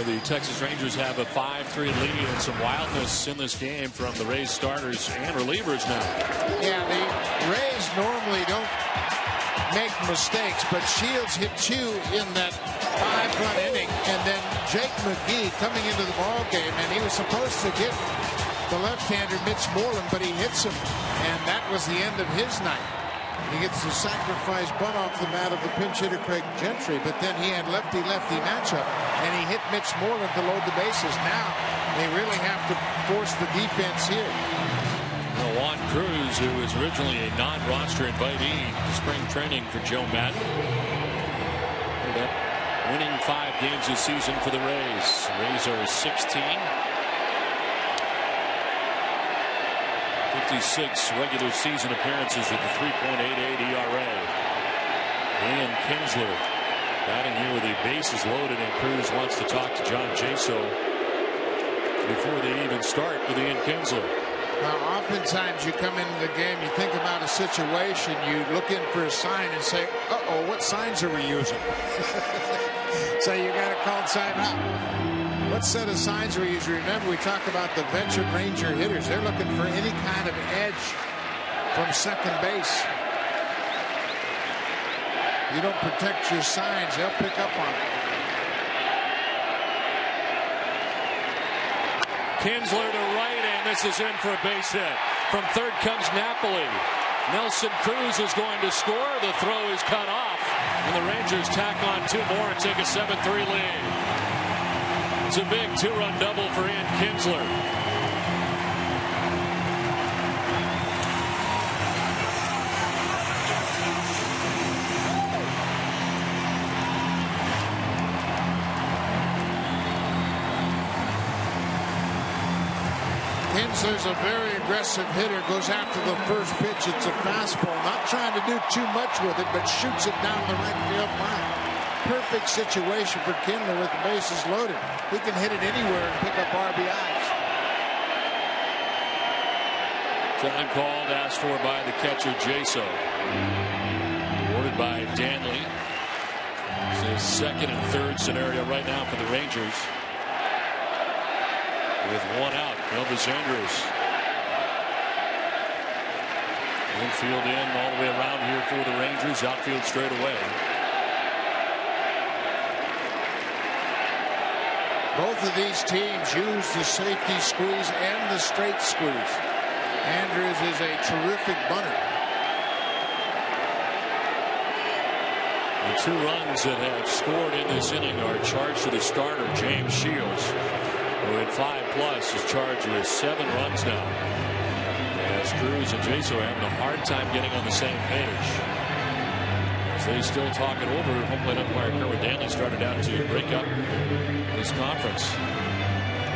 the Texas Rangers have a 5-3 lead and some wildness in this game from the Rays starters and relievers now. Yeah, the Rays normally don't make mistakes, but Shields hit 2 in that 5-run inning, and then Jake McGee coming into the ball game, and he was supposed to get the left-hander Mitch Moreland, but he hits him, and that was the end of his night. He gets the sacrifice bunt off the bat of the pinch hitter Craig Gentry, but then he had lefty-lefty matchup, and he hit Mitch Moreland to load the bases. Now they really have to force the defense here. Well, Juan Cruz, who was originally a non-roster invitee to spring training for Joe Madden, ended up winning 5 games this season for the Rays. Rays are 16. 56 regular season appearances with a 3.88 ERA. Ian Kinsler batting here with the bases loaded, and Cruz wants to talk to John Jaso before they even start with Ian Kinsler. Now, oftentimes you come into the game, you think about a situation, you look in for a sign and say, uh-oh, what signs are we using? So you got to call time out. What set of signs are we using? Remember, we talk about the veteran Ranger hitters. They're looking for any kind of edge from second base. You don't protect your signs, they'll pick up on it. Kinsler to right, and this is in for a base hit. From third comes Napoli. Nelson Cruz is going to score. The throw is cut off, and the Rangers tack on 2 more and take a 7-3 lead. It's a big 2-run double for Ian Kinsler. Kinsler's a very aggressive hitter, goes after the first pitch. It's a fastball, not trying to do too much with it, but shoots it down the right field line. Perfect situation for Kinsler with the bases loaded. He can hit it anywhere and pick up RBIs. Time called, asked for by the catcher Jaso. Awarded by Danley. It's his second and third scenario right now for the Rangers. With 1 out, Elvis Andrus. Infield in all the way around here for the Rangers. Outfield straight away. Both of these teams use the safety squeeze and the straight squeeze. Andrews is a terrific bunter. The 2 runs that have scored in this inning are charged to the starter, James Shields, who at 5+ is charged with 7 runs now. As Cruz and Jaso are having a hard time getting on the same page. As they still talk it over, home plate umpire Kerwin Danley started out to break up this conference.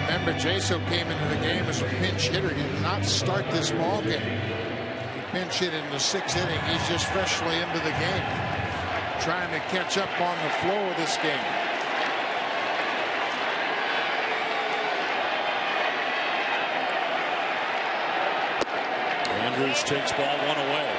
Remember, Jaso came into the game as a pinch hitter. He did not start this ball game. He pinch hit in the 6th inning. He's just freshly into the game, trying to catch up on the flow of this game. Andrews takes ball 1 away.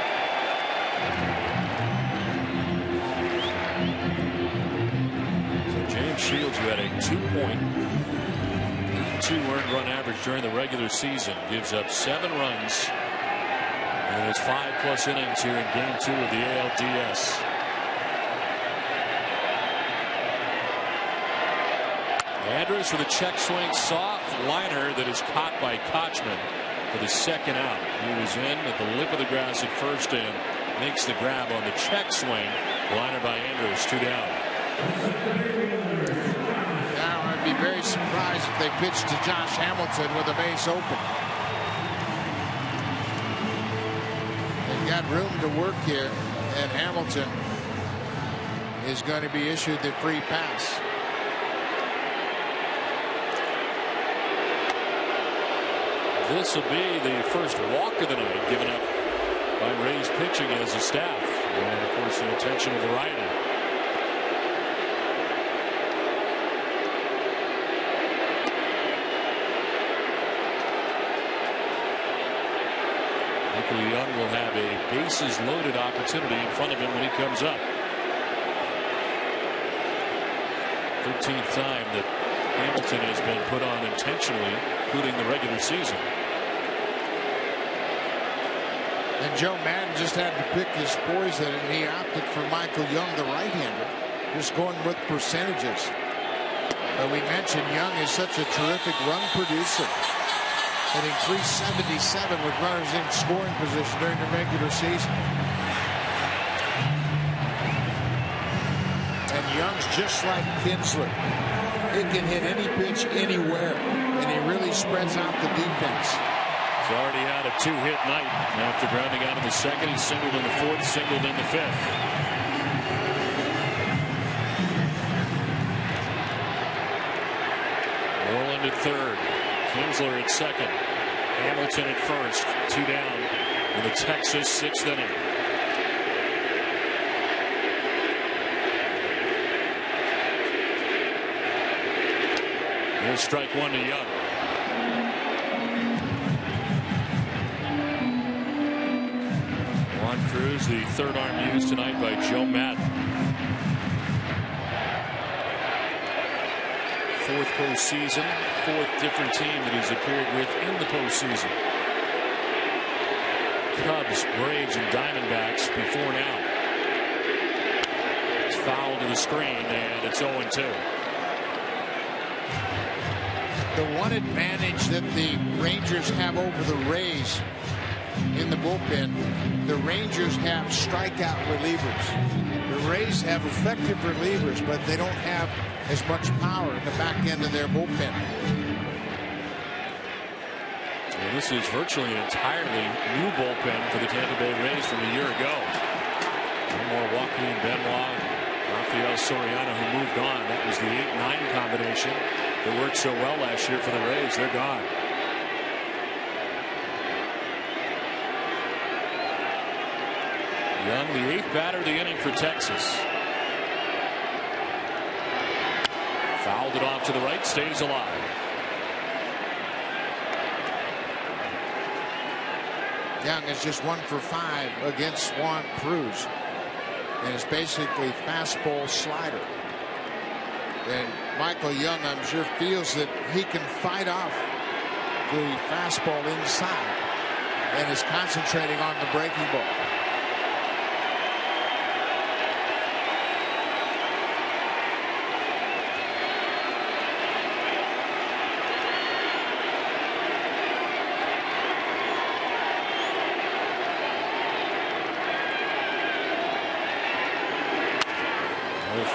James Shields, who had a 2.2 earned run average during the regular season, gives up 7 runs in his 5+ innings here in Game 2 of the ALDS. Andrews with a check swing, soft liner that is caught by Kochman for the 2nd out. He was in at the lip of the grass at first and makes the grab on the check swing. Liner by Andrews, 2 down. Now I'd be very surprised if they pitched to Josh Hamilton with a base open. They've got room to work here, and Hamilton is going to be issued the free pass. This will be the first walk of the night given up by Rays pitching as a staff. And of course the intentional variety. Michael Young will have a bases loaded opportunity in front of him when he comes up. 13th time that Hamilton has been put on intentionally, including the regular season. And Joe Madden just had to pick his poison, and he opted for Michael Young, the right-hander, just going with percentages. But we mentioned Young is such a terrific run producer, hitting .377 with runners in scoring position during the regular season. And Young's just like Kinsler. He can hit any pitch anywhere, and he really spreads out the defense. He's already had a 2-hit night. After grounding out in the second, he singled in the fourth, singled in the fifth. Moreland at third, Kinsler at second, Hamilton at first, 2 down in the Texas sixth inning. Here's strike one to Young. Juan Cruz, the third arm used tonight by Joe Madden. Fourth postseason, fourth different team that he's appeared with in the postseason. Cubs, Braves, and Diamondbacks before now. It's fouled to the screen, and it's 0-2. The one advantage that the Rangers have over the Rays in the bullpen, the Rangers have strikeout relievers. The Rays have effective relievers, but they don't have as much power in the back end of their bullpen. Well, this is virtually an entirely new bullpen for the Tampa Bay Rays from a year ago. No more Joaquin Benoit, Rafael Soriano, who moved on. That was the 8-9 combination that worked so well last year for the Rays. They're gone. Young, the 8th batter of the inning for Texas. Fouled it off to the right, stays alive. Young is just 1 for 5 against Juan Cruz, and it's basically fastball slider. And Michael Young, I'm sure, feels that he can fight off the fastball inside and is concentrating on the breaking ball.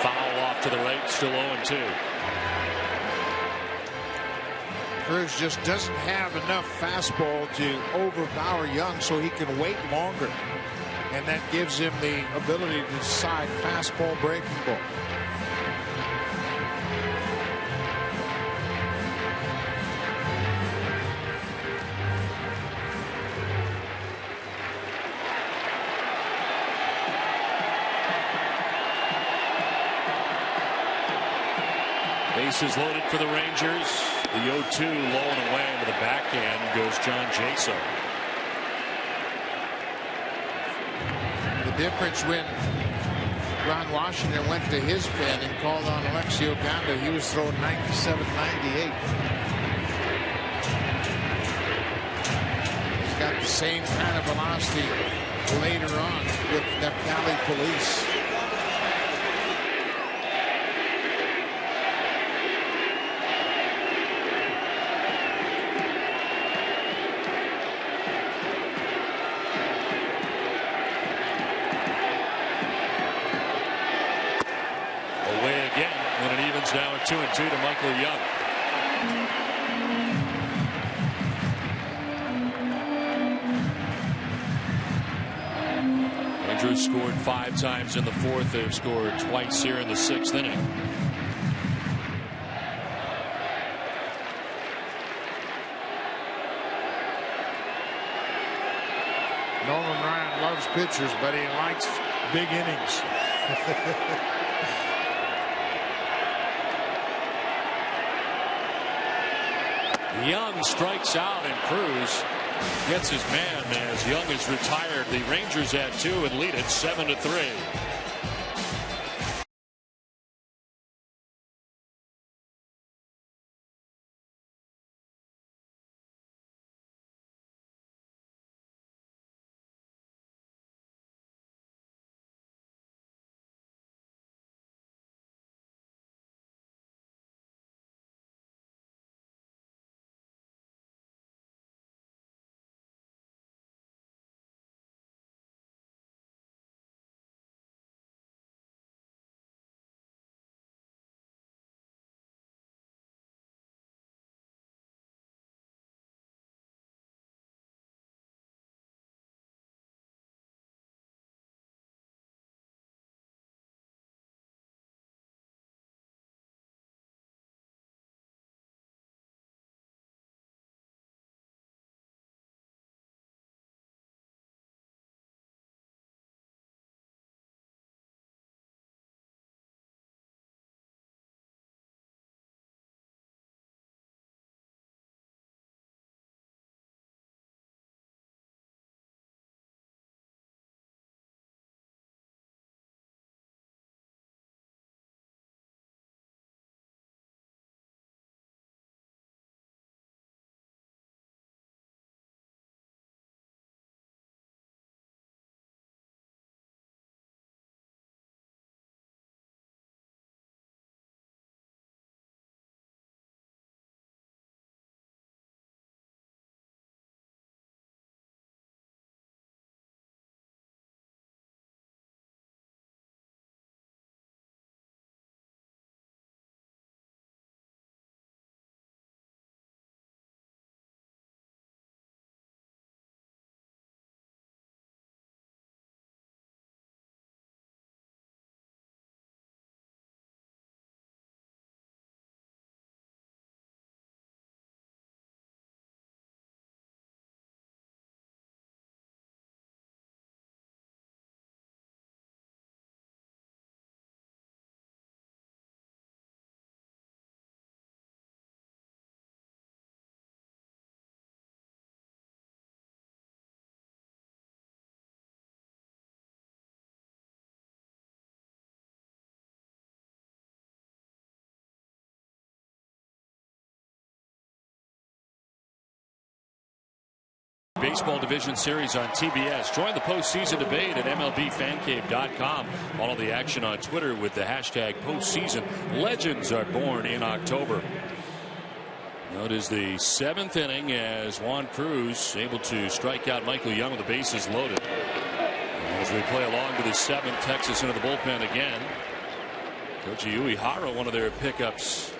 Foul off to the right, still 0-2. Cruz just doesn't have enough fastball to overpower Young, so he can wait longer, and that gives him the ability to decide fastball, breaking ball. Bases loaded for the Rangers. The 0-2 low and away into the backhand goes John Jaso. The difference when Ron Washington went to his pen and called on Alexio Ganda, he was throwing 97-98. He's got the same kind of velocity later on with Neftali Police. Now at 2-2 to Michael Young. Rangers scored 5 times in the fourth. They've scored twice here in the 6th inning. Nolan Ryan loves pitchers, but he likes big innings. Young strikes out, and Cruz gets his man as Young is retired. The Rangers at 2 and lead it 7-3. Baseball Division Series on TBS. Join the postseason debate at MLBFancave.com. Follow the action on Twitter with the hashtag postseason. Legends are born in October. Now it is the 7th inning as Juan Cruz able to strike out Michael Young with the bases loaded. As we play along to the 7th, Texas into the bullpen again. Koji Uehara, one of their pickups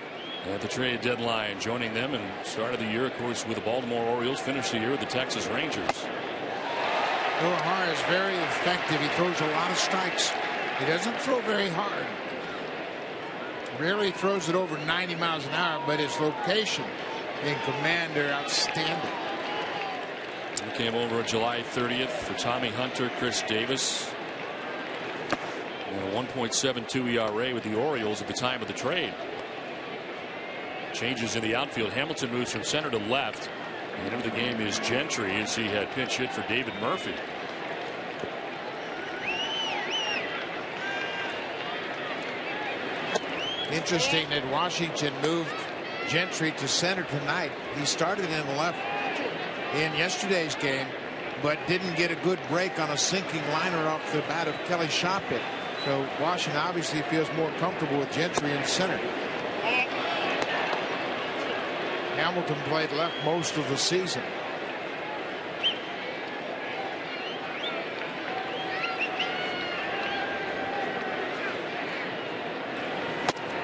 at the trade deadline, joining them and started the year, of course, with the Baltimore Orioles, finished the year with the Texas Rangers. Uehara is very effective. He throws a lot of strikes. He doesn't throw very hard. Rarely throws it over 90 miles an hour, but his location and command are outstanding. He came over on July 30th for Tommy Hunter, Chris Davis. And a 1.72 ERA with the Orioles at the time of the trade. Changes in the outfield. Hamilton moves from center to left. And into the game is Gentry as he had pinch hit for David Murphy. Interesting that Washington moved Gentry to center tonight. He started in left in yesterday's game, but didn't get a good break on a sinking liner off the bat of Kelly Shoppett. So Washington obviously feels more comfortable with Gentry in center. Hamilton played left most of the season.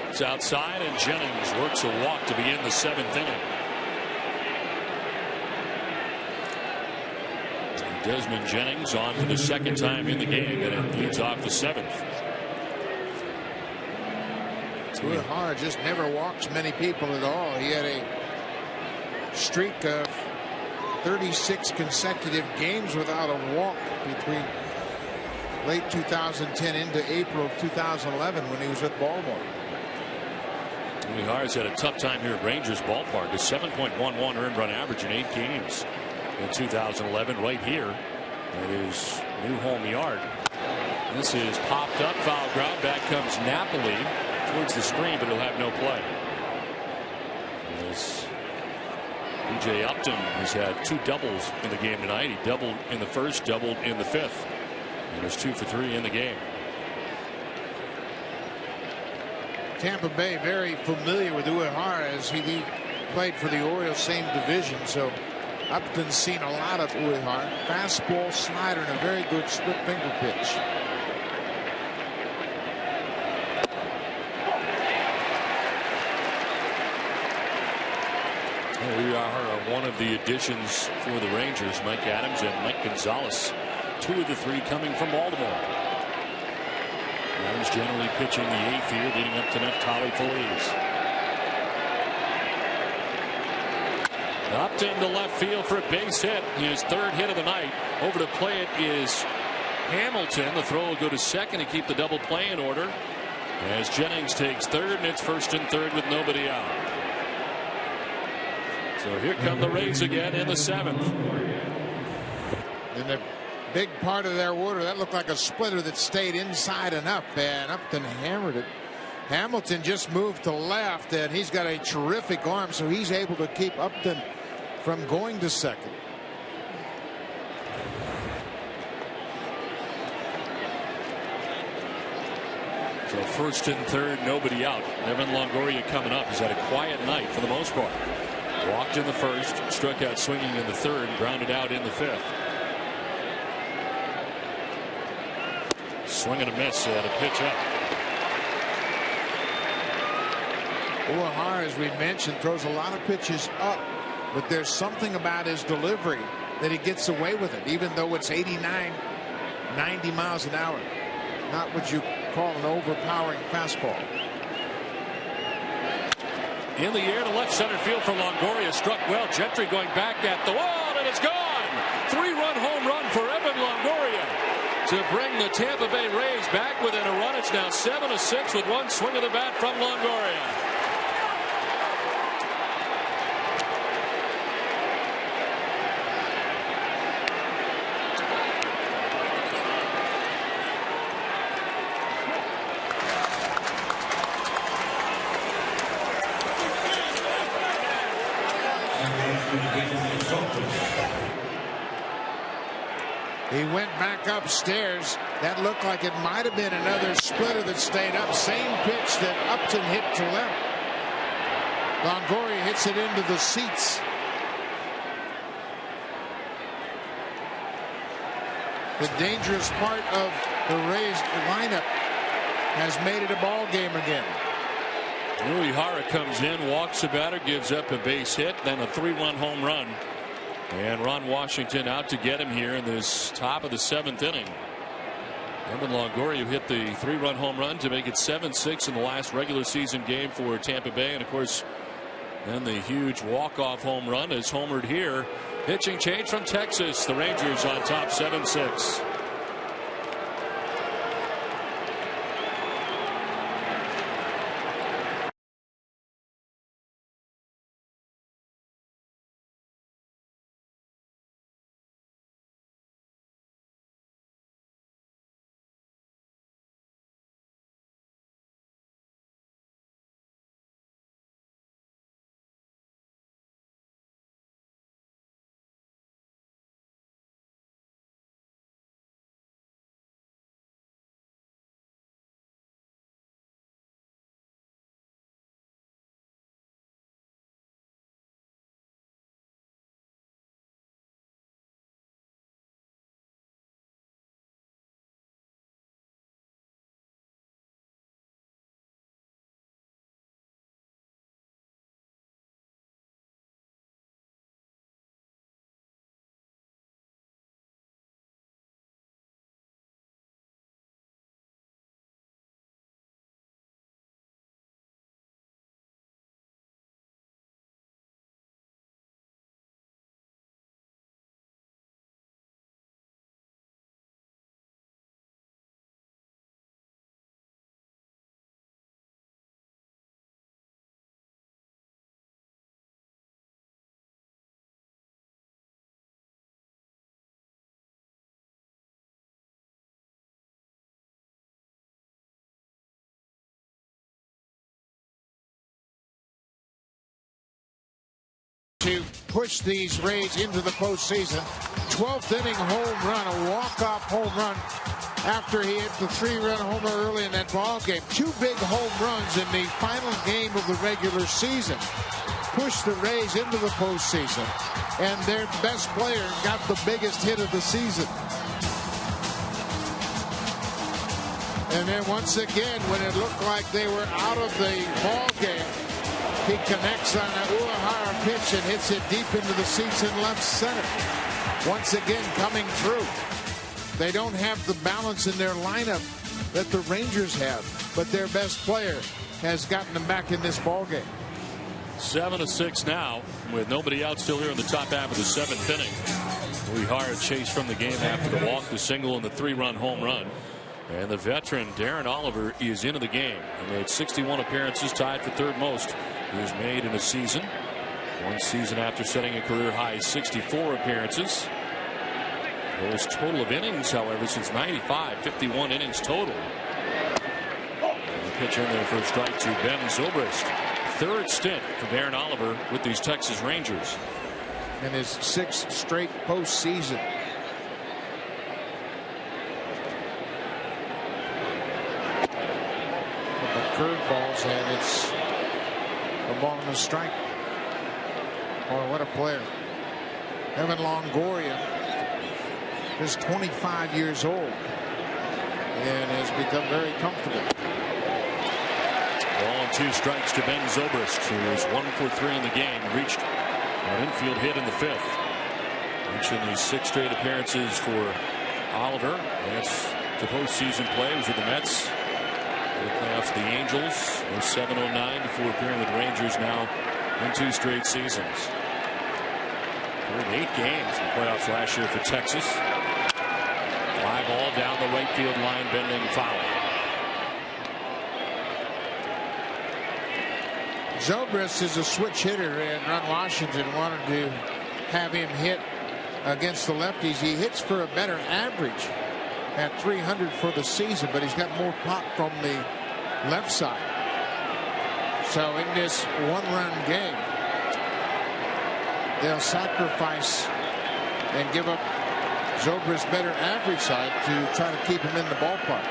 It's outside, and Jennings works a walk to begin the 7th inning. Desmond Jennings on for the 2nd time in the game, and it leads off the 7th. Uehara just never walks many people at all. He had a streak of 36 consecutive games without a walk between late 2010 into April of 2011 when he was with Baltimore. Uehara's had a tough time here at Rangers Ballpark. A 7.11 earned run average in 8 games in 2011 right here at his new home yard. This is popped up, foul ground. Back comes Napoli towards the screen, but he'll have no play. As B.J. Upton has had 2 doubles in the game tonight. He doubled in the 1st, doubled in the 5th. And there's 2 for 3 in the game. Tampa Bay very familiar with Uehara as he played for the Orioles, same division. So Upton's seen a lot of Uehara. Fastball, slider, and a very good split finger pitch. Uehara, one of the additions for the Rangers, Mike Adams and Mike Gonzalez. 2 of the 3 coming from Baltimore. Adams generally pitching the 8th here, leading up to Neftali Feliz. Upton to left field for a base hit. His 3rd hit of the night. Over to play it is Hamilton. The throw will go to second and keep the double play in order as Jennings takes 3rd, and it's 1st and 3rd with nobody out. So here come the Rays again in the 7th. In the big part of their order, that looked like a splitter that stayed inside and up, and Upton hammered it. Hamilton just moved to left, and he's got a terrific arm, so he's able to keep Upton from going to second. So 1st and 3rd, nobody out. Evan Longoria coming up. He's had a quiet night for the most part. Walked in the 1st, struck out swinging in the 3rd, grounded out in the 5th. Swing and a miss at a pitch up. Uehara, as we mentioned, throws a lot of pitches up, but there's something about his delivery that he gets away with it, even though it's 89, 90 miles an hour. Not what you call an overpowering fastball. In the air to left center field for Longoria. Struck well. Gentry going back at the wall, and it's gone. 3-run home run for Evan Longoria to bring the Tampa Bay Rays back within a run. It's now 7-6 with 1 swing of the bat from Longoria. He went back upstairs. That looked like it might have been another splitter that stayed up. Same pitch that Upton hit to left. Longoria hits it into the seats. The dangerous part of the Rays lineup has made it a ball game again. Uehara comes in, walks the batter, gives up a base hit, then a 3-run home run. And Ron Washington out to get him here in this top of the 7th inning. Evan Longoria hit the 3-run home run to make it 7-6 in the last regular season game for Tampa Bay. And of course, then the huge walk-off home run is homered here. Pitching change from Texas. The Rangers on top 7-6. To push these Rays into the postseason. 12th inning home run, a walk-off home run after he hit the 3-run homer early in that ball game. 2 big home runs in the final game of the regular season. Pushed the Rays into the postseason, and their best player got the biggest hit of the season. And then once again, when it looked like they were out of the ball game, he connects on an Uehara pitch and hits it deep into the seats in left center. Once again coming through. They don't have the balance in their lineup that the Rangers have, but their best player has gotten them back in this ball game. 7-6 now, with nobody out still here in the top half of the 7th inning. Uehara chased from the game after the walk, the single, and the 3-run home run. And the veteran Darren Oliver is into the game. He made 61 appearances, tied for 3rd most he has made in a season. One season after setting a career high 64 appearances. Lowest total of innings, however, since '95, 51 innings total. And the pitch in there for a strike to Ben Zobrist. 3rd stint for Darren Oliver with these Texas Rangers. And his 6th straight postseason. Curveballs, and it's a ball and a strike. Boy, what a player. Evan Longoria is 25 years old and has become very comfortable. Ball and 2 strikes to Ben Zobrist, who is 1 for 3 in the game. Reached an infield hit in the 5th. Mentioned these 6 straight appearances for Oliver. That's to postseason play. He was with the Mets. The playoffs, the Angels, 07-09 before appearing with the Rangers now in 2 straight seasons. We're in 8 games in the playoffs last year for Texas. Fly ball down the right field line, bending foul. Zobrist is a switch hitter, and Ron Washington wanted to have him hit against the lefties. He hits for a better average at 300 for the season, but he's got more pop from the left side. So in this 1-run game, they'll sacrifice and give up Zobrist's better average side to try to keep him in the ballpark.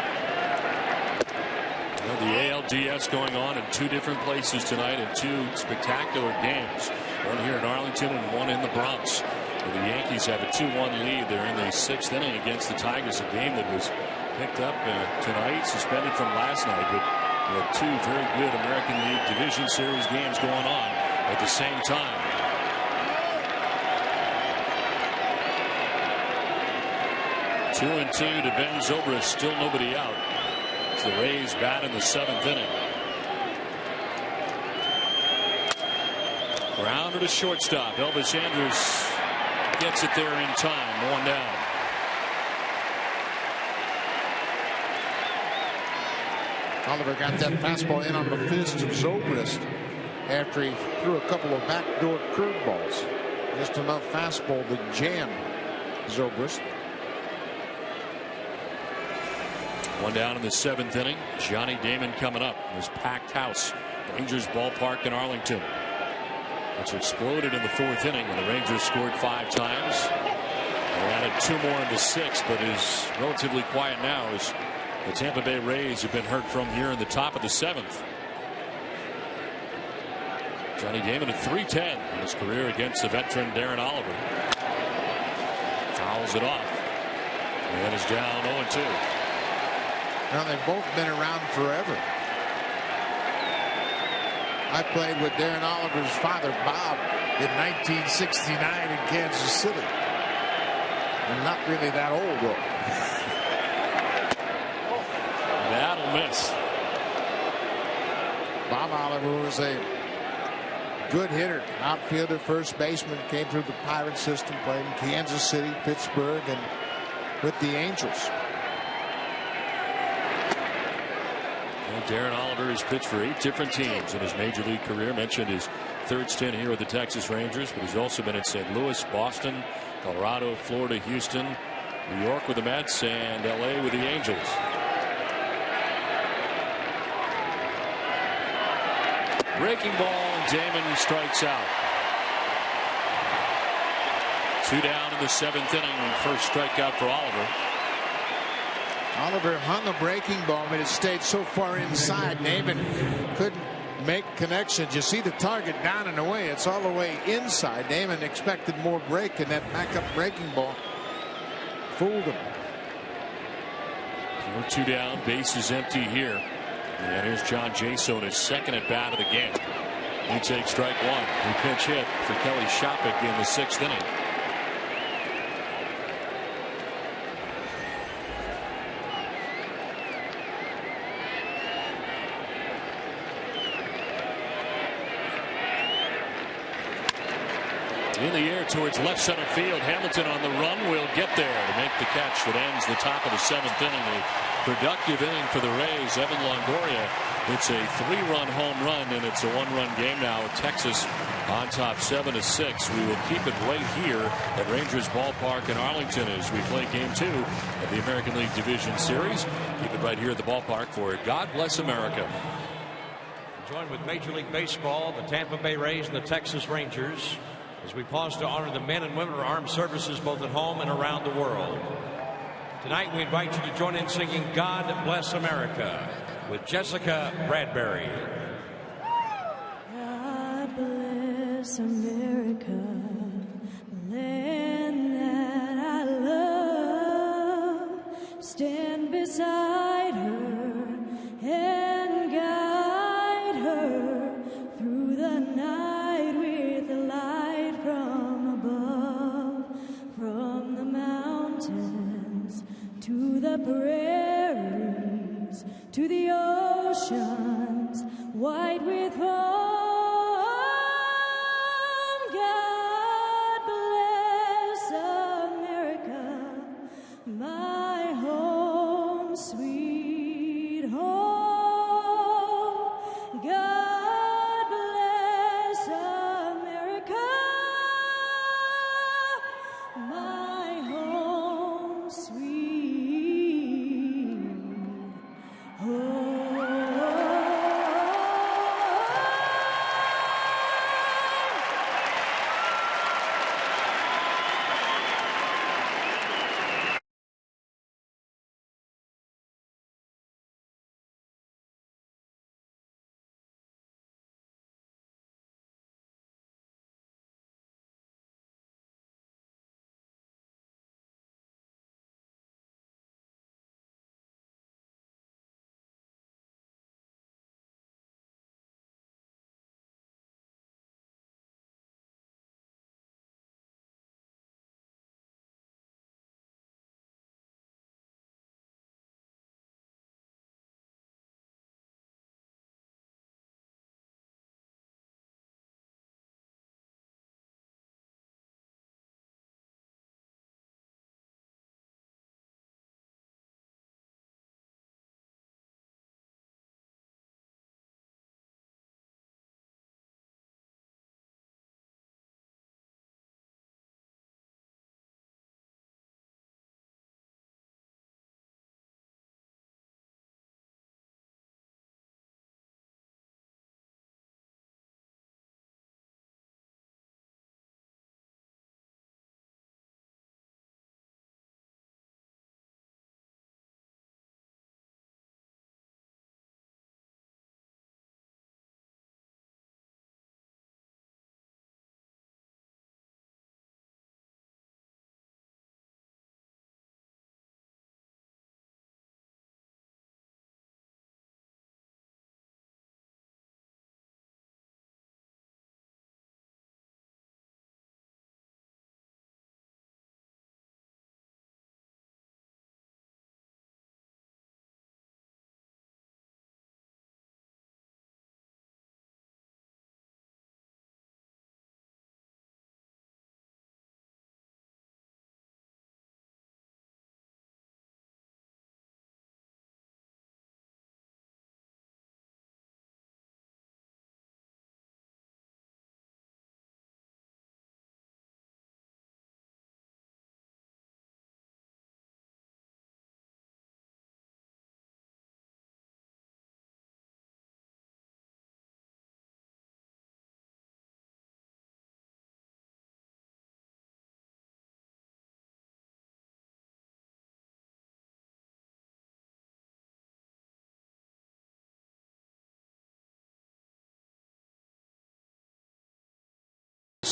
Well, the ALDS going on in 2 different places tonight in 2 spectacular games. One here in Arlington and one in the Bronx. The Yankees have a 2-1 lead. They're in the 6th inning against the Tigers, a game that was picked up tonight, suspended from last night. But we had 2 very good American League Division Series games going on at the same time. Two and 2 to Ben Zobrist. Still nobody out. As the Rays bat in the 7th inning. Ground to shortstop. Elvis Andrus gets it there in time. 1 down. Oliver got that fastball in on the fist of Zobrist after he threw a couple of backdoor curveballs. Just enough fastball to jam Zobrist. 1 down in the 7th inning. Johnny Damon coming up. This packed house. Rangers ballpark in Arlington, which exploded in the 4th inning when the Rangers scored 5 times. They added 2 more in the 6th, but is relatively quiet now as the Tampa Bay Rays have been heard from here in the top of the 7th. Johnny Damon at .310 in his career against the veteran Darren Oliver. Fouls it off and is down 0-2. Well, they've both been around forever. I played with Darren Oliver's father, Bob, in 1969 in Kansas City. I'm not really that old, though. That'll miss. Bob Oliver was a good hitter, outfielder, first baseman, came through the Pirate system, played in Kansas City, Pittsburgh, and with the Angels. Darren Oliver has pitched for 8 different teams in his major league career. Mentioned his 3rd stint here with the Texas Rangers, but he's also been in St. Louis, Boston, Colorado, Florida, Houston, New York with the Mets, and LA with the Angels. Breaking ball, Damon strikes out. 2 down in the 7th inning. First strikeout for Oliver. Oliver hung a breaking ball, but it stayed so far inside. Damon couldn't make connections. You see the target down and away. It's all the way inside. Damon expected more break, and that backup breaking ball fooled him. 2 down, base is empty here. And here's John Jaso in his 2nd at bat of the game. He takes strike 1. He pinch hit for Kelly Shopik in the 6th inning. In the air towards left center field. Hamilton on the run will get there to make the catch that ends the top of the 7th inning. A productive inning for the Rays. Evan Longoria hits a 3-run home run, and it's a 1-run game now with Texas on top 7-6. We will keep it right here at Rangers Ballpark in Arlington as we play game 2 of the American League Division Series. Keep it right here at the ballpark for God Bless America. Joined with Major League Baseball, the Tampa Bay Rays and the Texas Rangers, as we pause to honor the men and women of our armed services both at home and around the world. Tonight we invite you to join in singing God Bless America with Jessica Bradbury. God bless America, land that I love. Stand beside her and guide her through the night with the light from above, from the mountains to the prairies, to the oceans white with foam. God bless America, my home, sweet home. God bless America, my home, sweet home.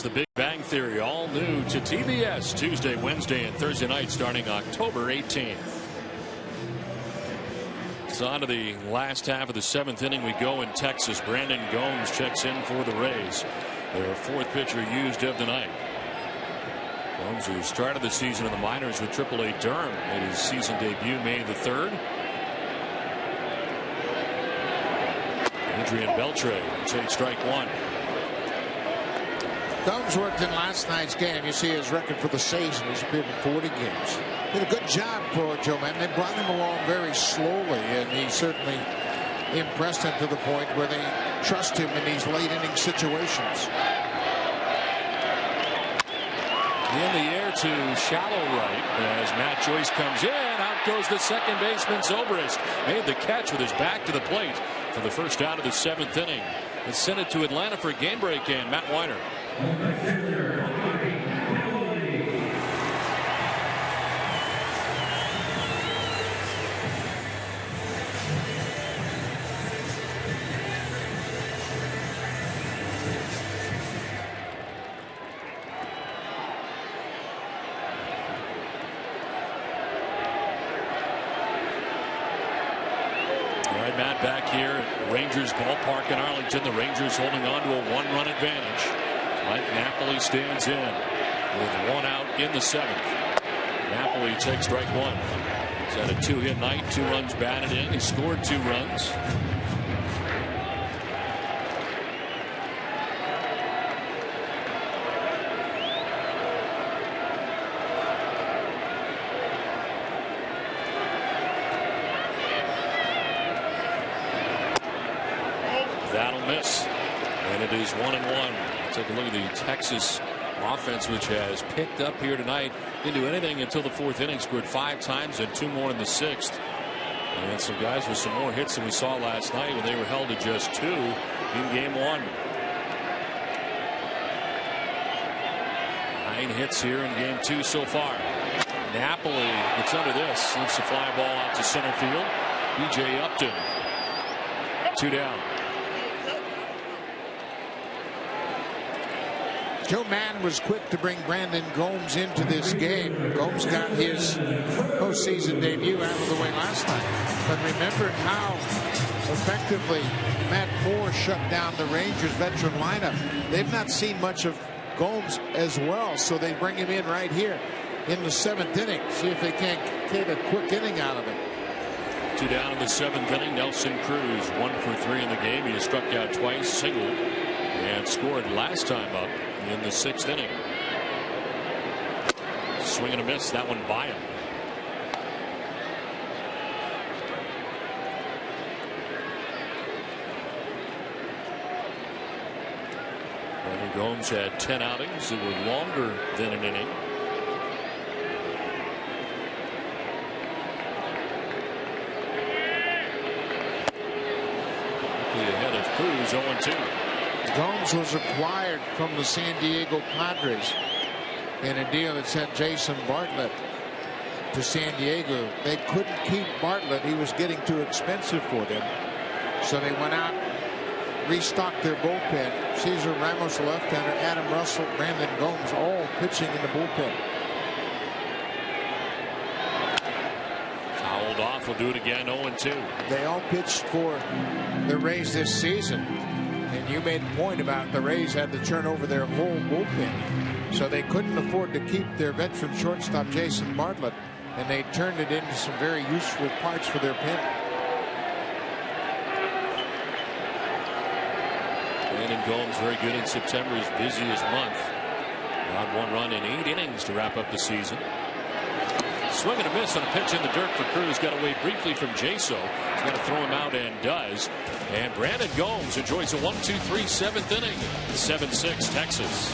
The Big Bang Theory, all new to TBS Tuesday, Wednesday, and Thursday night starting October 18th. It's on to the last half of the 7th inning. We go in Texas. Brandon Gomes checks in for the Rays. Their 4th pitcher used of the night. Gomes, who started the season in the minors with AAA Durham, made his season debut May the 3rd. Adrian Beltre takes strike 1. Gomes worked in last night's game. You see his record for the season. He's appeared in 40 games. Did a good job for Joe Madden. They brought him along very slowly, and he certainly impressed them to the point where they trust him in these late inning situations. In the air to shallow right as Matt Joyce comes in. Out goes the second baseman Zobrist. Made the catch with his back to the plate for the first out of the 7th inning. And sent it to Atlanta for a game break in. Matt Weiner. Matt back here at Rangers ballpark in Arlington. The Rangers holding on to a 1-run advantage. Mike Napoli stands in with 1 out in the 7th. Napoli takes strike 1. He's had a 2-hit night, 2 runs batted in. He scored 2 runs. That'll miss. And it is 1-1. Take a look at the Texas offense, which has picked up here tonight. Didn't do anything until the 4th inning. Scored 5 times and 2 more in the 6th. And some guys with some more hits than we saw last night when they were held to just 2 in game 1. 9 hits here in game 2 so far. Napoli gets under this. Lifts a fly ball out to center field. B.J. Upton. 2 down. Joe Madden was quick to bring Brandon Gomes into this game. Gomes got his postseason debut out of the way last night. But remember how effectively Matt Moore shut down the Rangers veteran lineup. They've not seen much of Gomes as well, so they bring him in right here in the 7th inning. See if they can't get a quick inning out of it. 2 down in the 7th inning. Nelson Cruz 1 for 3 in the game. He has struck out twice, singled, and scored last time up in the 6th inning. Swing and a miss. That one by him. Brandon Gomes had 10 outings that were longer than an inning. Ahead of Cruz 0-2. Gomes was acquired from the San Diego Padres in a deal that sent Jason Bartlett to San Diego. They couldn't keep Bartlett. He was getting too expensive for them. So they went out, restocked their bullpen. Cesar Ramos, the left-hander, Adam Russell, Brandon Gomes, all pitching in the bullpen. Fouled off. Will do it again. 0-2. They all pitched for the Rays this season. And you made a point about the Rays had to turn over their whole bullpen. So they couldn't afford to keep their veteran shortstop Jason Bartlett. And they turned it into some very useful parts for their pen. Brandon Gomes very good in September, his busiest month. Allowed 1 run in 8 innings to wrap up the season. Swing and a miss on a pitch in the dirt for Cruz. Got away briefly from Jaso. He's got to throw him out and does. And Brandon Gomes enjoys a 1-2-3 7th inning. 7-6 Texas.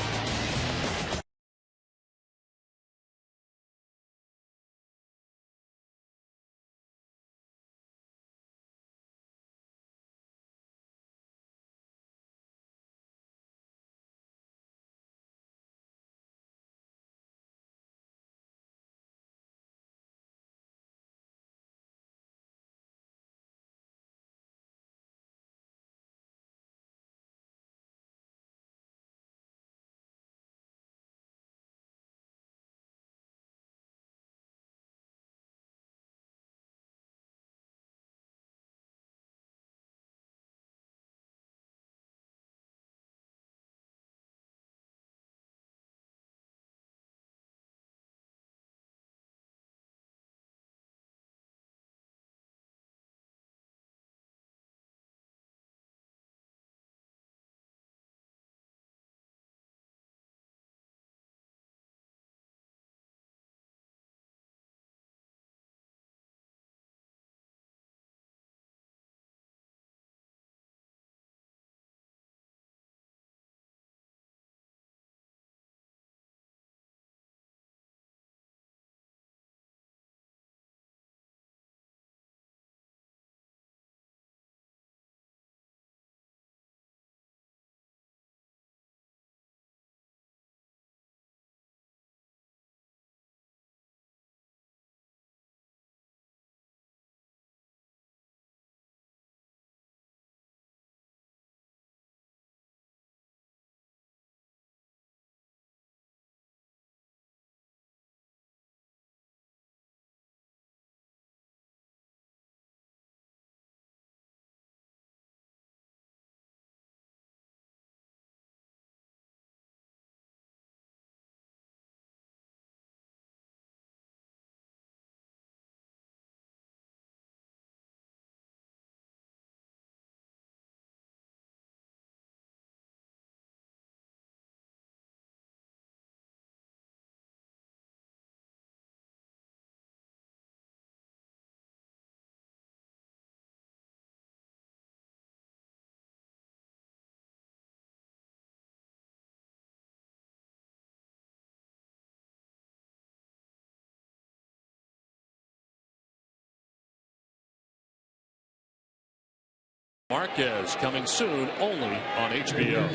Marquez coming soon only on HBO.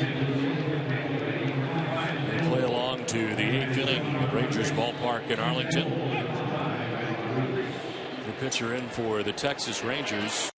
We play along to the 8th inning at Rangers Ballpark in Arlington. The pitcher in for the Texas Rangers.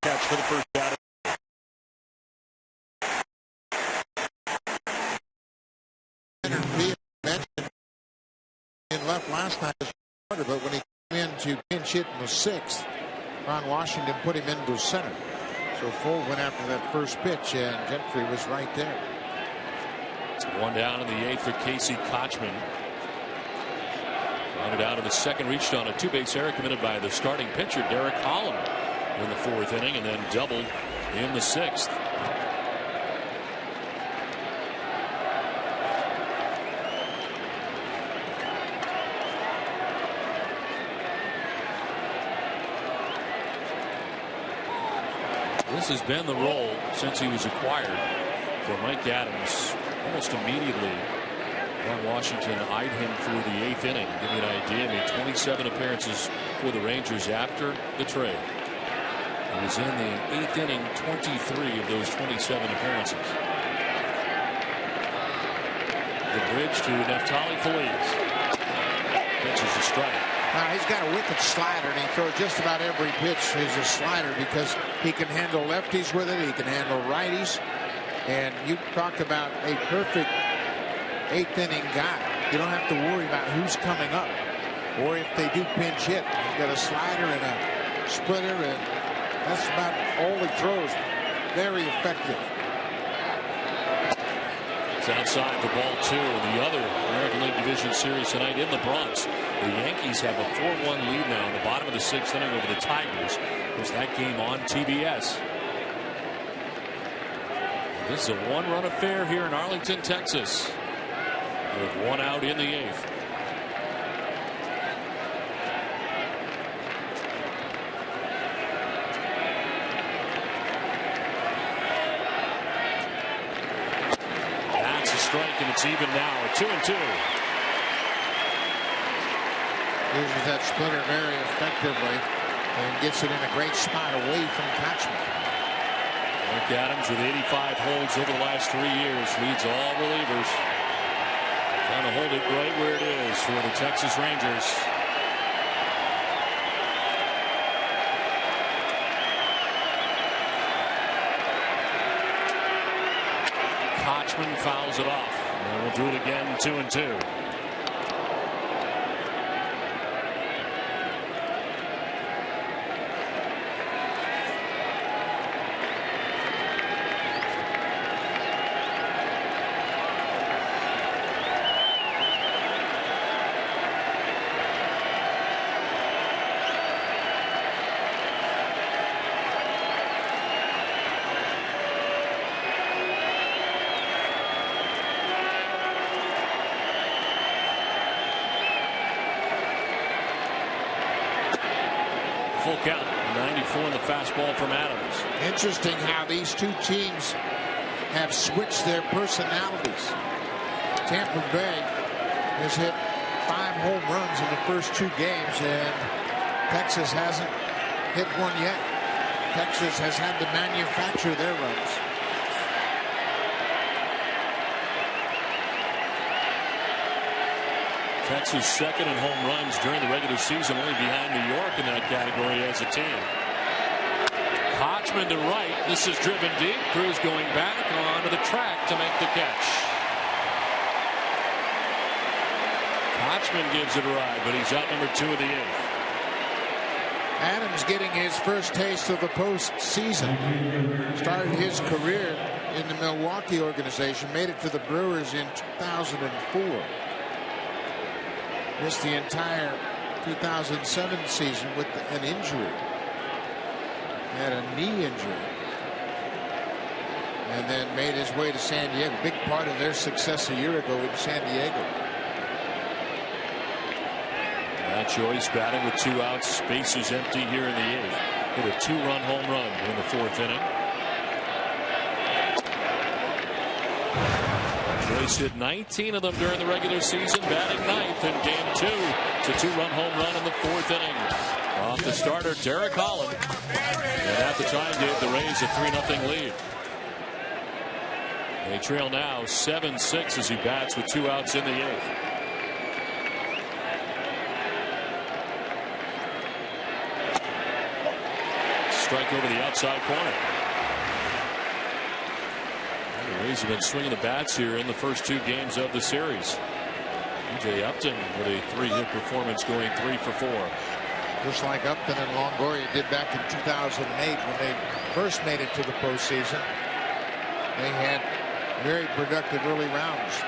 Catch for the first out. In left last night, but when he came in to pinch hit in the 6th, Ron Washington put him into center. So Full went after that first pitch, and Gentry was right there. It's 1 down in the 8th for Casey Kochman. Grounded out in the 2nd, reached on a 2-base error committed by the starting pitcher Derek Holland in the 4th inning, and then doubled in the 6th. This has been the role since he was acquired for Mike Adams. Almost immediately, Ron Washington eyed him through the 8th inning. To give you an idea, made 27 appearances for the Rangers after the trade. He was in the 8th inning 23 of those 27 appearances. The bridge to Neftali Feliz. Pitches a strike. Now he's got a wicked slider, and he throws just about every pitch is a slider because he can handle lefties with it. He can handle righties. And you talk about a perfect 8th inning guy. You don't have to worry about who's coming up or if they do pinch hit. He's got a slider and a splitter, and that's about all he throws. Very effective. It's outside for ball 2 in the other American League Division Series tonight in the Bronx. The Yankees have a 4-1 lead now in the bottom of the 6th inning over the Tigers. There's that game on TBS. This is a 1-run affair here in Arlington, Texas, with 1 out in the 8th. Strike, and it's even now at 2-2. Uses that splitter very effectively and gets it in a great spot away from Kochman. Mike Adams with 85 holds over the last 3 years leads all relievers. Trying to hold it right where it is for the Texas Rangers. Kochman fouls it off, and we'll do it again. 2-2. Full count, 94 in the fastball from Adams. Interesting how these two teams have switched their personalities. Tampa Bay has hit 5 home runs in the first 2 games, and Texas hasn't hit one yet. Texas has had to manufacture their runs. Texas second in home runs during the regular season, only behind New York in that category as a team. Kochman to right. This is driven deep. Cruz going back onto the track to make the catch. Kochman gives it a ride, but he's out number 2 of the 8th. Adams getting his first taste of the postseason. Started his career in the Milwaukee organization, made it to the Brewers in 2004. Missed the entire 2007 season with an injury. Had a knee injury. And then made his way to San Diego. Big part of their success a year ago in San Diego. Matt Joyce batting with 2 outs. Space is empty here in the 8th. Hit a 2-run home run in the 4th inning. Joyce hit 19 of them during the regular season, batting 9th in Game 2. It's a 2-run home run in the 4th inning. Off the starter, Derek Holland. And at the time gave the Rays a 3-0 lead. They trail now 7-6 as he bats with 2 outs in the 8th. Strike over the outside corner. The Rays have been swinging the bats here in the first 2 games of the series. E.J. Upton with a 3-hit performance, going 3 for 4. Just like Upton and Longoria did back in 2008 when they first made it to the postseason. They had very productive early rounds.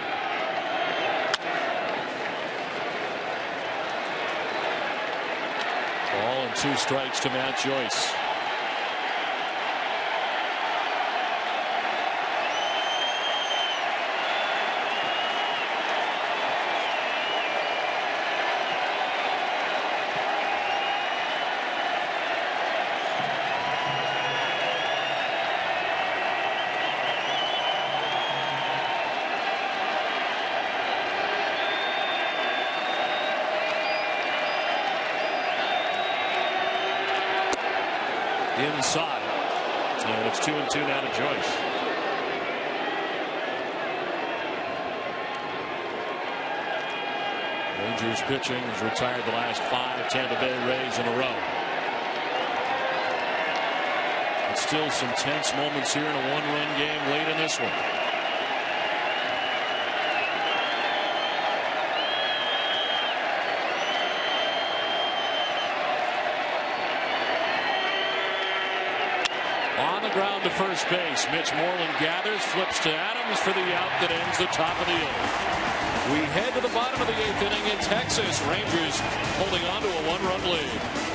Ball and 2 strikes to Matt Joyce. Inside, and it's 2-2 now to Joyce. Rangers pitching has retired the last 5 Tampa Bay Rays in a row. But still some tense moments here in a 1-run game late in this one. On the ground to first base. Mitch Moreland gathers, flips to Adams for the out that ends the top of the 8th. We head to the bottom of the 8th inning in Texas. Rangers holding on to a 1-run lead.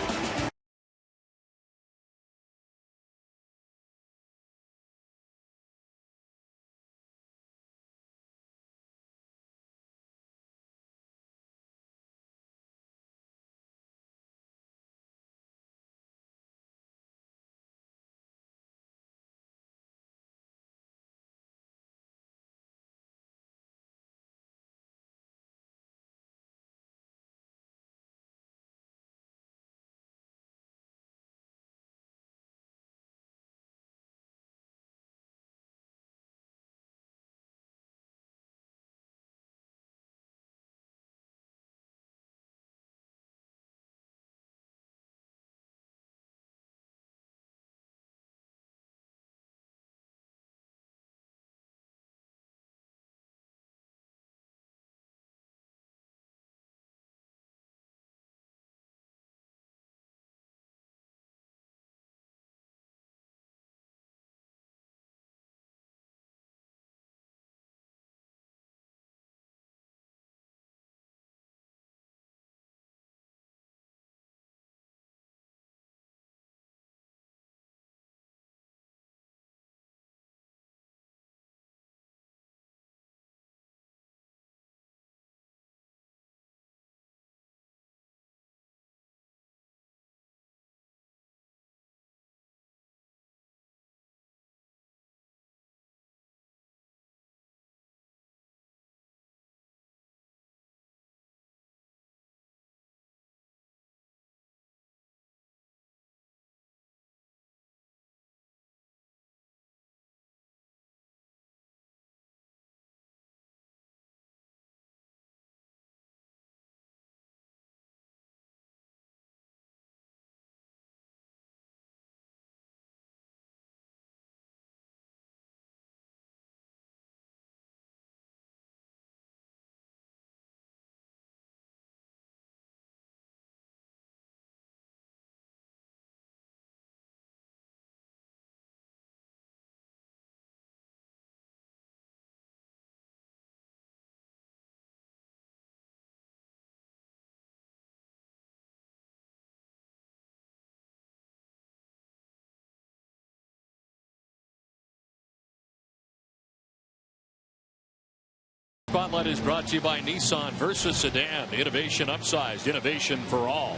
Spotlight is brought to you by Nissan Versa Sedan. Innovation upsized, innovation for all.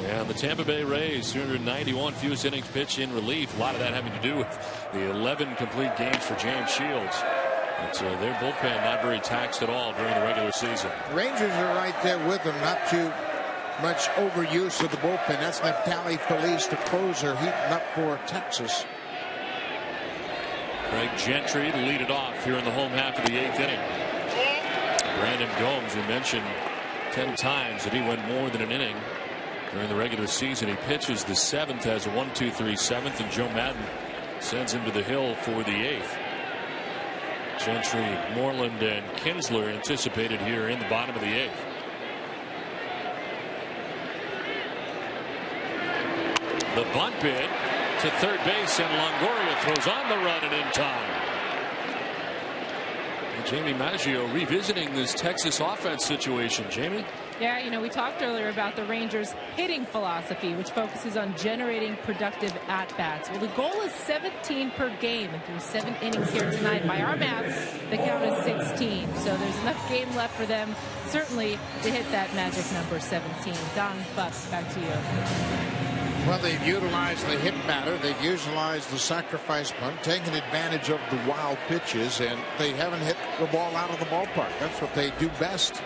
And the Tampa Bay Rays, 291 fewest innings pitched in relief. A lot of that having to do with the 11 complete games for James Shields. But their bullpen not very taxed at all during the regular season. Rangers are right there with them. Not too much overuse of the bullpen. That's Neftali Feliz, the closer, heating up for Texas. Craig Gentry to lead it off here in the home half of the 8th inning. Brandon Gomes, we mentioned 10 times that he went more than an inning during the regular season. He pitches the 7th, has a 1-2-3 7th, and Joe Madden sends him to the hill for the 8th. Gentry, Moreland, and Kinsler anticipated here in the bottom of the 8th. The bunt bid to third base, and Longoria throws on the run and in time. And Jamie Maggio revisiting this Texas offense situation. Jamie? Yeah, you know, we talked earlier about the Rangers' hitting philosophy, which focuses on generating productive at-bats. Well, the goal is 17 per game, and through 7 innings here tonight, by our math, the count is 16. So there's enough game left for them, certainly, to hit that magic number 17. Don, Buck, back to you. Well, they've utilized the hit batter. They've utilized the sacrifice bunt, taken advantage of the wild pitches, and they haven't hit the ball out of the ballpark. That's what they do best.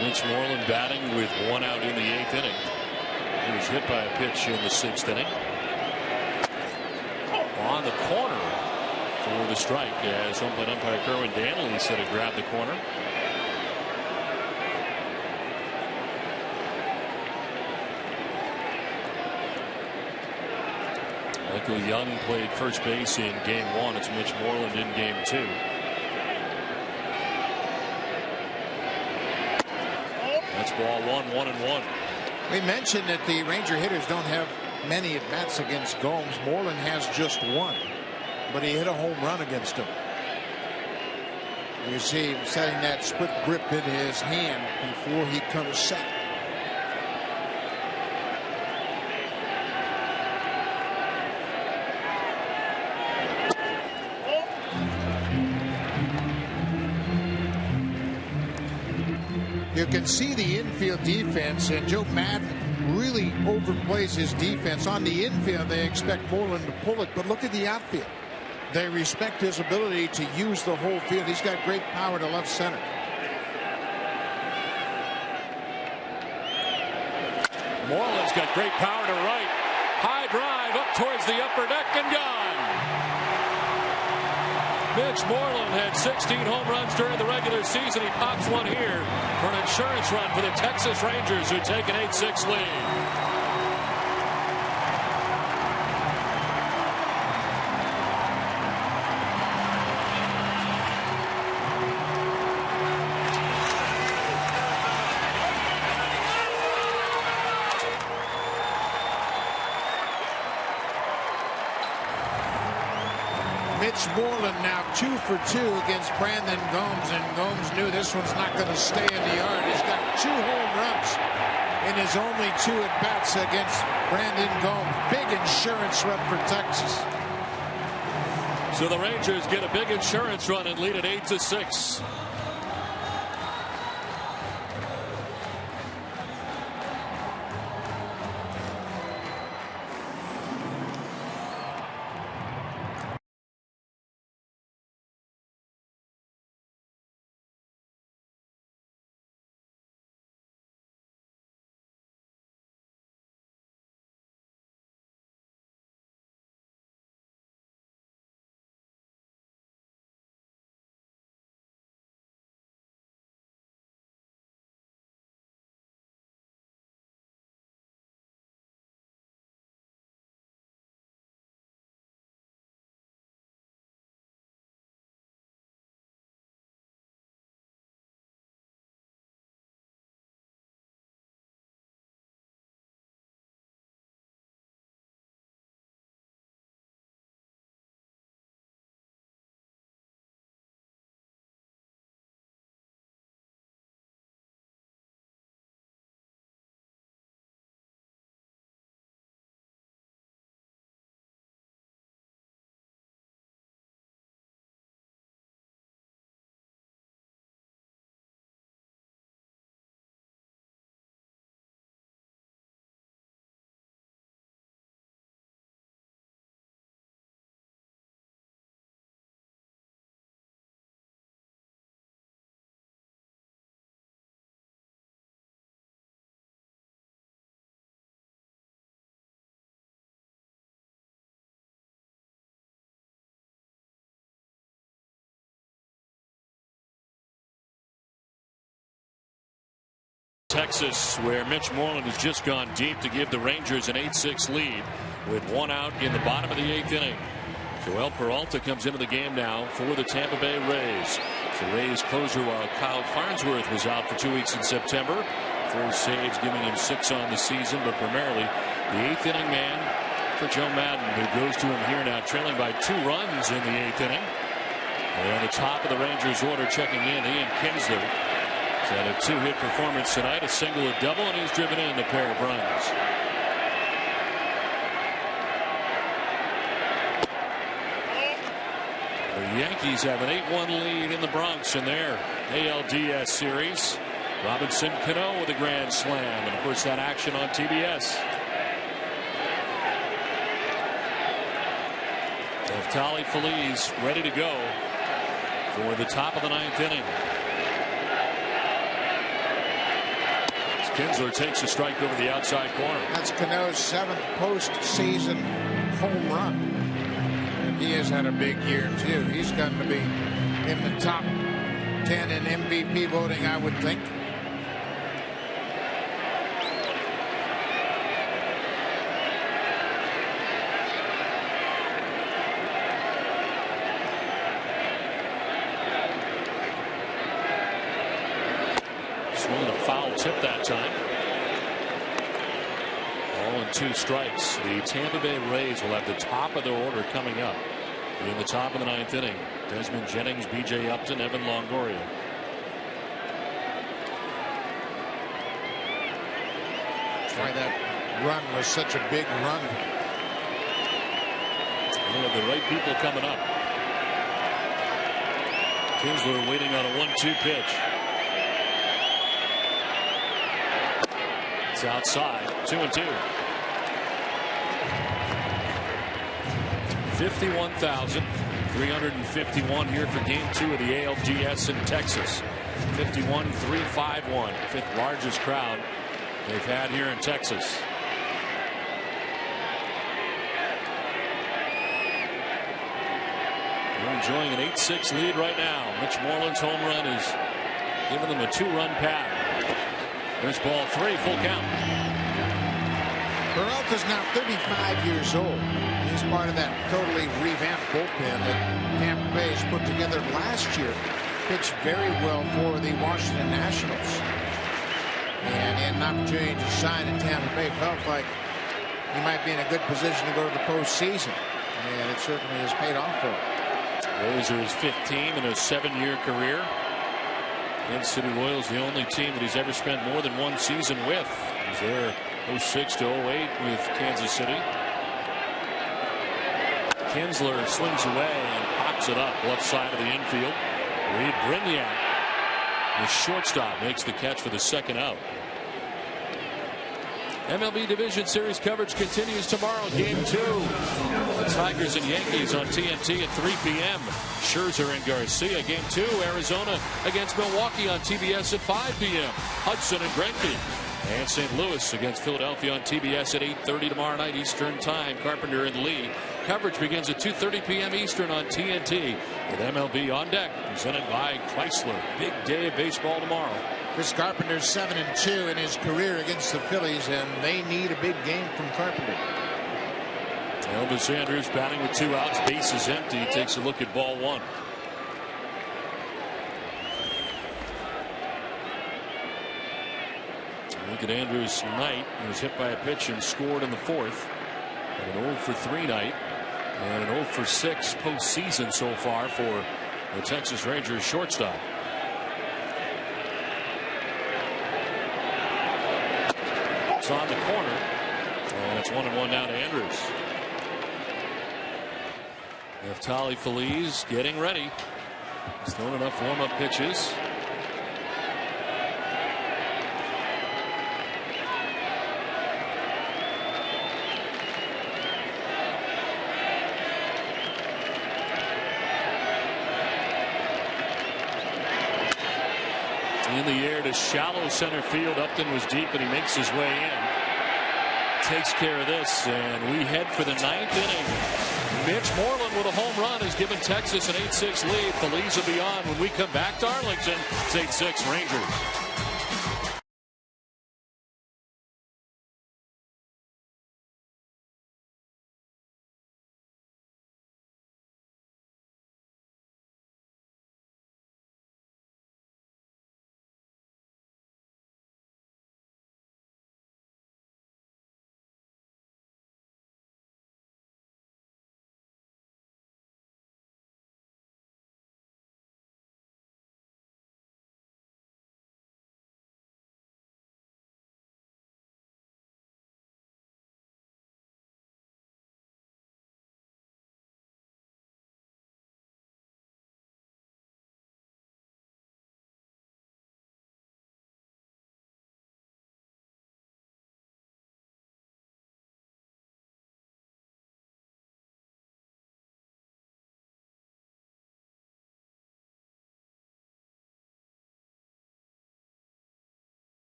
Mitch Moreland batting with 1 out in the 8th inning. He was hit by a pitch in the 6th inning. On the corner for the strike, as home plate umpire Kerwin Danley said it grabbed the corner. Michael Young played first base in game 1. It's Mitch Moreland in game 2. That's ball 1-1-1. We mentioned that the Ranger hitters don't have many at bats against Gomes. Moreland has just 1, but he hit a home run against him. You see him setting that split grip in his hand before he comes set. You can see the infield defense, and Joe Madden really overplays his defense. On the infield, they expect Moreland to pull it, but look at the outfield. They respect his ability to use the whole field. He's got great power to left center. Moreland's got great power to right. High drive up towards the upper deck and gone. Mitch Moreland had 16 home runs during the regular season. He pops one here for an insurance run for the Texas Rangers, who take an 8-6 lead. Mitch Moreland now 2 for 2 against Brandon Gomes, and Gomes knew this one's not going to stay in the yard. He's got 2 home runs in his only 2 at-bats against Brandon Gomes. Big insurance run for Texas. So the Rangers get a big insurance run and lead at 8-6. Texas, where Mitch Moreland has just gone deep to give the Rangers an 8-6 lead with 1 out in the bottom of the 8th inning. Joel Peralta comes into the game now for the Tampa Bay Rays. The Rays closer while Kyle Farnsworth was out for 2 weeks in September. 4 saves, giving him 6 on the season, but primarily the 8th inning man for Joe Madden, who goes to him here now, trailing by 2 runs in the 8th inning. And the top of the Rangers order checking in, Ian Kinsler. He's had a 2-hit performance tonight, a single, a double, and he's driven in a pair of runs. The Yankees have an 8-1 lead in the Bronx in their ALDS series. Robinson Cano with a grand slam, and of course that action on TBS. Neftali Feliz ready to go for the top of the 9th inning. Kinsler takes a strike over the outside corner. That's Cano's 7th postseason home run. And he has had a big year, too. He's going to be in the top 10 in MVP voting, I would think. Swinging a foul tip that time. All in 2 strikes. The Tampa Bay Rays will have the top of their order coming up in the top of the 9th inning. Desmond Jennings, B.J. Upton, Evan Longoria. That's why that run was such a big run. We have the right people coming up. Kinsler waiting on a 1-2 pitch. It's outside. 2-2. 51,351 here for game 2 of the ALDS in Texas. 51,351. 5th largest crowd they've had here in Texas. They're enjoying an 8-6 lead right now. Mitch Moreland's home run is giving them a 2-run pad. There's ball 3, full count. Peralta's now 35 years old. He's part of that totally revamped bullpen that Tampa Bay put together last year. Pitched very well for the Washington Nationals. And he had an opportunity to sign in Tampa Bay. Felt like he might be in a good position to go to the postseason. And it certainly has paid off for him. Rays are his 5th team in a 7-year career. Kansas City Royals, the only team that he's ever spent more than 1 season with. He's there 06 to 08 with Kansas City. Kinsler swings away and pops it up left side of the infield. Reed Brignac, the shortstop, makes the catch for the 2nd out. MLB Division Series coverage continues tomorrow. Game 2. The Tigers and Yankees on TNT at 3 p.m. Scherzer and Garcia. Game 2. Arizona against Milwaukee on TBS at 5 p.m. Hudson and Greinke. And St. Louis against Philadelphia on TBS at 8:30 tomorrow night Eastern Time. Carpenter and Lee. Coverage begins at 2:30 p.m. Eastern on TNT with MLB On Deck, presented by Chrysler. Big day of baseball tomorrow. Chris Carpenter's 7-2 in his career against the Phillies, and they need a big game from Carpenter. Elvis Andrus batting with 2 outs, base is empty. Takes a look at ball 1. Look at Andrus tonight. He was hit by a pitch and scored in the 4th. And an 0-for-3 night and an 0-for-6 postseason so far for the Texas Rangers shortstop. It's on the corner, and it's 1-1 now to Andrus. Neftali Feliz getting ready. He's thrown enough warm-up pitches. In the air to shallow center field. Upton was deep, and he makes his way in. Takes care of this, and we head for the 9th inning. Mitch Moreland with a home run has given Texas an 8-6 lead. Feliz will be on when we come back to Arlington. It's 8-6 Rangers.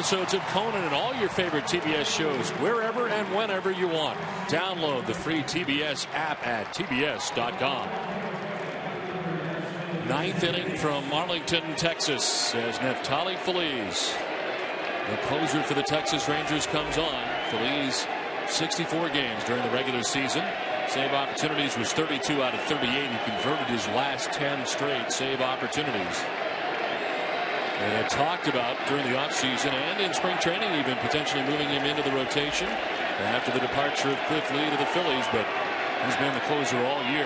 Episodes of Conan and all your favorite TBS shows wherever and whenever you want. Download the free TBS app at tbs.com. Ninth inning from Arlington, Texas, as Neftali Feliz, the closer for the Texas Rangers, comes on. Feliz, 64 games during the regular season. Save opportunities was 32 out of 38. He converted his last 10 straight save opportunities. They had talked about during the offseason and in spring training even potentially moving him into the rotation after the departure of Cliff Lee to the Phillies, but he's been the closer all year.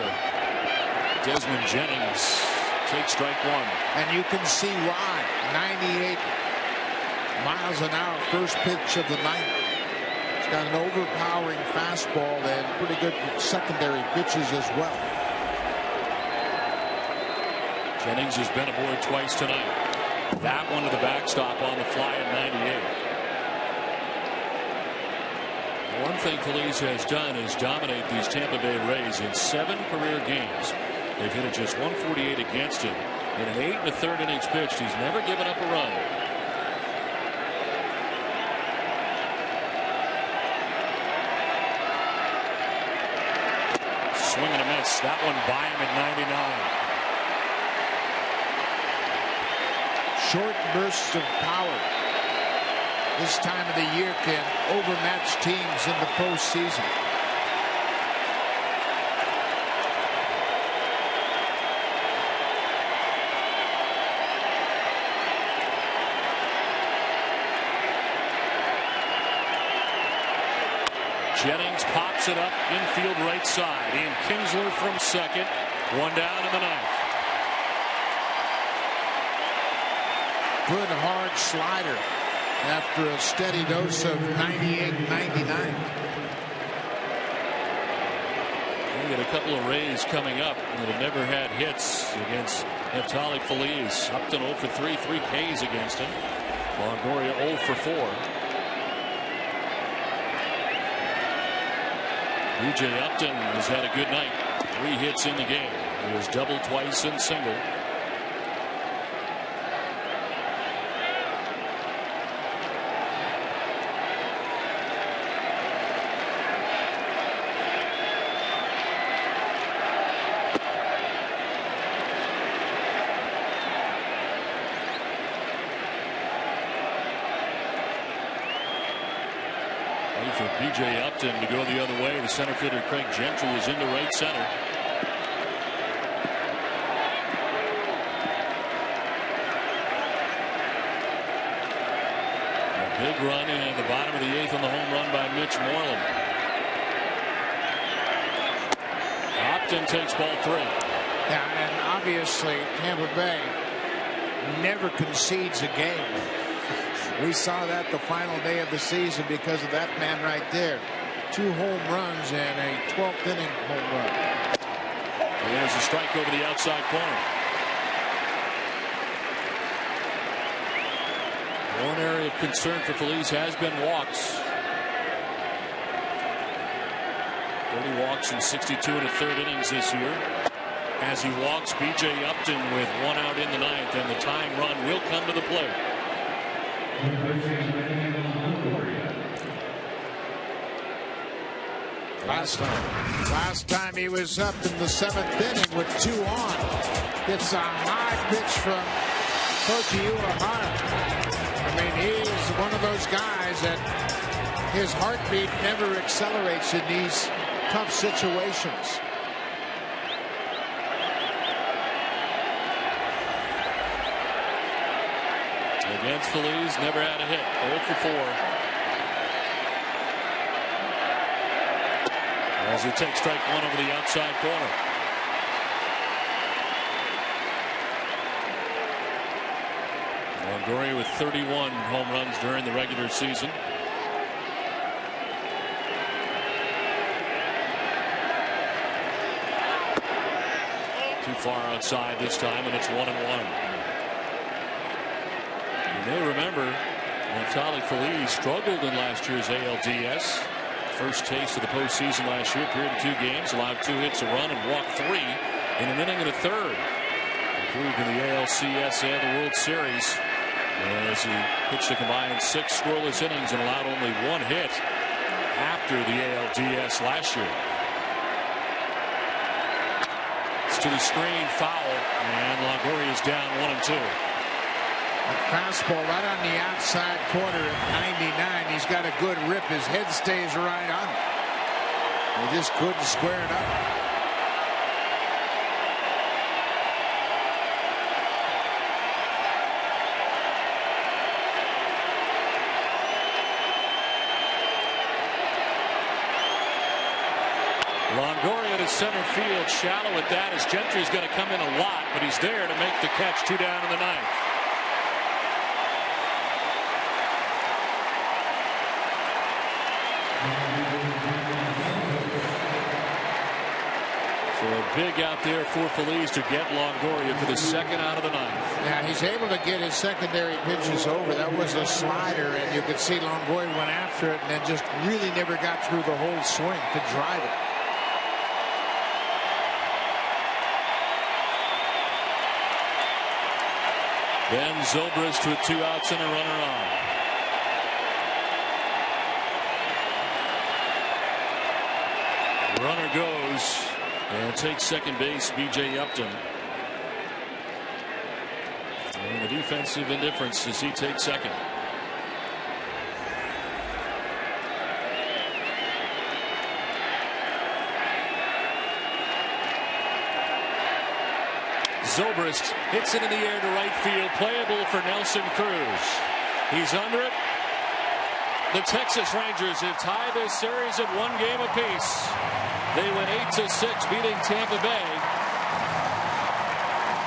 Desmond Jennings takes strike one. And you can see why. 98 miles an hour, first pitch of the ninth. He's got an overpowering fastball and pretty good secondary pitches as well. Jennings has been aboard twice tonight. That one to the backstop on the fly at 98. One thing Feliz has done is dominate these Tampa Bay Rays in 7 career games. They've hit it just 148 against him. In an 8 1/3 innings pitched, he's never given up a run. Swing and a miss. That one by him at 99. Short bursts of power this time of the year can overmatch teams in the postseason. Jennings pops it up infield right side. Ian Kinsler from second. One down in the ninth. Good hard slider after a steady dose of 98-99. We got a couple of Rays coming up that have never had hits against Neftali Feliz. Upton 0 for 3, 3 Ks against him. Longoria 0 for 4. B.J. Upton has had a good night. 3 hits in the game. He was double twice and single. For B.J. Upton to go the other way. The center fielder Craig Gentry is into right center. A big run in the bottom of the 8th on the home run by Mitch Moreland. Upton takes ball 3. Yeah, and obviously Tampa Bay never concedes a game. We saw that the final day of the season because of that man right there. 2 home runs and a 12th inning home run. There's a strike over the outside corner. One area of concern for Feliz has been walks. 30 walks in 62 1/3 innings this year. As he walks B.J. Upton with 1 out in the 9th, and the tying run will come to the plate. Last time he was up in the 7th inning with 2 on. It's a high pitch from Koji Uehara. I mean, he's one of those guys that his heartbeat never accelerates in these tough situations. Against Feliz, never had a hit. 0 for 4. As he takes strike 1 over the outside corner. Longoria with 31 home runs during the regular season. Too far outside this time, and it's 1-1. You may remember Neftali Feliz struggled in last year's ALDS. First taste of the postseason last year. Appeared in 2 games, allowed 2 hits, a run, and walked 3 in an inning and a third. Improved in the ALCS and the World Series. As he pitched a combined 6 scoreless innings and allowed only 1 hit after the ALDS last year. It's to the screen, foul, and Longoria is down 1-2. A fastball right on the outside corner at 99. He's got a good rip. His head stays right on it. He just couldn't square it up. Longoria to center field, shallow at that, as Gentry's going to come in a lot, but he's there to make the catch. 2 down in the 9th. So a big out there for Feliz to get Longoria for the 2nd out of the 9th. Yeah, he's able to get his secondary pitches over. That was a slider, and you could see Longoria went after it and then just really never got through the whole swing to drive it. Ben Zobrist with 2 outs and a runner on. Runner goes and takes second base, B.J. Upton. And the defensive indifference as he takes second. Zobrist hits it in the air to right field, playable for Nelson Cruz. He's under it. The Texas Rangers have tied this series at 1 game apiece. They went 8-6, beating Tampa Bay,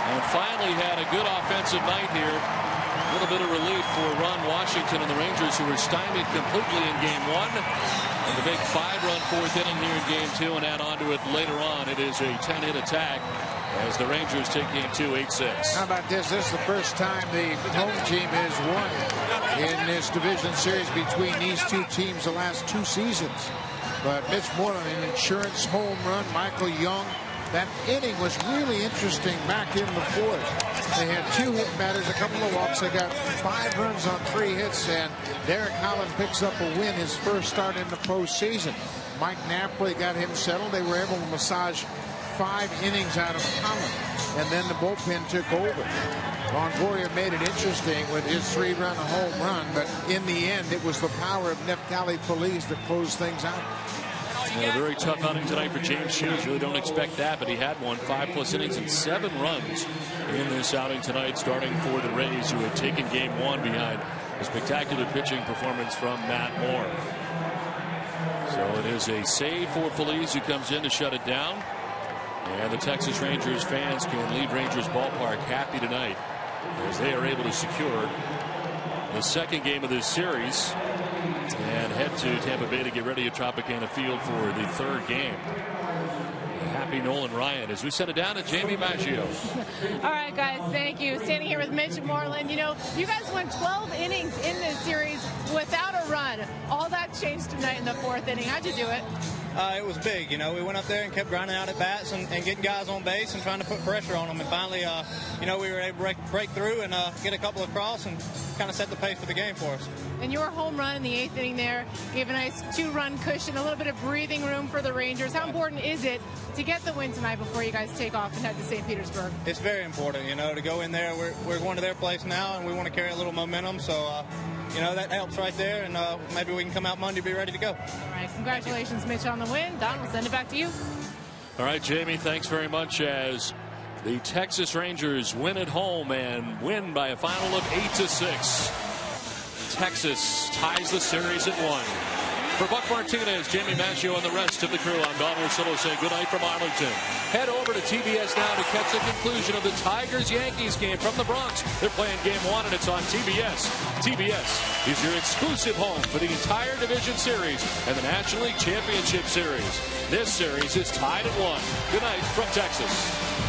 and finally had a good offensive night here. A little bit of relief for Ron Washington and the Rangers, who were stymied completely in game 1. And the big 5-run 4th inning here in game 2, and add on to it later on. It is a 10-hit attack as the Rangers take game 2, 8-6. How about this? This is the first time the home team has won in this division series between these 2 teams the last 2 seasons. But Mitch Moreland, an insurance home run. Michael Young. That inning was really interesting back in the 4th. They had 2 hit batters, a couple of walks. They got 5 runs on 3 hits, and Derek Holland picks up a win, his first start in the postseason. Mike Napoli got him settled. They were able to massage 5 innings out of Holland, and then the bullpen took over. Longoria made it interesting with his 3-run home run, but in the end, it was the power of Neftali Feliz that closed things out. A very tough outing tonight for James Shields. Really don't expect that, but he had one. 5+ innings and 7 runs in this outing tonight, starting for the Rays, who had taken game 1 behind a spectacular pitching performance from Matt Moore. So it is a save for Feliz, who comes in to shut it down. And the Texas Rangers fans can leave Rangers Ballpark happy tonight as they are able to secure the 2nd game of this series and head to Tampa Bay to get ready at Tropicana Field for the 3rd game. Happy Nolan Ryan as we send it down to Jamie Maggio. All right, guys, thank you. Standing here with Mitch Moreland. You know, you guys went 12 innings in this series without a run. All that changed tonight in the 4th inning. How'd you do it? It was big. You know, we went up there and kept grinding out at bats and getting guys on base and trying to put pressure on them. And finally, you know, we were able to break through and get a couple across and kind of set the pace for the game for us. And your home run in the 8th inning there gave a nice 2-run cushion, a little bit of breathing room for the Rangers. How important is it to get the win tonight before you guys take off and head to St. Petersburg? It's very important, you know, to go in there. We're going to their place now, and we want to carry a little momentum. So, you know, that helps right there, and maybe we can come out Monday and be ready to go. All right, congratulations, Mitch, on the win. Don, we'll send it back to you. All right, Jamie, thanks very much as the Texas Rangers win at home and win by a final of 8-6. Texas ties the series at 1. For Buck Martinez, Jamie Maggio, and the rest of the crew, I'm Don Orsillo saying good night from Arlington. Head over to TBS now to catch the conclusion of the Tigers-Yankees game from the Bronx. They're playing game 1, and it's on TBS. TBS is your exclusive home for the entire Division Series and the National League Championship Series. This series is tied at 1. Good night from Texas.